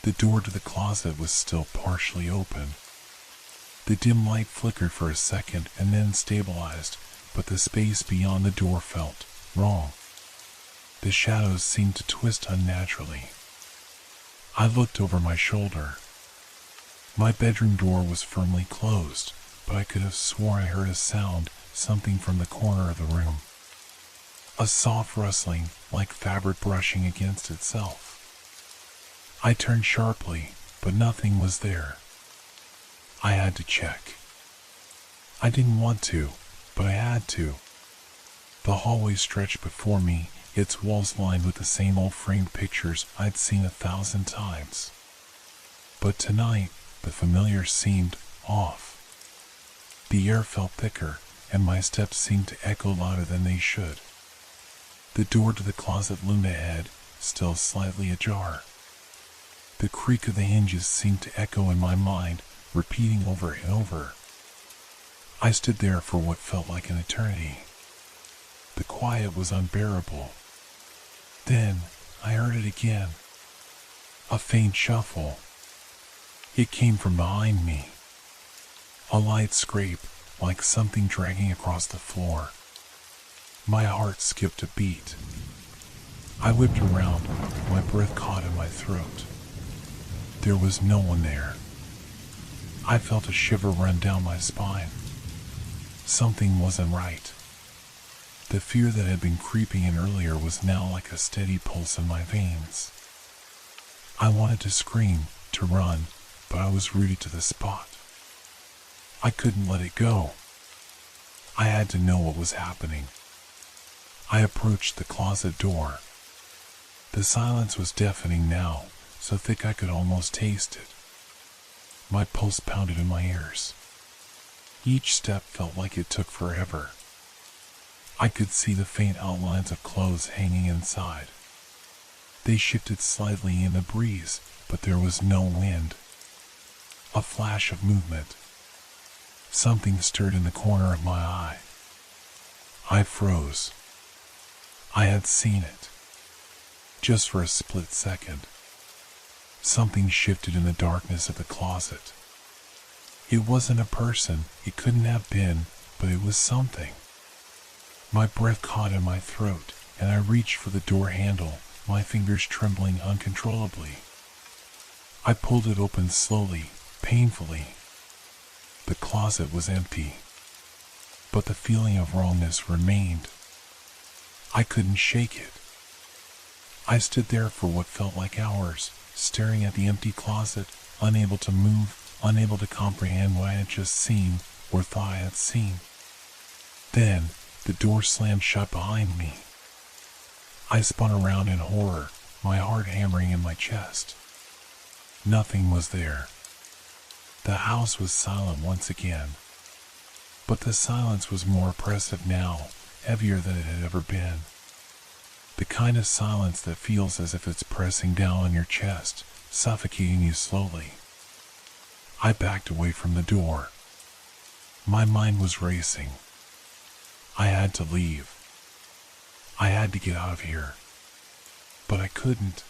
The door to the closet was still partially open. The dim light flickered for a second and then stabilized, but the space beyond the door felt wrong. The shadows seemed to twist unnaturally. I looked over my shoulder. My bedroom door was firmly closed, but I could have sworn I heard a sound, something from the corner of the room. A soft rustling, like fabric brushing against itself. I turned sharply, but nothing was there. I had to check. I didn't want to, but I had to. The hallway stretched before me, its walls lined with the same old framed pictures I'd seen 1,000 times. But tonight, the familiar seemed off. The air felt thicker, and my steps seemed to echo louder than they should. The door to the closet loomed ahead, still slightly ajar. The creak of the hinges seemed to echo in my mind, repeating over and over. I stood there for what felt like an eternity. The quiet was unbearable. Then, I heard it again. A faint shuffle. It came from behind me. A light scrape, like something dragging across the floor. My heart skipped a beat. I whipped around, my breath caught in my throat. There was no one there. I felt a shiver run down my spine. Something wasn't right. The fear that had been creeping in earlier was now like a steady pulse in my veins. I wanted to scream, to run, but I was rooted to the spot. I couldn't let it go. I had to know what was happening. I approached the closet door. The silence was deafening now, so thick I could almost taste it. My pulse pounded in my ears. Each step felt like it took forever. I could see the faint outlines of clothes hanging inside. They shifted slightly in the breeze, but there was no wind. A flash of movement. Something stirred in the corner of my eye. I froze. I had seen it. Just for a split second. Something shifted in the darkness of the closet. It wasn't a person, it couldn't have been, but it was something. My breath caught in my throat, and I reached for the door handle, my fingers trembling uncontrollably. I pulled it open slowly, painfully. The closet was empty, but the feeling of wrongness remained. I couldn't shake it. I stood there for what felt like hours, staring at the empty closet, unable to move, unable to comprehend what I had just seen or thought I had seen. Then, the door slammed shut behind me. I spun around in horror, my heart hammering in my chest. Nothing was there. The house was silent once again. But the silence was more oppressive now, heavier than it had ever been. The kind of silence that feels as if it's pressing down on your chest, suffocating you slowly. I backed away from the door. My mind was racing. I had to leave. I had to get out of here. But I couldn't.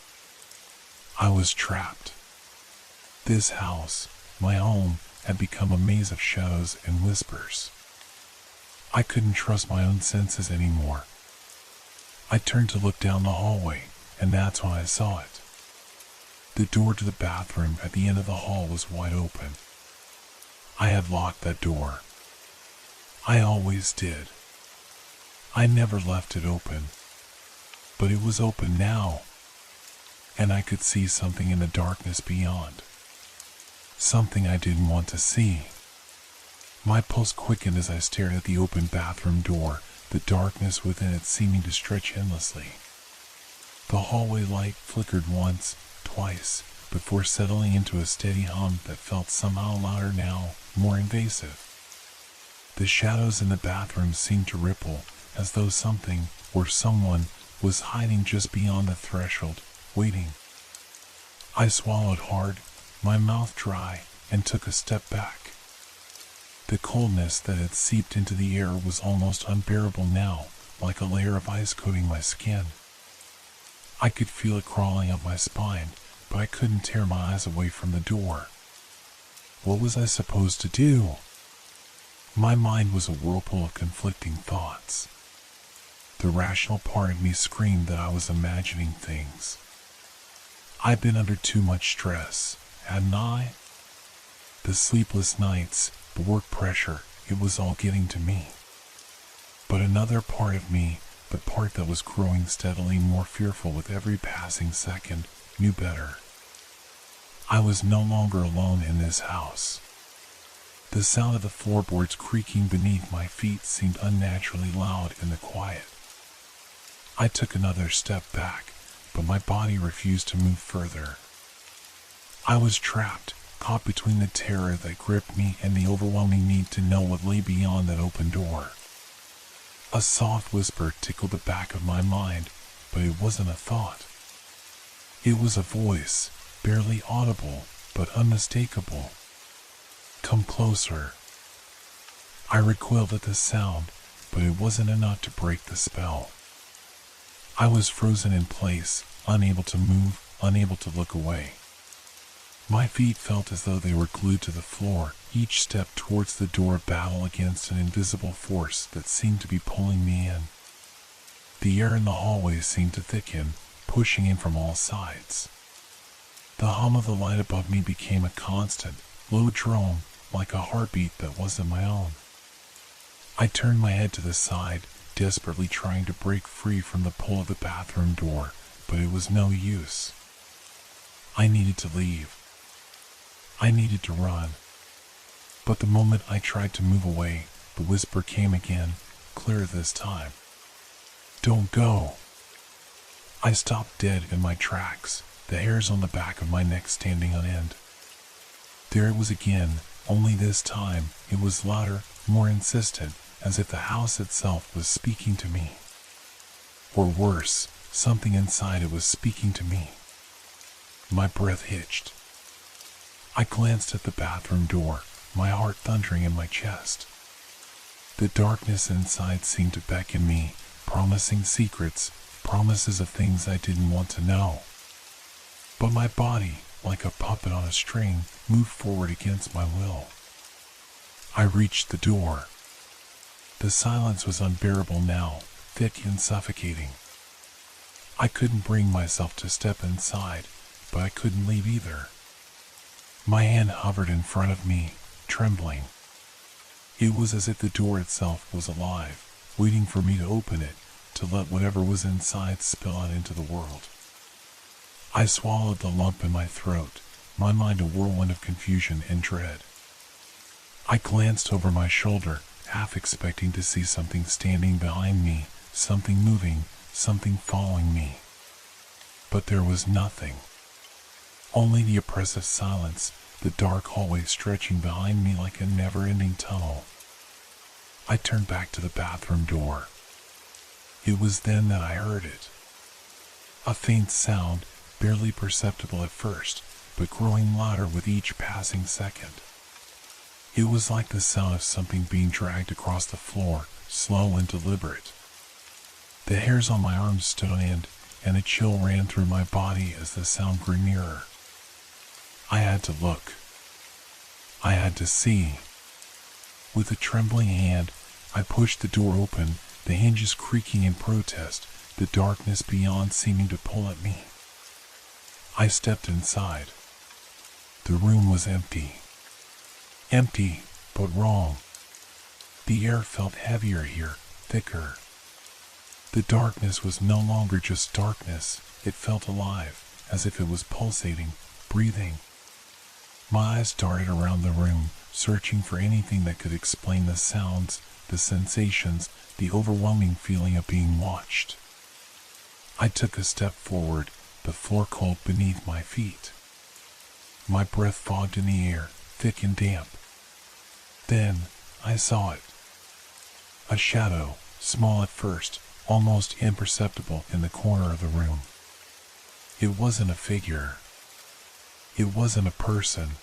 I was trapped. This house, my home, had become a maze of shadows and whispers. I couldn't trust my own senses anymore. I turned to look down the hallway, and that's when I saw it. The door to the bathroom at the end of the hall was wide open. I had locked that door. I always did. I never left it open. But it was open now, and I could see something in the darkness beyond. Something I didn't want to see. My pulse quickened as I stared at the open bathroom door, the darkness within it seeming to stretch endlessly. The hallway light flickered once, twice, before settling into a steady hum that felt somehow louder now, more invasive. The shadows in the bathroom seemed to ripple, as though something, or someone, was hiding just beyond the threshold, waiting. I swallowed hard, my mouth dry, and took a step back. The coldness that had seeped into the air was almost unbearable now, like a layer of ice coating my skin. I could feel it crawling up my spine, but I couldn't tear my eyes away from the door. What was I supposed to do? My mind was a whirlpool of conflicting thoughts. The rational part of me screamed that I was imagining things. I'd been under too much stress, hadn't I? The sleepless nights, the work pressure, it was all getting to me. But another part of me, the part that was growing steadily more fearful with every passing second, knew better. I was no longer alone in this house. The sound of the floorboards creaking beneath my feet seemed unnaturally loud in the quiet. I took another step back, but my body refused to move further. I was trapped, caught between the terror that gripped me and the overwhelming need to know what lay beyond that open door. A soft whisper tickled the back of my mind, but it wasn't a thought. It was a voice, barely audible, but unmistakable. "Come closer." I recoiled at the sound, but it wasn't enough to break the spell. I was frozen in place, unable to move, unable to look away. My feet felt as though they were glued to the floor, each step towards the door a battle against an invisible force that seemed to be pulling me in. The air in the hallway seemed to thicken, pushing in from all sides. The hum of the light above me became a constant, low drone, like a heartbeat that wasn't my own. I turned my head to the side, desperately trying to break free from the pull of the bathroom door, but it was no use. I needed to leave. I needed to run. But the moment I tried to move away, the whisper came again, clearer this time. "Don't go." I stopped dead in my tracks, the hairs on the back of my neck standing on end. There it was again, only this time it was louder, more insistent, as if the house itself was speaking to me. Or worse, something inside it was speaking to me. My breath hitched. I glanced at the bathroom door, my heart thundering in my chest. The darkness inside seemed to beckon me, promising secrets, promises of things I didn't want to know. But my body, like a puppet on a string, moved forward against my will. I reached the door. The silence was unbearable now, thick and suffocating. I couldn't bring myself to step inside, but I couldn't leave either. My hand hovered in front of me, trembling. It was as if the door itself was alive, waiting for me to open it, to let whatever was inside spill out into the world. I swallowed the lump in my throat, my mind a whirlwind of confusion and dread. I glanced over my shoulder, half expecting to see something standing behind me, something moving, something following me. But there was nothing. Only the oppressive silence, the dark hallway stretching behind me like a never-ending tunnel. I turned back to the bathroom door. It was then that I heard it. A faint sound, barely perceptible at first, but growing louder with each passing second. It was like the sound of something being dragged across the floor, slow and deliberate. The hairs on my arms stood on end, and a chill ran through my body as the sound grew nearer. I had to look. I had to see. With a trembling hand, I pushed the door open, the hinges creaking in protest, the darkness beyond seeming to pull at me. I stepped inside. The room was empty. Empty, but wrong. The air felt heavier here, thicker. The darkness was no longer just darkness, it felt alive, as if it was pulsating, breathing. My eyes darted around the room, searching for anything that could explain the sounds, the sensations, the overwhelming feeling of being watched. I took a step forward, the floor cold beneath my feet. My breath fogged in the air, thick and damp. Then, I saw it. A shadow, small at first, almost imperceptible in the corner of the room. It wasn't a figure. It wasn't a person.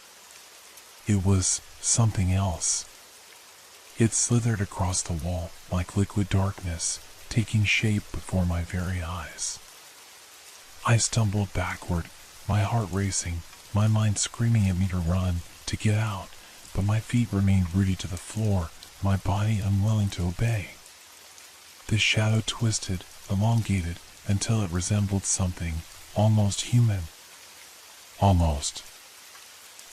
It was something else. It slithered across the wall like liquid darkness, taking shape before my very eyes. I stumbled backward, my heart racing, my mind screaming at me to run, to get out, but my feet remained rooted to the floor, my body unwilling to obey. The shadow twisted, elongated, until it resembled something almost human. Almost.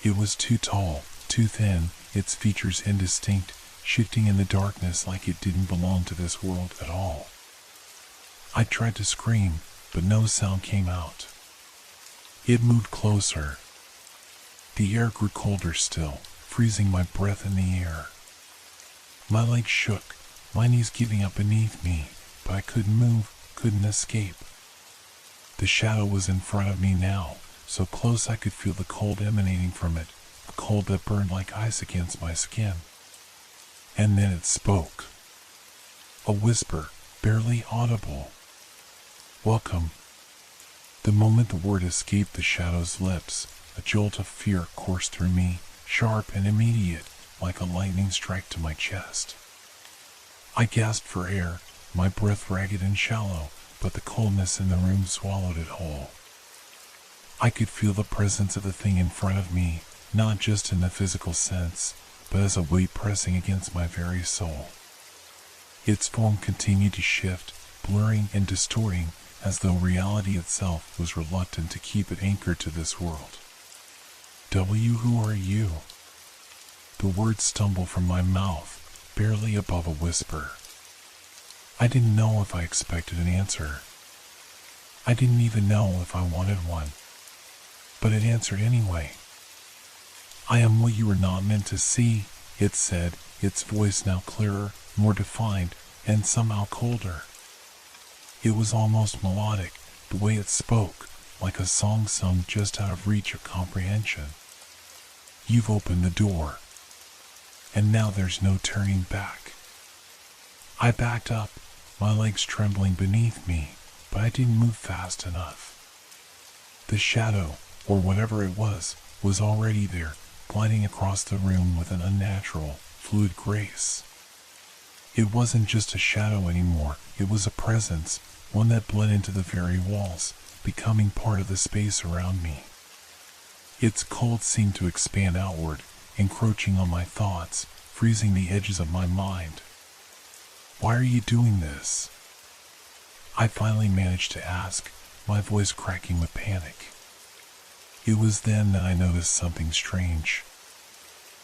It was too tall, too thin, its features indistinct, shifting in the darkness like it didn't belong to this world at all. I tried to scream, but no sound came out. It moved closer. The air grew colder still, freezing my breath in the air. My legs shook, my knees giving up beneath me, but I couldn't move, couldn't escape. The shadow was in front of me now, so close I could feel the cold emanating from it, a cold that burned like ice against my skin. And then it spoke. A whisper, barely audible. "Welcome." The moment the word escaped the shadow's lips, a jolt of fear coursed through me, sharp and immediate, like a lightning strike to my chest. I gasped for air, my breath ragged and shallow, but the coldness in the room swallowed it whole. I could feel the presence of the thing in front of me, not just in the physical sense, but as a weight pressing against my very soul. Its form continued to shift, blurring and distorting, as though reality itself was reluctant to keep it anchored to this world. Who are you?" The words stumbled from my mouth, barely above a whisper. I didn't know if I expected an answer. I didn't even know if I wanted one. But it answered anyway. "I am what you were not meant to see," it said, its voice now clearer, more defined, and somehow colder. It was almost melodic, the way it spoke, like a song sung just out of reach of comprehension. "You've opened the door, and now there's no turning back." I backed up, my legs trembling beneath me, but I didn't move fast enough. The shadow, or whatever it was already there, gliding across the room with an unnatural, fluid grace. It wasn't just a shadow anymore, it was a presence, one that bled into the very walls, becoming part of the space around me. Its cold seemed to expand outward, encroaching on my thoughts, freezing the edges of my mind. "Why are you doing this?" I finally managed to ask, my voice cracking with panic. It was then that I noticed something strange.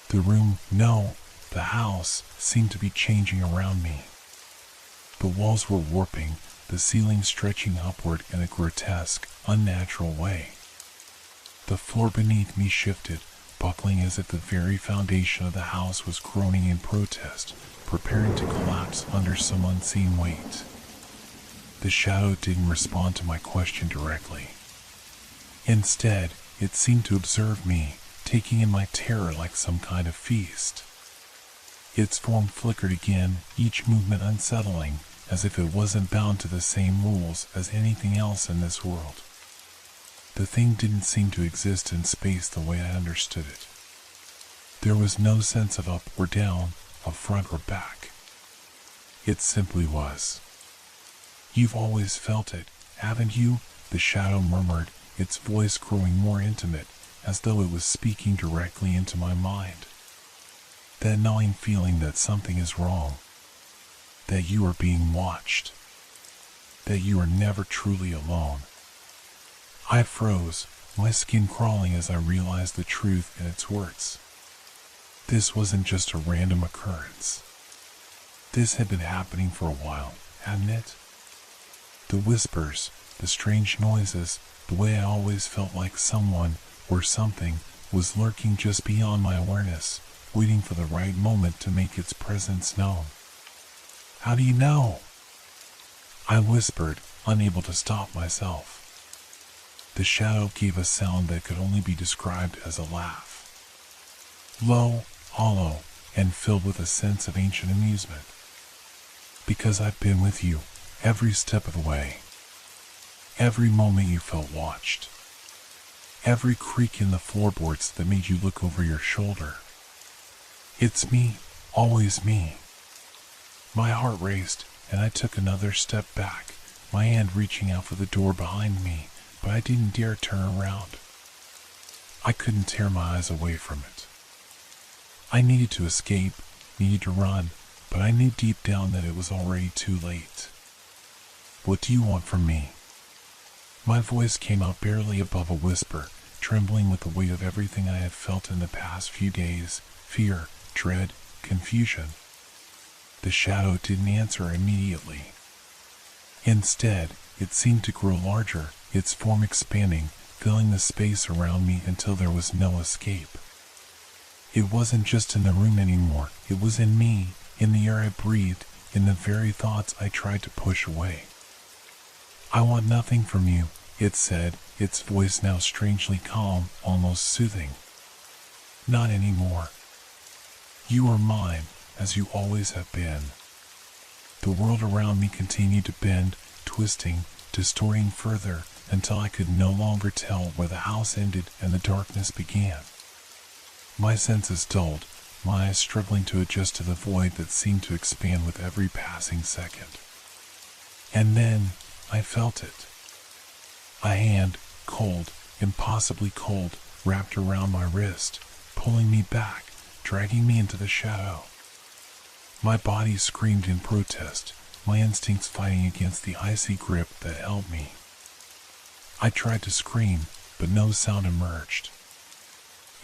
The room, no, the house, seemed to be changing around me. The walls were warping, the ceiling stretching upward in a grotesque, unnatural way. The floor beneath me shifted, buckling as if the very foundation of the house was groaning in protest, preparing to collapse under some unseen weight. The shadow didn't respond to my question directly. Instead, it seemed to observe me, taking in my terror like some kind of feast. Its form flickered again, each movement unsettling, as if it wasn't bound to the same rules as anything else in this world. The thing didn't seem to exist in space the way I understood it. There was no sense of up or down, of front or back. It simply was. "You've always felt it, haven't you?" the shadow murmured, its voice growing more intimate, as though it was speaking directly into my mind. "That gnawing feeling that something is wrong, that you are being watched, that you are never truly alone." I froze, my skin crawling as I realized the truth in its words. This wasn't just a random occurrence. This had been happening for a while, hadn't it? The whispers, the strange noises, the way I always felt like someone, or something, was lurking just beyond my awareness, waiting for the right moment to make its presence known. "How do you know?" I whispered, unable to stop myself. The shadow gave a sound that could only be described as a laugh. Low, hollow, and filled with a sense of ancient amusement. "Because I've been with you, every step of the way. Every moment you felt watched. Every creak in the floorboards that made you look over your shoulder. It's me, always me." My heart raced, and I took another step back, my hand reaching out for the door behind me, but I didn't dare turn around. I couldn't tear my eyes away from it. I needed to escape, needed to run, but I knew deep down that it was already too late. "What do you want from me?" My voice came out barely above a whisper, trembling with the weight of everything I had felt in the past few days: fear, dread, confusion. The shadow didn't answer immediately. Instead, it seemed to grow larger, its form expanding, filling the space around me until there was no escape. It wasn't just in the room anymore, it was in me, in the air I breathed, in the very thoughts I tried to push away. "I want nothing from you," it said, its voice now strangely calm, almost soothing. "Not anymore. You are mine, as you always have been." The world around me continued to bend, twisting, distorting further, until I could no longer tell where the house ended and the darkness began. My senses dulled, my eyes struggling to adjust to the void that seemed to expand with every passing second. And then, I felt it. A hand, cold, impossibly cold, wrapped around my wrist, pulling me back, dragging me into the shadow. My body screamed in protest, my instincts fighting against the icy grip that held me. I tried to scream, but no sound emerged.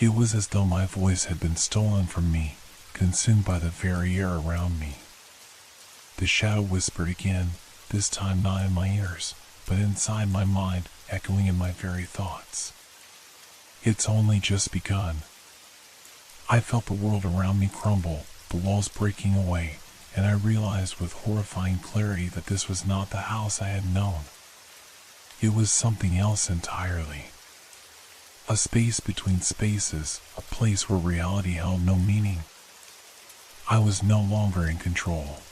It was as though my voice had been stolen from me, consumed by the very air around me. The shadow whispered again, this time not in my ears, but inside my mind, echoing in my very thoughts. "It's only just begun." I felt the world around me crumble, the walls breaking away, and I realized with horrifying clarity that this was not the house I had known. It was something else entirely. A space between spaces, a place where reality held no meaning. I was no longer in control.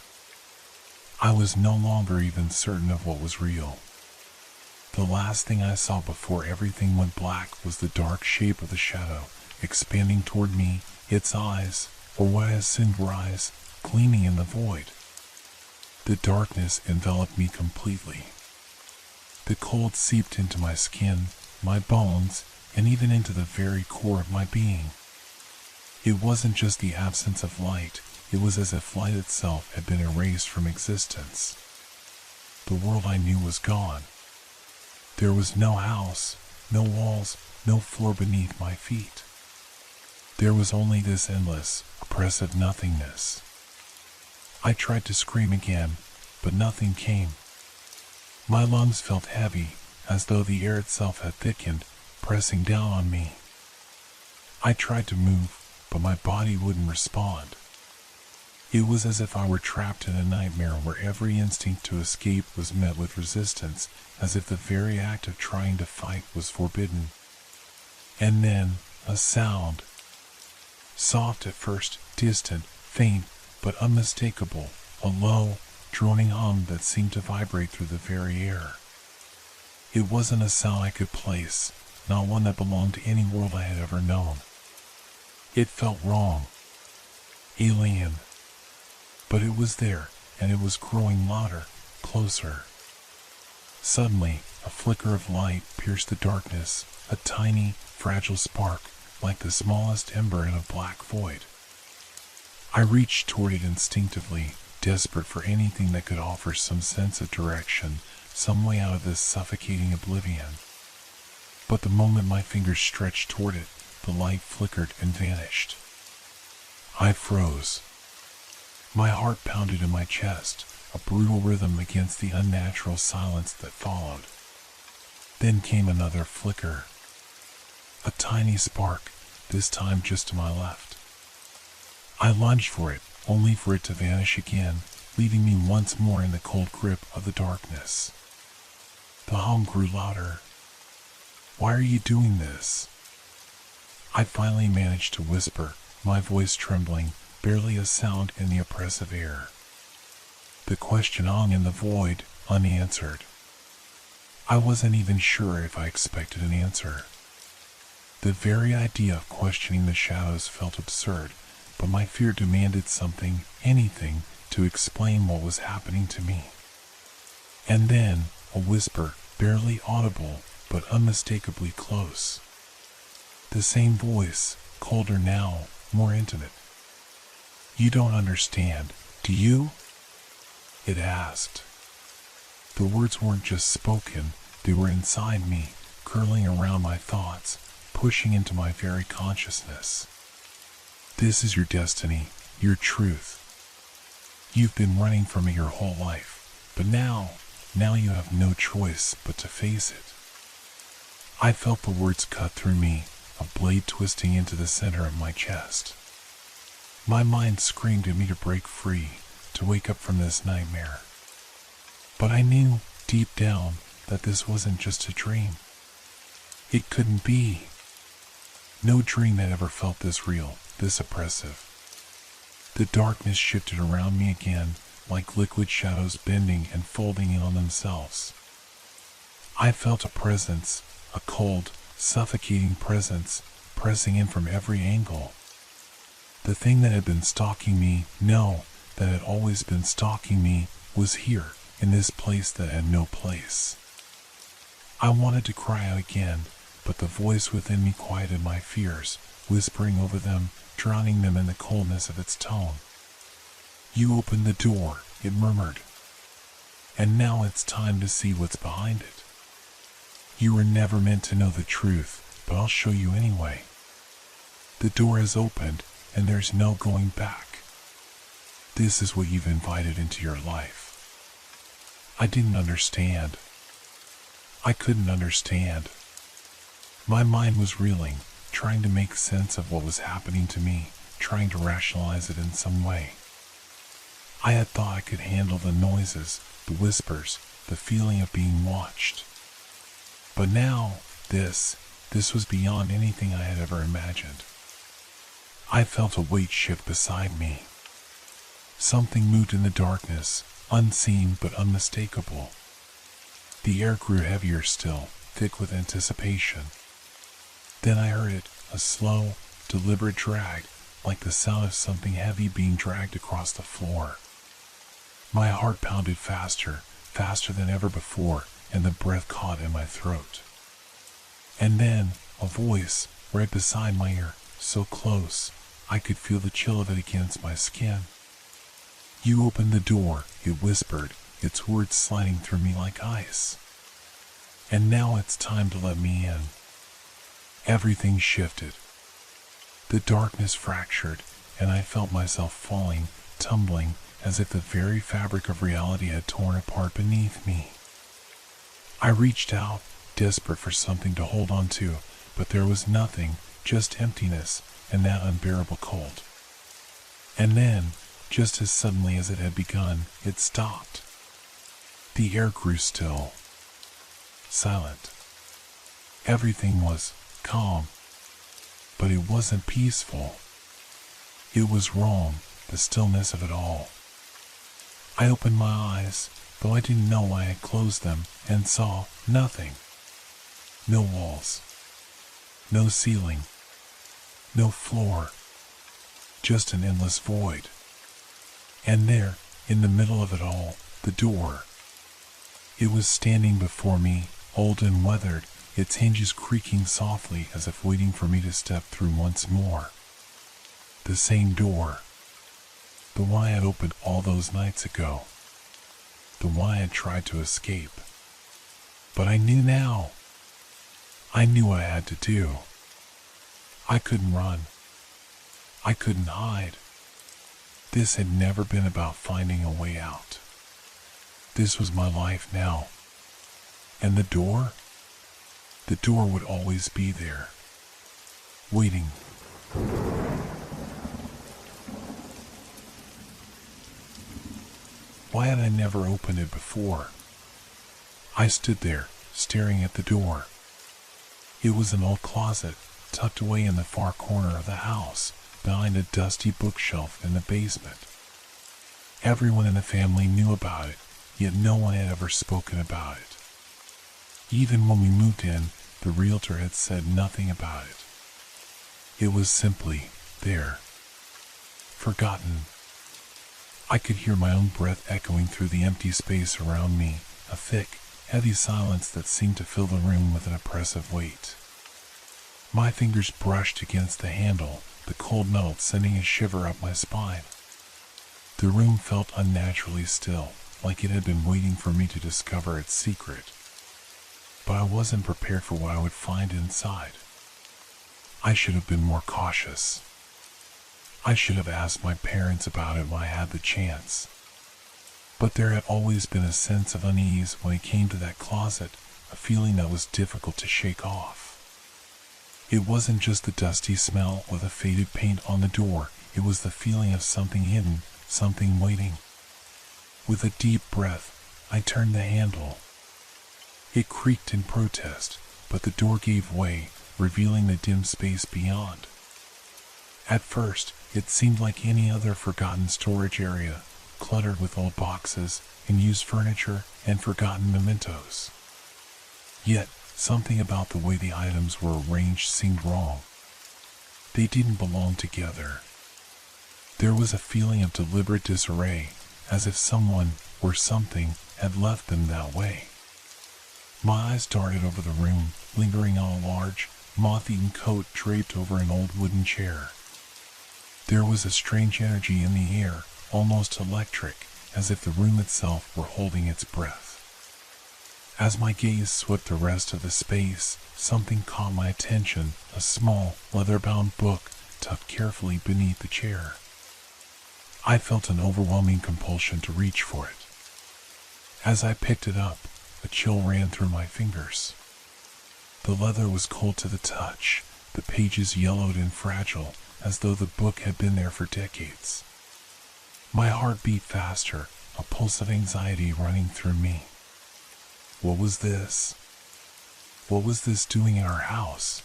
I was no longer even certain of what was real. The last thing I saw before everything went black was the dark shape of the shadow, expanding toward me, its eyes, or what I assumed were eyes, gleaming in the void. The darkness enveloped me completely. The cold seeped into my skin, my bones, and even into the very core of my being. It wasn't just the absence of light, it was as if light itself had been erased from existence. The world I knew was gone. There was no house, no walls, no floor beneath my feet. There was only this endless, oppressive nothingness. I tried to scream again, but nothing came. My lungs felt heavy, as though the air itself had thickened, pressing down on me. I tried to move, but my body wouldn't respond. It was as if I were trapped in a nightmare where every instinct to escape was met with resistance, as if the very act of trying to fight was forbidden. And then, a sound. Soft at first, distant, faint, but unmistakable, a low, droning hum that seemed to vibrate through the very air. It wasn't a sound I could place, not one that belonged to any world I had ever known. It felt wrong, alien. But it was there, and it was growing louder, closer. Suddenly, a flicker of light pierced the darkness, a tiny, fragile spark, like the smallest ember in a black void. I reached toward it instinctively, desperate for anything that could offer some sense of direction, some way out of this suffocating oblivion. But the moment my fingers stretched toward it, the light flickered and vanished. I froze. My heart pounded in my chest, a brutal rhythm against the unnatural silence that followed. Then came another flicker. A tiny spark, this time just to my left. I lunged for it, only for it to vanish again, leaving me once more in the cold grip of the darkness. The hum grew louder. "Why are you doing this?" I finally managed to whisper, my voice trembling, barely a sound in the oppressive air. The question hung in the void, unanswered. I wasn't even sure if I expected an answer. The very idea of questioning the shadows felt absurd, but my fear demanded something, anything, to explain what was happening to me. And then, a whisper, barely audible, but unmistakably close. The same voice, colder now, more intimate. "You don't understand. Do you? It asked. The words weren't just spoken, they were inside me, curling around my thoughts, pushing into my very consciousness. This is your destiny, your truth. You've been running from it your whole life, but now you have no choice but to face it. I felt the words cut through me, a blade twisting into the center of my chest. My mind screamed at me to break free, to wake up from this nightmare. But I knew, deep down, that this wasn't just a dream. It couldn't be. No dream had ever felt this real, this oppressive. The darkness shifted around me again, like liquid shadows bending and folding in on themselves. I felt a presence, a cold, suffocating presence, pressing in from every angle. The thing that had been stalking me, no, that had always been stalking me, was here, in this place that had no place. I wanted to cry out again, but the voice within me quieted my fears, whispering over them, drowning them in the coldness of its tone. You opened the door, it murmured. And now it's time to see what's behind it. You were never meant to know the truth, but I'll show you anyway. The door has opened, and there's no going back. This is what you've invited into your life. I didn't understand. I couldn't understand. My mind was reeling, trying to make sense of what was happening to me, trying to rationalize it in some way. I had thought I could handle the noises, the whispers, the feeling of being watched. But now, this was beyond anything I had ever imagined. I felt a weight shift beside me. Something moved in the darkness, unseen but unmistakable. The air grew heavier still, thick with anticipation. Then I heard it, a slow, deliberate drag, like the sound of something heavy being dragged across the floor. My heart pounded faster, faster than ever before, and the breath caught in my throat. And then, a voice, right beside my ear, so close, I could feel the chill of it against my skin. You opened the door, it whispered, its words sliding through me like ice. And now it's time to let me in. Everything shifted. The darkness fractured, and I felt myself falling, tumbling, as if the very fabric of reality had torn apart beneath me. I reached out, desperate for something to hold on to, but there was nothing, just emptiness, and that unbearable cold. And then, just as suddenly as it had begun, it stopped. The air grew still, silent. Everything was calm, but it wasn't peaceful. It was wrong, the stillness of it all. I opened my eyes, though I didn't know why I had closed them, and saw nothing. No walls, no ceiling, no floor, just an endless void. And there, in the middle of it all, the door. It was standing before me, old and weathered, its hinges creaking softly as if waiting for me to step through once more. The same door. The one I had opened all those nights ago. The one I had tried to escape. But I knew now. I knew what I had to do. I couldn't run. I couldn't hide. This had never been about finding a way out. This was my life now. And the door? The door would always be there, waiting. Why had I never opened it before? I stood there, staring at the door. It was an old closet, tucked away in the far corner of the house, behind a dusty bookshelf in the basement. Everyone in the family knew about it, yet no one had ever spoken about it. Even when we moved in, the realtor had said nothing about it. It was simply there, forgotten. I could hear my own breath echoing through the empty space around me, a thick, heavy silence that seemed to fill the room with an oppressive weight. My fingers brushed against the handle, the cold metal sending a shiver up my spine. The room felt unnaturally still, like it had been waiting for me to discover its secret. But I wasn't prepared for what I would find inside. I should have been more cautious. I should have asked my parents about it when I had the chance. But there had always been a sense of unease when it came to that closet, a feeling that was difficult to shake off. It wasn't just the dusty smell or the faded paint on the door, it was the feeling of something hidden, something waiting. With a deep breath, I turned the handle. It creaked in protest, but the door gave way, revealing the dim space beyond. At first, it seemed like any other forgotten storage area, cluttered with old boxes, unused furniture, and forgotten mementos. Yet, something about the way the items were arranged seemed wrong. They didn't belong together. There was a feeling of deliberate disarray, as if someone or something had left them that way. My eyes darted over the room, lingering on a large, moth-eaten coat draped over an old wooden chair. There was a strange energy in the air, almost electric, as if the room itself were holding its breath. As my gaze swept the rest of the space, something caught my attention, a small, leather-bound book tucked carefully beneath the chair. I felt an overwhelming compulsion to reach for it. As I picked it up, a chill ran through my fingers. The leather was cold to the touch, the pages yellowed and fragile, as though the book had been there for decades. My heart beat faster, a pulse of anxiety running through me. What was this? What was this doing in our house?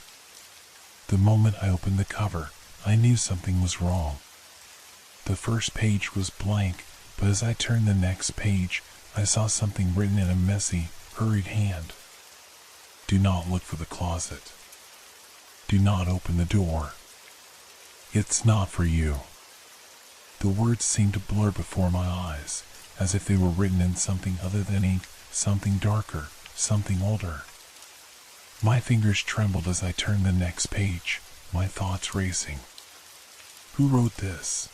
The moment I opened the cover, I knew something was wrong. The first page was blank, but as I turned the next page, I saw something written in a messy, hurried hand. Do not look for the closet. Do not open the door. It's not for you. The words seemed to blur before my eyes, as if they were written in something other than ink, something darker, something older. My fingers trembled as I turned the next page, my thoughts racing. Who wrote this?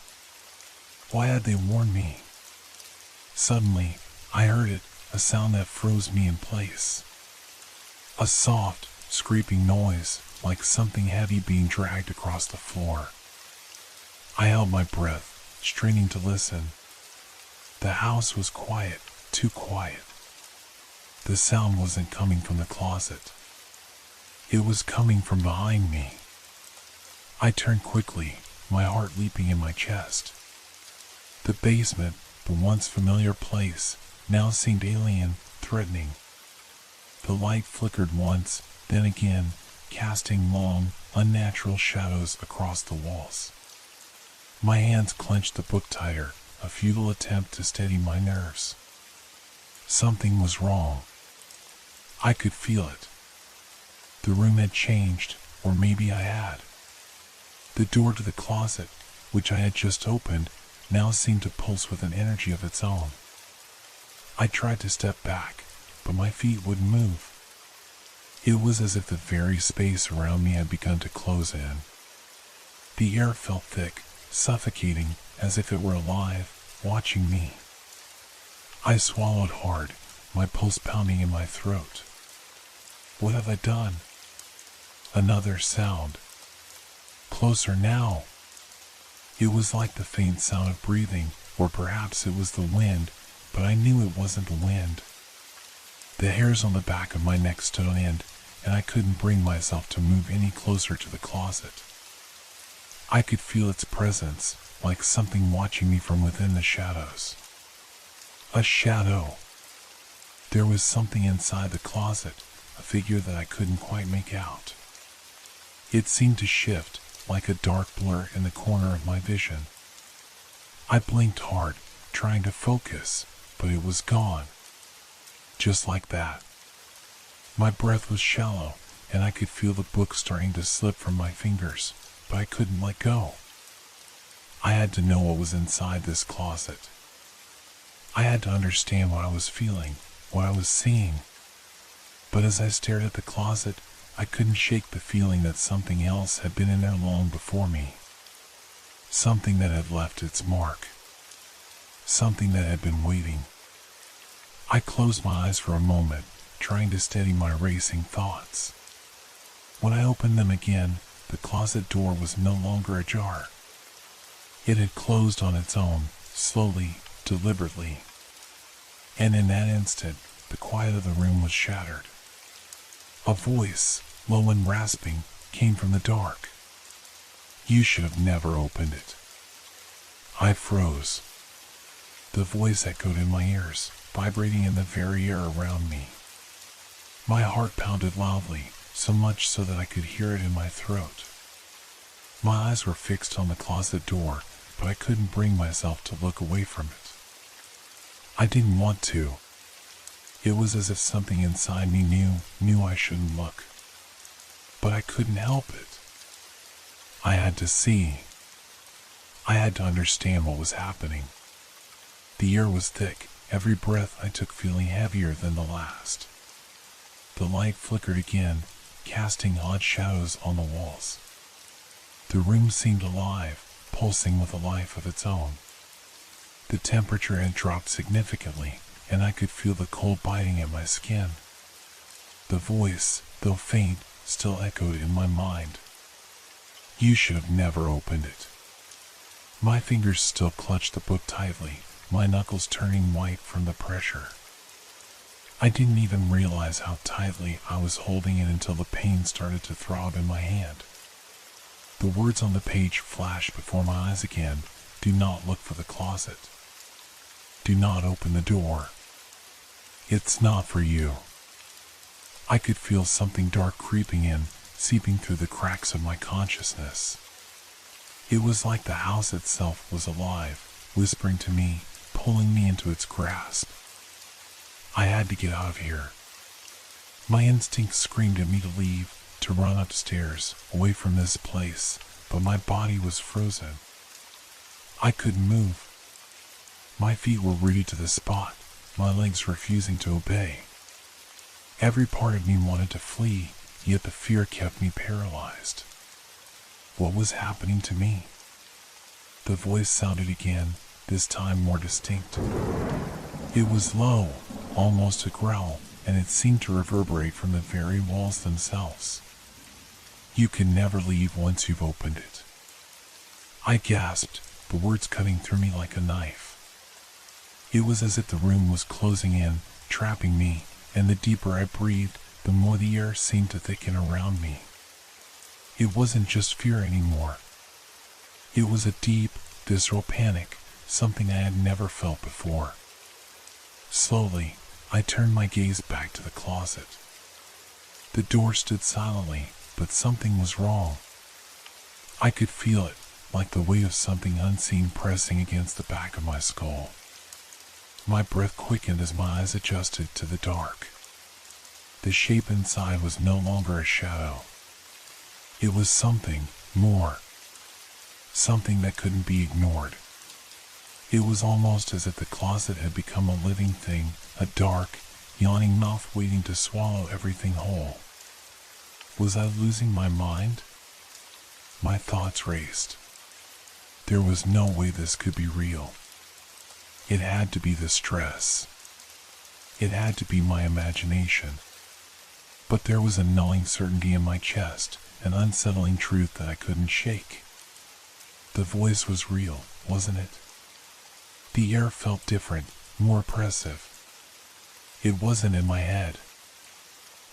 Why had they warned me? Suddenly, I heard it, a sound that froze me in place. A soft, scraping noise, like something heavy being dragged across the floor. I held my breath, straining to listen. The house was quiet, too quiet. The sound wasn't coming from the closet. It was coming from behind me. I turned quickly, my heart leaping in my chest. The basement, the once familiar place, now seemed alien, threatening. The light flickered once, then again, casting long, unnatural shadows across the walls. My hands clenched the book tighter, a futile attempt to steady my nerves. Something was wrong. I could feel it. The room had changed, or maybe I had. The door to the closet, which I had just opened, now seemed to pulse with an energy of its own. I tried to step back, but my feet wouldn't move. It was as if the very space around me had begun to close in. The air felt thick, suffocating, as if it were alive, watching me. I swallowed hard, my pulse pounding in my throat. What have I done? Another sound. Closer now. It was like the faint sound of breathing, or perhaps it was the wind, but I knew it wasn't the wind. The hairs on the back of my neck stood on end, and I couldn't bring myself to move any closer to the closet. I could feel its presence, like something watching me from within the shadows. A shadow. There was something inside the closet, a figure that I couldn't quite make out. It seemed to shift, like a dark blur in the corner of my vision. I blinked hard, trying to focus, but it was gone. Just like that. My breath was shallow, and I could feel the book starting to slip from my fingers, but I couldn't let go. I had to know what was inside this closet. I had to understand what I was feeling, what I was seeing. But as I stared at the closet, I couldn't shake the feeling that something else had been in there long before me. Something that had left its mark. something that had been waiting. I closed my eyes for a moment, trying to steady my racing thoughts. When I opened them again, the closet door was no longer ajar. It had closed on its own, slowly, deliberately. And in that instant, the quiet of the room was shattered. A voice, low and rasping, came from the dark. "You should have never opened it." I froze. The voice echoed in my ears, vibrating in the very air around me. My heart pounded loudly, so much so that I could hear it in my throat. My eyes were fixed on the closet door, but I couldn't bring myself to look away from it. I didn't want to. It was as if something inside me knew I shouldn't look. But I couldn't help it. I had to see. I had to understand what was happening. The air was thick, every breath I took feeling heavier than the last. The light flickered again, casting odd shadows on the walls. The room seemed alive, pulsing with a life of its own. The temperature had dropped significantly, and I could feel the cold biting at my skin. The voice, though faint, still echoed in my mind. "You should have never opened it." My fingers still clutched the book tightly, my knuckles turning white from the pressure. I didn't even realize how tightly I was holding it until the pain started to throb in my hand. The words on the page flashed before my eyes again. "Do not look for the closet. Do not open the door. It's not for you." I could feel something dark creeping in, seeping through the cracks of my consciousness. It was like the house itself was alive, whispering to me, pulling me into its grasp. I had to get out of here. My instincts screamed at me to leave, to run upstairs, away from this place, but my body was frozen. I couldn't move. My feet were rooted to the spot, my legs refusing to obey. Every part of me wanted to flee, yet the fear kept me paralyzed. What was happening to me? The voice sounded again, this time more distinct. It was low, almost a growl, and it seemed to reverberate from the very walls themselves. "You can never leave once you've opened it." I gasped, the words cutting through me like a knife. It was as if the room was closing in, trapping me, and the deeper I breathed, the more the air seemed to thicken around me. It wasn't just fear anymore. It was a deep, visceral panic, something I had never felt before. Slowly, I turned my gaze back to the closet. The door stood silently, but something was wrong. I could feel it, like the weight of something unseen pressing against the back of my skull. My breath quickened as my eyes adjusted to the dark. The shape inside was no longer a shadow. It was something more. Something that couldn't be ignored. It was almost as if the closet had become a living thing, a dark, yawning mouth waiting to swallow everything whole. Was I losing my mind? My thoughts raced. There was no way this could be real. It had to be the stress. It had to be my imagination. But there was a gnawing certainty in my chest, an unsettling truth that I couldn't shake. The voice was real, wasn't it? The air felt different, more oppressive. It wasn't in my head.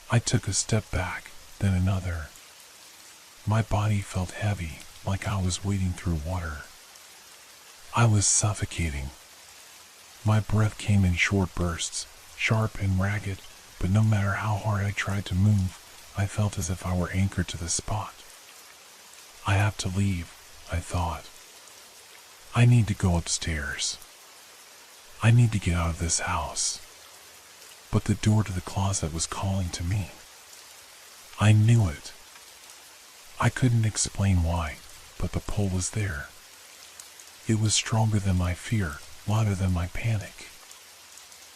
I took a step back, then another. My body felt heavy, like I was wading through water. I was suffocating. My breath came in short bursts, sharp and ragged, but no matter how hard I tried to move, I felt as if I were anchored to the spot. I have to leave, I thought. I need to go upstairs. I need to get out of this house. But the door to the closet was calling to me. I knew it. I couldn't explain why, but the pull was there. It was stronger than my fear, louder than my panic.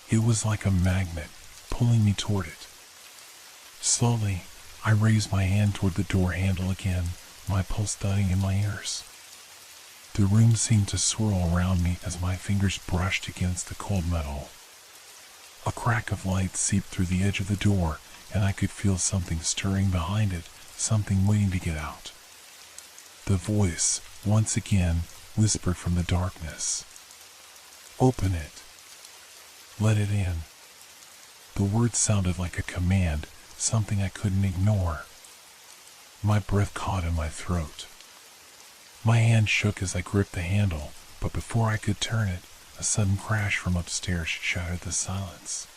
It was like a magnet, pulling me toward it. Slowly, I raised my hand toward the door handle again, my pulse thudding in my ears. The room seemed to swirl around me as my fingers brushed against the cold metal. A crack of light seeped through the edge of the door, and I could feel something stirring behind it, something waiting to get out. The voice, once again, whispered from the darkness. "Open it. Let it in." The words sounded like a command, something I couldn't ignore. My breath caught in my throat. My hand shook as I gripped the handle, but before I could turn it, a sudden crash from upstairs shattered the silence.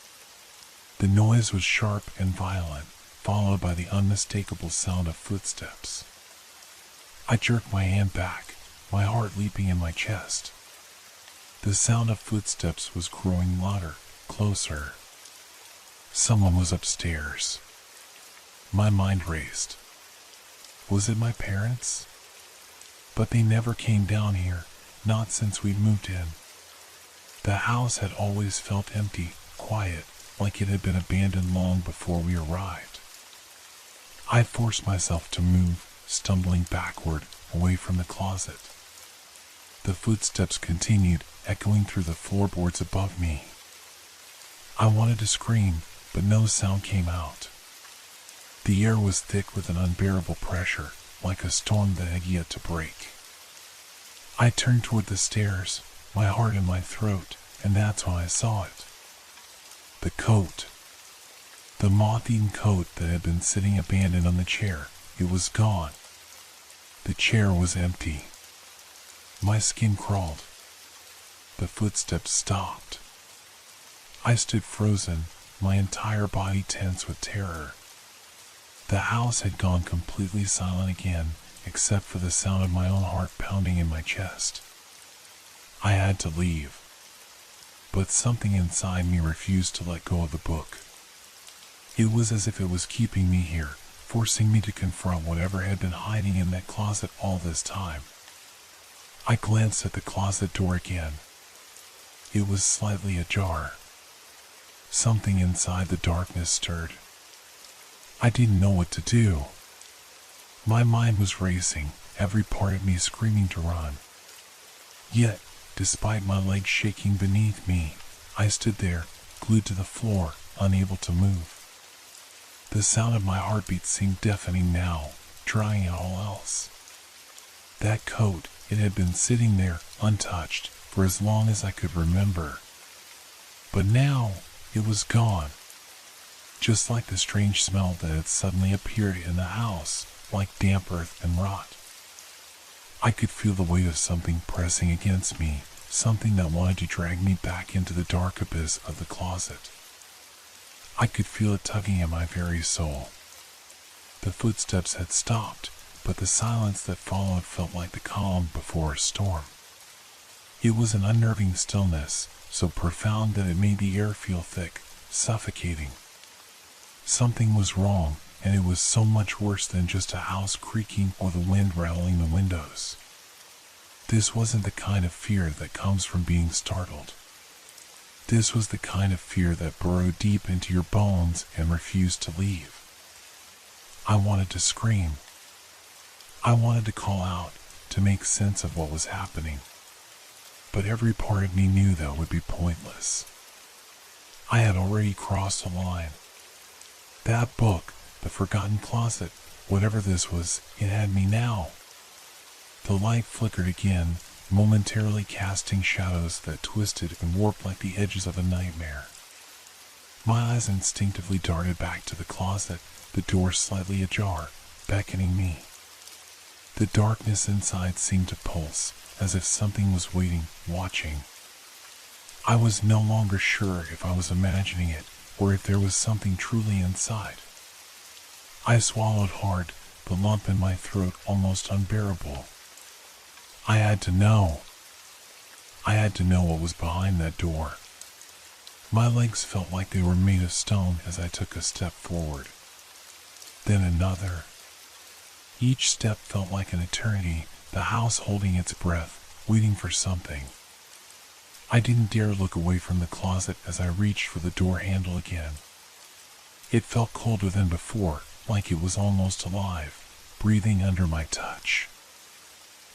The noise was sharp and violent, followed by the unmistakable sound of footsteps. I jerked my hand back, my heart leaping in my chest. The sound of footsteps was growing louder, closer. Someone was upstairs. My mind raced. Was it my parents? But they never came down here, not since we'd moved in. The house had always felt empty, quiet, like it had been abandoned long before we arrived. I forced myself to move, stumbling backward, away from the closet. The footsteps continued, echoing through the floorboards above me. I wanted to scream, but no sound came out. The air was thick with an unbearable pressure, like a storm that had yet to break. I turned toward the stairs, my heart in my throat, and that's when I saw it. The coat. The moth-eaten coat that had been sitting abandoned on the chair. It was gone. The chair was empty. My skin crawled. The footsteps stopped. I stood frozen, my entire body tense with terror. The house had gone completely silent again, except for the sound of my own heart pounding in my chest. I had to leave. But something inside me refused to let go of the book. It was as if it was keeping me here, forcing me to confront whatever had been hiding in that closet all this time. I glanced at the closet door again. It was slightly ajar. Something inside the darkness stirred. I didn't know what to do. My mind was racing, every part of me screaming to run. Yet, despite my legs shaking beneath me, I stood there, glued to the floor, unable to move. The sound of my heartbeat seemed deafening now, drying out all else. That coat, it had been sitting there, untouched, for as long as I could remember. But now, it was gone. Just like the strange smell that had suddenly appeared in the house, like damp earth and rot. I could feel the weight of something pressing against me, something that wanted to drag me back into the dark abyss of the closet. I could feel it tugging at my very soul. The footsteps had stopped, but the silence that followed felt like the calm before a storm. It was an unnerving stillness, so profound that it made the air feel thick, suffocating. Something was wrong, and it was so much worse than just a house creaking or the wind rattling the windows. This wasn't the kind of fear that comes from being startled. This was the kind of fear that burrowed deep into your bones and refused to leave. I wanted to scream. I wanted to call out, to make sense of what was happening. But every part of me knew that would be pointless. I had already crossed the line. That book, the forgotten closet, whatever this was, it had me now. The light flickered again, momentarily casting shadows that twisted and warped like the edges of a nightmare. My eyes instinctively darted back to the closet, the door slightly ajar, beckoning me. The darkness inside seemed to pulse, as if something was waiting, watching. I was no longer sure if I was imagining it, or if there was something truly inside. I swallowed hard, the lump in my throat almost unbearable. I had to know. I had to know what was behind that door. My legs felt like they were made of stone as I took a step forward. Then another. Each step felt like an eternity, the house holding its breath, waiting for something. I didn't dare look away from the closet as I reached for the door handle again. It felt colder than before, like it was almost alive, breathing under my touch.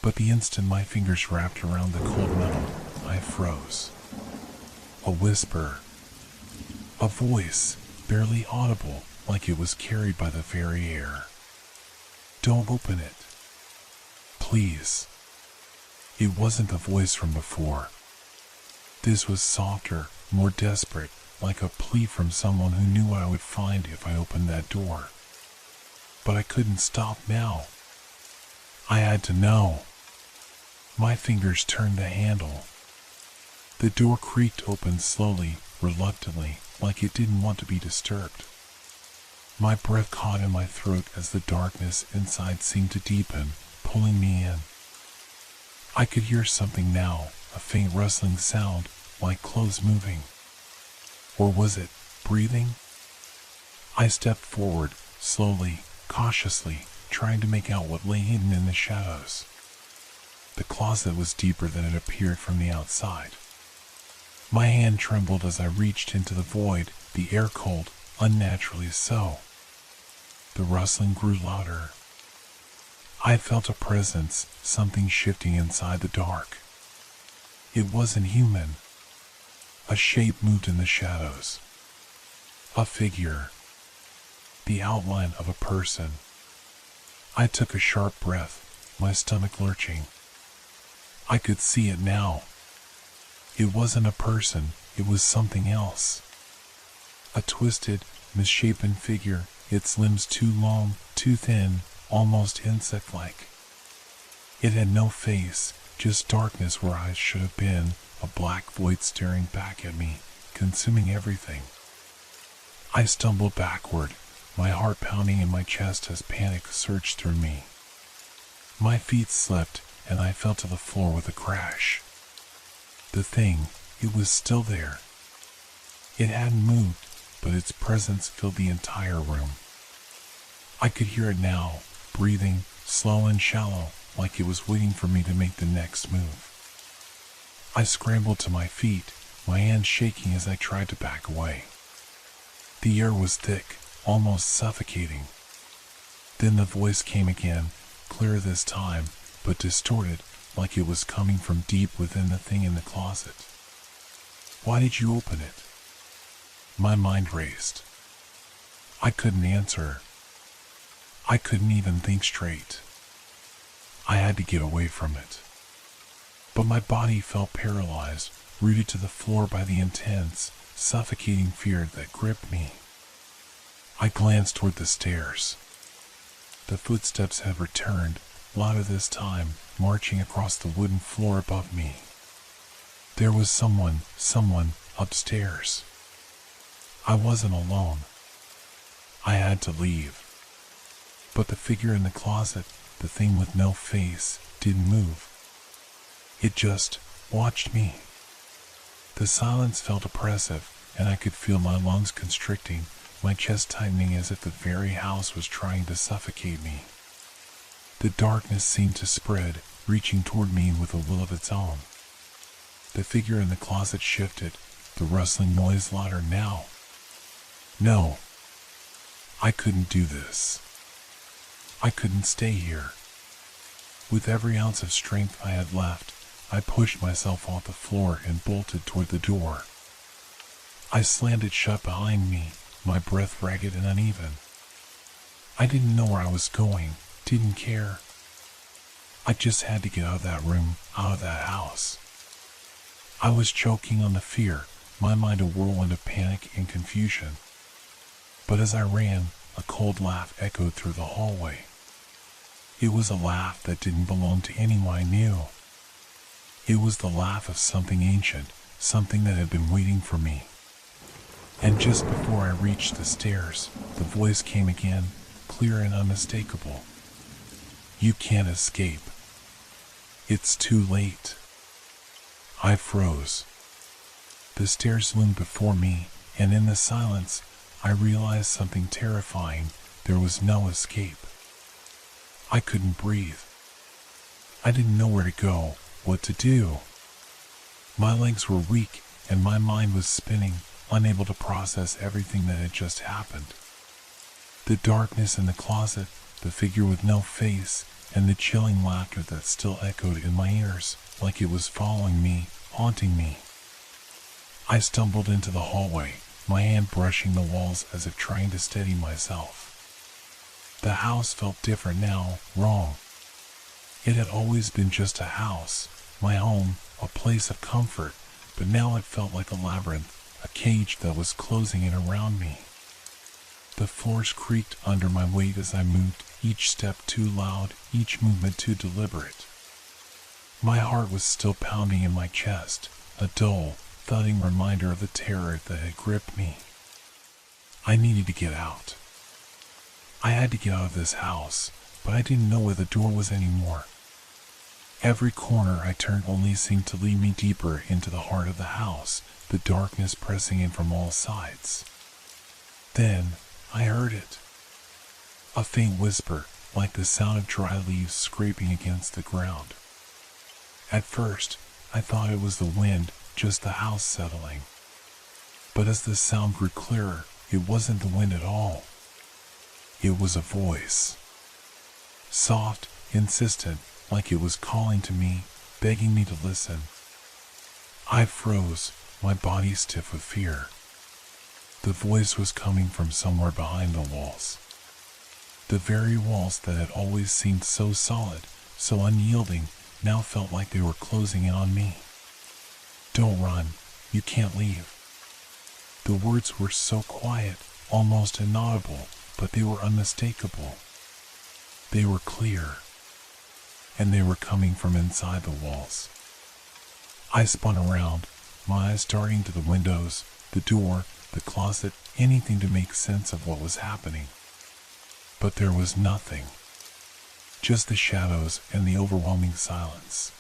but the instant my fingers wrapped around the cold metal, I froze. A whisper. A voice, barely audible, like it was carried by the very air. "Don't open it. Please." It wasn't the voice from before. This was softer, more desperate, like a plea from someone who knew what I would find if I opened that door. But I couldn't stop now. I had to know. My fingers turned the handle. The door creaked open slowly, reluctantly, like it didn't want to be disturbed. My breath caught in my throat as the darkness inside seemed to deepen, pulling me in. I could hear something now, a faint rustling sound, like clothes moving. Or was it breathing? I stepped forward, slowly, cautiously, trying to make out what lay hidden in the shadows. The closet was deeper than it appeared from the outside. My hand trembled as I reached into the void, the air cold, unnaturally so. The rustling grew louder. I felt a presence, something shifting inside the dark. It wasn't human. A shape moved in the shadows. A figure. The outline of a person. I took a sharp breath, my stomach lurching. I could see it now. It wasn't a person, it was something else. A twisted, misshapen figure, its limbs too long, too thin, almost insect-like. It had no face, just darkness where eyes should have been, a black void staring back at me, consuming everything. I stumbled backward, my heart pounding in my chest as panic surged through me. My feet slipped, and I fell to the floor with a crash. The thing, it was still there. It hadn't moved, but its presence filled the entire room. I could hear it now, breathing, slow and shallow, like it was waiting for me to make the next move. I scrambled to my feet, my hands shaking as I tried to back away. The air was thick, almost suffocating. Then the voice came again, clearer this time, but distorted, like it was coming from deep within the thing in the closet. "Why did you open it?" My mind raced. I couldn't answer. I couldn't even think straight. I had to get away from it. But my body felt paralyzed, rooted to the floor by the intense, suffocating fear that gripped me. I glanced toward the stairs. The footsteps had returned, louder this time, marching across the wooden floor above me. There was someone upstairs. I wasn't alone. I had to leave. But the figure in the closet, the thing with no face, didn't move. It just watched me. The silence felt oppressive, and I could feel my lungs constricting, my chest tightening as if the very house was trying to suffocate me. The darkness seemed to spread, reaching toward me with a will of its own. The figure in the closet shifted, the rustling noise louder now. No. I couldn't do this. I couldn't stay here. With every ounce of strength I had left, I pushed myself off the floor and bolted toward the door. I slammed it shut behind me, my breath ragged and uneven. I didn't know where I was going, didn't care. I just had to get out of that room, out of that house. I was choking on the fear, my mind a whirlwind of panic and confusion. But as I ran, a cold laugh echoed through the hallway. It was a laugh that didn't belong to anyone I knew. It was the laugh of something ancient, something that had been waiting for me. And just before I reached the stairs, the voice came again, clear and unmistakable. "You can't escape. It's too late." I froze. The stairs loomed before me, and in the silence, I realized something terrifying. There was no escape. I couldn't breathe. I didn't know where to go, what to do. My legs were weak, and my mind was spinning, unable to process everything that had just happened. The darkness in the closet, the figure with no face, and the chilling laughter that still echoed in my ears like it was following me, haunting me. I stumbled into the hallway, my hand brushing the walls as if trying to steady myself. The house felt different now, wrong. It had always been just a house, my home, a place of comfort, but now it felt like a labyrinth, a cage that was closing in around me. The floors creaked under my weight as I moved, each step too loud, each movement too deliberate. My heart was still pounding in my chest, a dull, thudding reminder of the terror that had gripped me. I needed to get out. I had to get out of this house, but I didn't know where the door was anymore. Every corner I turned only seemed to lead me deeper into the heart of the house, the darkness pressing in from all sides. Then I heard it. A faint whisper, like the sound of dry leaves scraping against the ground. At first, I thought it was the wind, just the house settling. But as the sound grew clearer, it wasn't the wind at all. It was a voice. Soft, insistent, like it was calling to me, begging me to listen. I froze, my body stiff with fear. The voice was coming from somewhere behind the walls. The very walls that had always seemed so solid, so unyielding, now felt like they were closing in on me. Don't run, you can't leave. The words were so quiet, almost inaudible, but they were unmistakable. They were clear, and they were coming from inside the walls. I spun around, my eyes darting to the windows, the door, the closet, anything to make sense of what was happening. But there was nothing. Just the shadows and the overwhelming silence.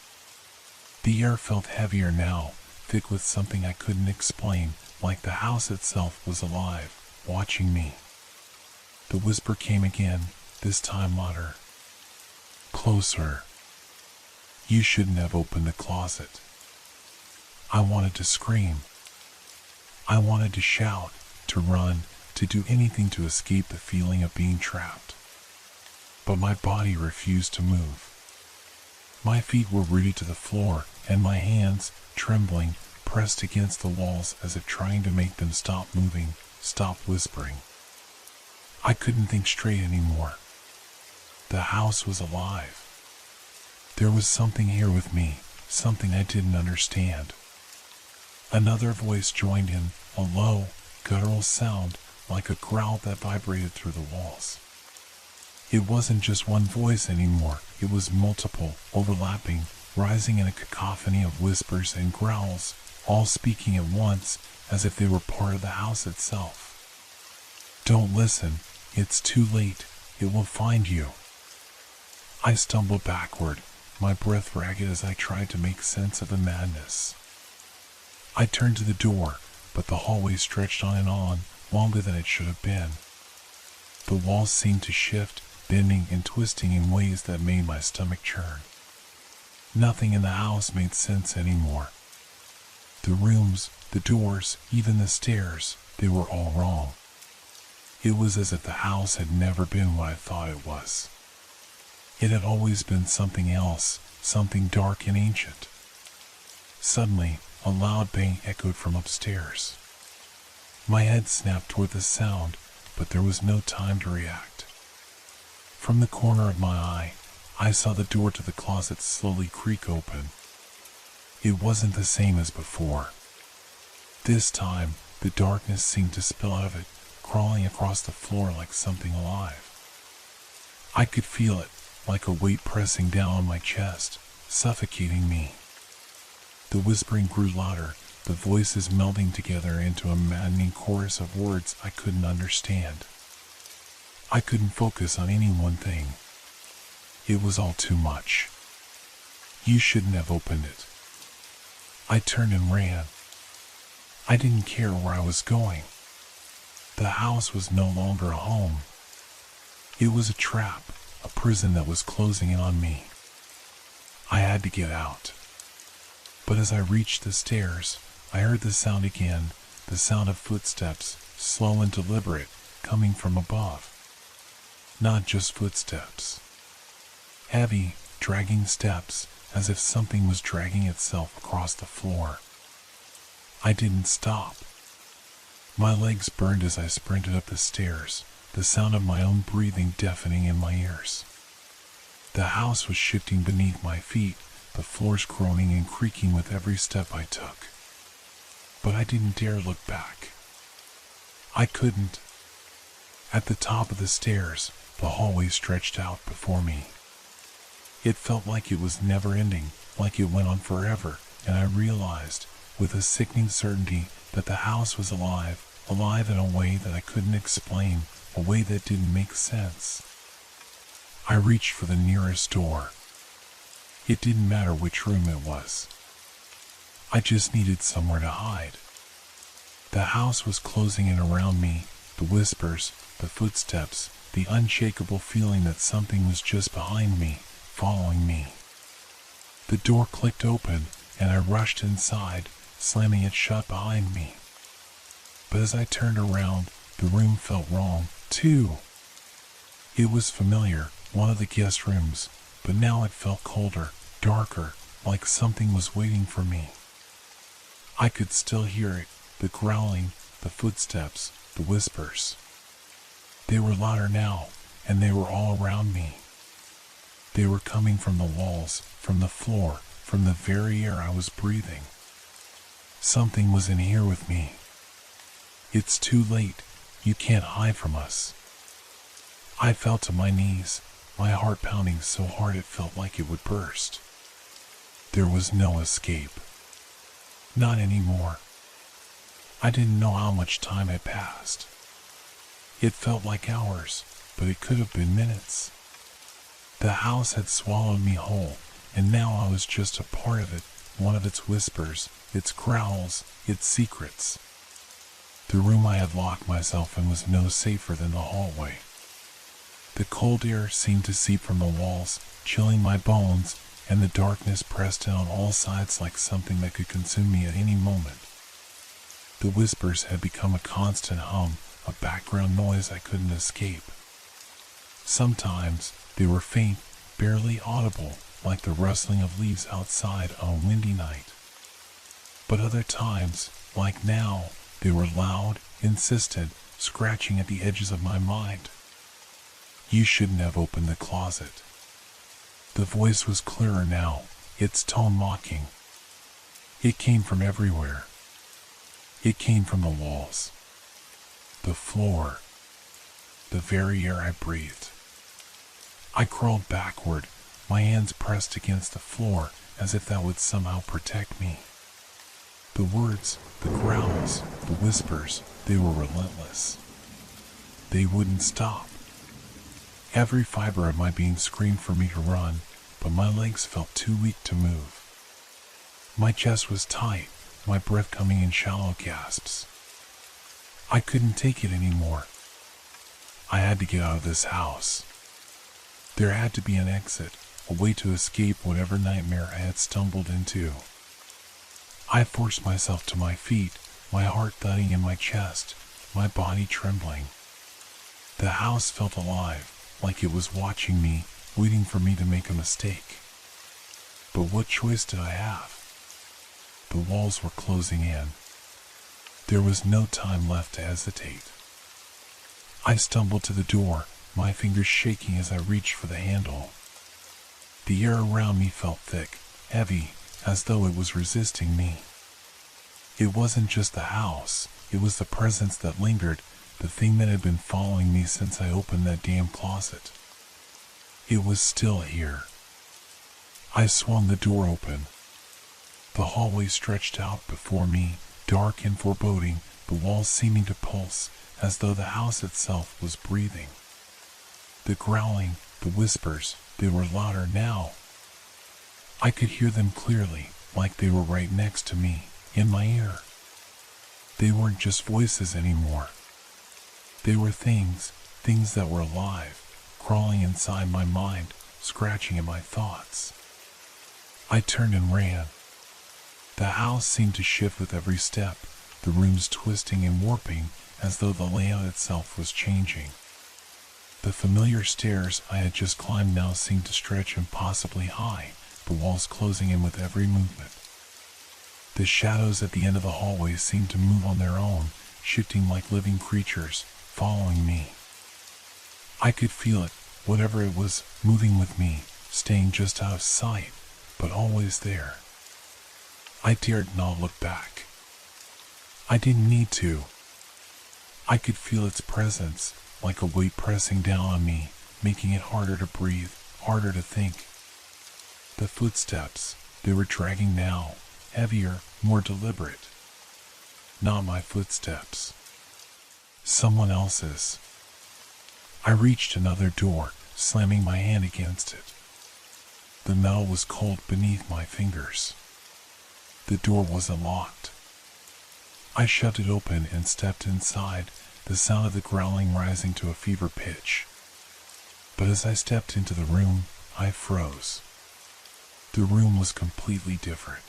The air felt heavier now, thick with something I couldn't explain, like the house itself was alive, watching me. The whisper came again, this time louder. Closer. You shouldn't have opened the closet. I wanted to scream. I wanted to shout, to run, to do anything to escape the feeling of being trapped. But my body refused to move. My feet were rooted to the floor, and my hands, trembling, pressed against the walls as if trying to make them stop moving, stop whispering. I couldn't think straight anymore. The house was alive. There was something here with me, something I didn't understand. Another voice joined in, a low, guttural sound, like a growl that vibrated through the walls. It wasn't just one voice anymore, it was multiple, overlapping, rising in a cacophony of whispers and growls, all speaking at once, as if they were part of the house itself. Don't listen, it's too late, it will find you. I stumbled backward, my breath ragged as I tried to make sense of the madness. I turned to the door, but the hallway stretched on and on, longer than it should have been. The walls seemed to shift, bending and twisting in ways that made my stomach churn. Nothing in the house made sense anymore. The rooms, the doors, even the stairs, they were all wrong. It was as if the house had never been what I thought it was. It had always been something else, something dark and ancient. Suddenly, a loud bang echoed from upstairs. My head snapped toward the sound, but there was no time to react. From the corner of my eye, I saw the door to the closet slowly creak open. It wasn't the same as before. This time, the darkness seemed to spill out of it, crawling across the floor like something alive. I could feel it, like a weight pressing down on my chest, suffocating me. The whispering grew louder, the voices melding together into a maddening chorus of words I couldn't understand. I couldn't focus on any one thing. It was all too much. You shouldn't have opened it. I turned and ran. I didn't care where I was going. The house was no longer a home. It was a trap, a prison that was closing in on me. I had to get out. But as I reached the stairs, I heard the sound again, the sound of footsteps, slow and deliberate, coming from above. not just footsteps. Heavy, dragging steps, as if something was dragging itself across the floor. I didn't stop. My legs burned as I sprinted up the stairs, the sound of my own breathing deafening in my ears. The house was shifting beneath my feet, the floors groaning and creaking with every step I took. But I didn't dare look back. I couldn't. At the top of the stairs, the hallway stretched out before me. It felt like it was never ending, like it went on forever, and I realized, with a sickening certainty, that the house was alive in a way that I couldn't explain, a way that didn't make sense. I reached for the nearest door. It didn't matter which room it was. I just needed somewhere to hide. The house was closing in around me, the whispers, the footsteps, the unshakable feeling that something was just behind me, following me. The door clicked open, and I rushed inside, slamming it shut behind me. But as I turned around, the room felt wrong, too. It was familiar, one of the guest rooms, but now it felt colder, darker, like something was waiting for me. I could still hear it, the growling, the footsteps, the whispers. They were louder now, and they were all around me. They were coming from the walls, from the floor, from the very air I was breathing. Something was in here with me. It's too late. You can't hide from us. I fell to my knees, my heart pounding so hard it felt like it would burst. There was no escape. Not anymore. I didn't know how much time had passed. It felt like hours, but it could have been minutes. The house had swallowed me whole, and now I was just a part of it, one of its whispers, its growls, its secrets. The room I had locked myself in was no safer than the hallway. The cold air seemed to seep from the walls, chilling my bones, and the darkness pressed in on all sides like something that could consume me at any moment. The whispers had become a constant hum, a background noise I couldn't escape. Sometimes they were faint, barely audible, like the rustling of leaves outside on a windy night. But other times, like now, they were loud, insistent, scratching at the edges of my mind. You shouldn't have opened the closet. The voice was clearer now, its tone mocking. It came from everywhere. It came from the walls, the floor, the very air I breathed. I crawled backward, my hands pressed against the floor as if that would somehow protect me. The words, the growls, the whispers, they were relentless. They wouldn't stop. Every fiber of my being screamed for me to run, but my legs felt too weak to move. My chest was tight, my breath coming in shallow gasps. I couldn't take it anymore. I had to get out of this house. There had to be an exit, a way to escape whatever nightmare I had stumbled into. I forced myself to my feet, my heart thudding in my chest, my body trembling. The house felt alive, like it was watching me, waiting for me to make a mistake. But what choice did I have? The walls were closing in. There was no time left to hesitate. I stumbled to the door, my fingers shaking as I reached for the handle. The air around me felt thick, heavy, as though it was resisting me. It wasn't just the house, it was the presence that lingered, the thing that had been following me since I opened that damn closet. It was still here. I swung the door open. The hallway stretched out before me, dark and foreboding, the walls seeming to pulse, as though the house itself was breathing. The growling, the whispers, they were louder now. I could hear them clearly, like they were right next to me, in my ear. They weren't just voices anymore. They were things that were alive, crawling inside my mind, scratching at my thoughts. I turned and ran. The house seemed to shift with every step, the rooms twisting and warping as though the layout itself was changing. The familiar stairs I had just climbed now seemed to stretch impossibly high, the walls closing in with every movement. The shadows at the end of the hallway seemed to move on their own, shifting like living creatures, following me. I could feel it, whatever it was, moving with me, staying just out of sight, but always there. I dared not look back. I didn't need to. I could feel its presence, like a weight pressing down on me, making it harder to breathe, harder to think. The footsteps, they were dragging now, heavier, more deliberate. Not my footsteps. Someone else's. I reached another door, slamming my hand against it. The metal was cold beneath my fingers. The door wasn't locked. I shoved it open and stepped inside, the sound of the growling rising to a fever pitch. But as I stepped into the room, I froze. The room was completely different.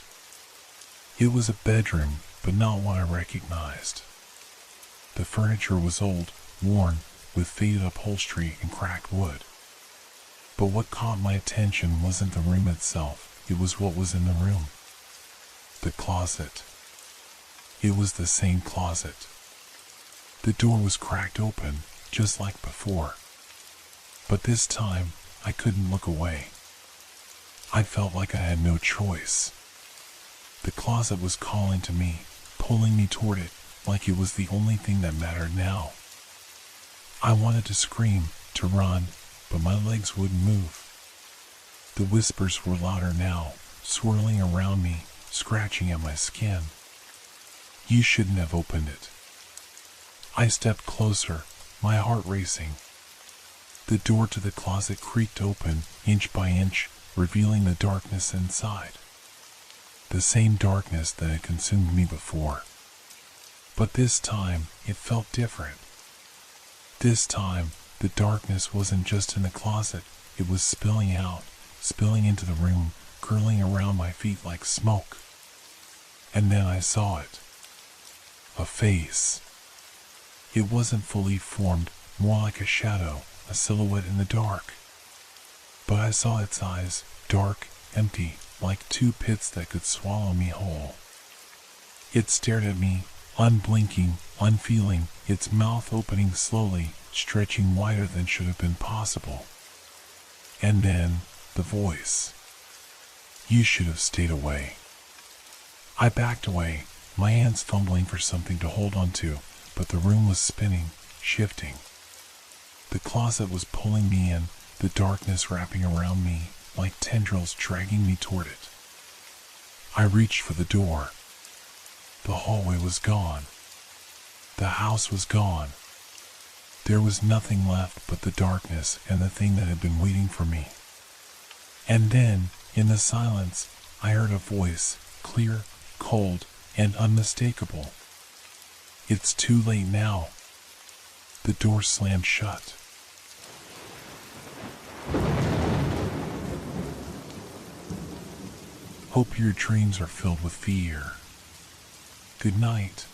It was a bedroom, but not one I recognized. The furniture was old, worn, with faded upholstery and cracked wood. But what caught my attention wasn't the room itself, it was what was in the room. The closet. It was the same closet. The door was cracked open, just like before. But this time, I couldn't look away. I felt like I had no choice. The closet was calling to me, pulling me toward it, like it was the only thing that mattered now. I wanted to scream, to run, but my legs wouldn't move. The whispers were louder now, swirling around me, scratching at my skin. You shouldn't have opened it. I stepped closer, my heart racing. The door to the closet creaked open, inch by inch, revealing the darkness inside. The same darkness that had consumed me before. But this time, it felt different. This time, the darkness wasn't just in the closet, it was spilling out, spilling into the room, curling around my feet like smoke. And then I saw it. A face. It wasn't fully formed, more like a shadow, a silhouette in the dark. But I saw its eyes, dark, empty, like two pits that could swallow me whole. It stared at me, unblinking, unfeeling, its mouth opening slowly, stretching wider than should have been possible. And then, the voice. You should have stayed away. I backed away, my hands fumbling for something to hold onto, but the room was spinning, shifting. The closet was pulling me in, the darkness wrapping around me, like tendrils dragging me toward it. I reached for the door. The hallway was gone. The house was gone. There was nothing left but the darkness and the thing that had been waiting for me. And then, in the silence, I heard a voice, clear, cold, and unmistakable. It's too late now. The door slammed shut. Hope your dreams are filled with fear. Good night.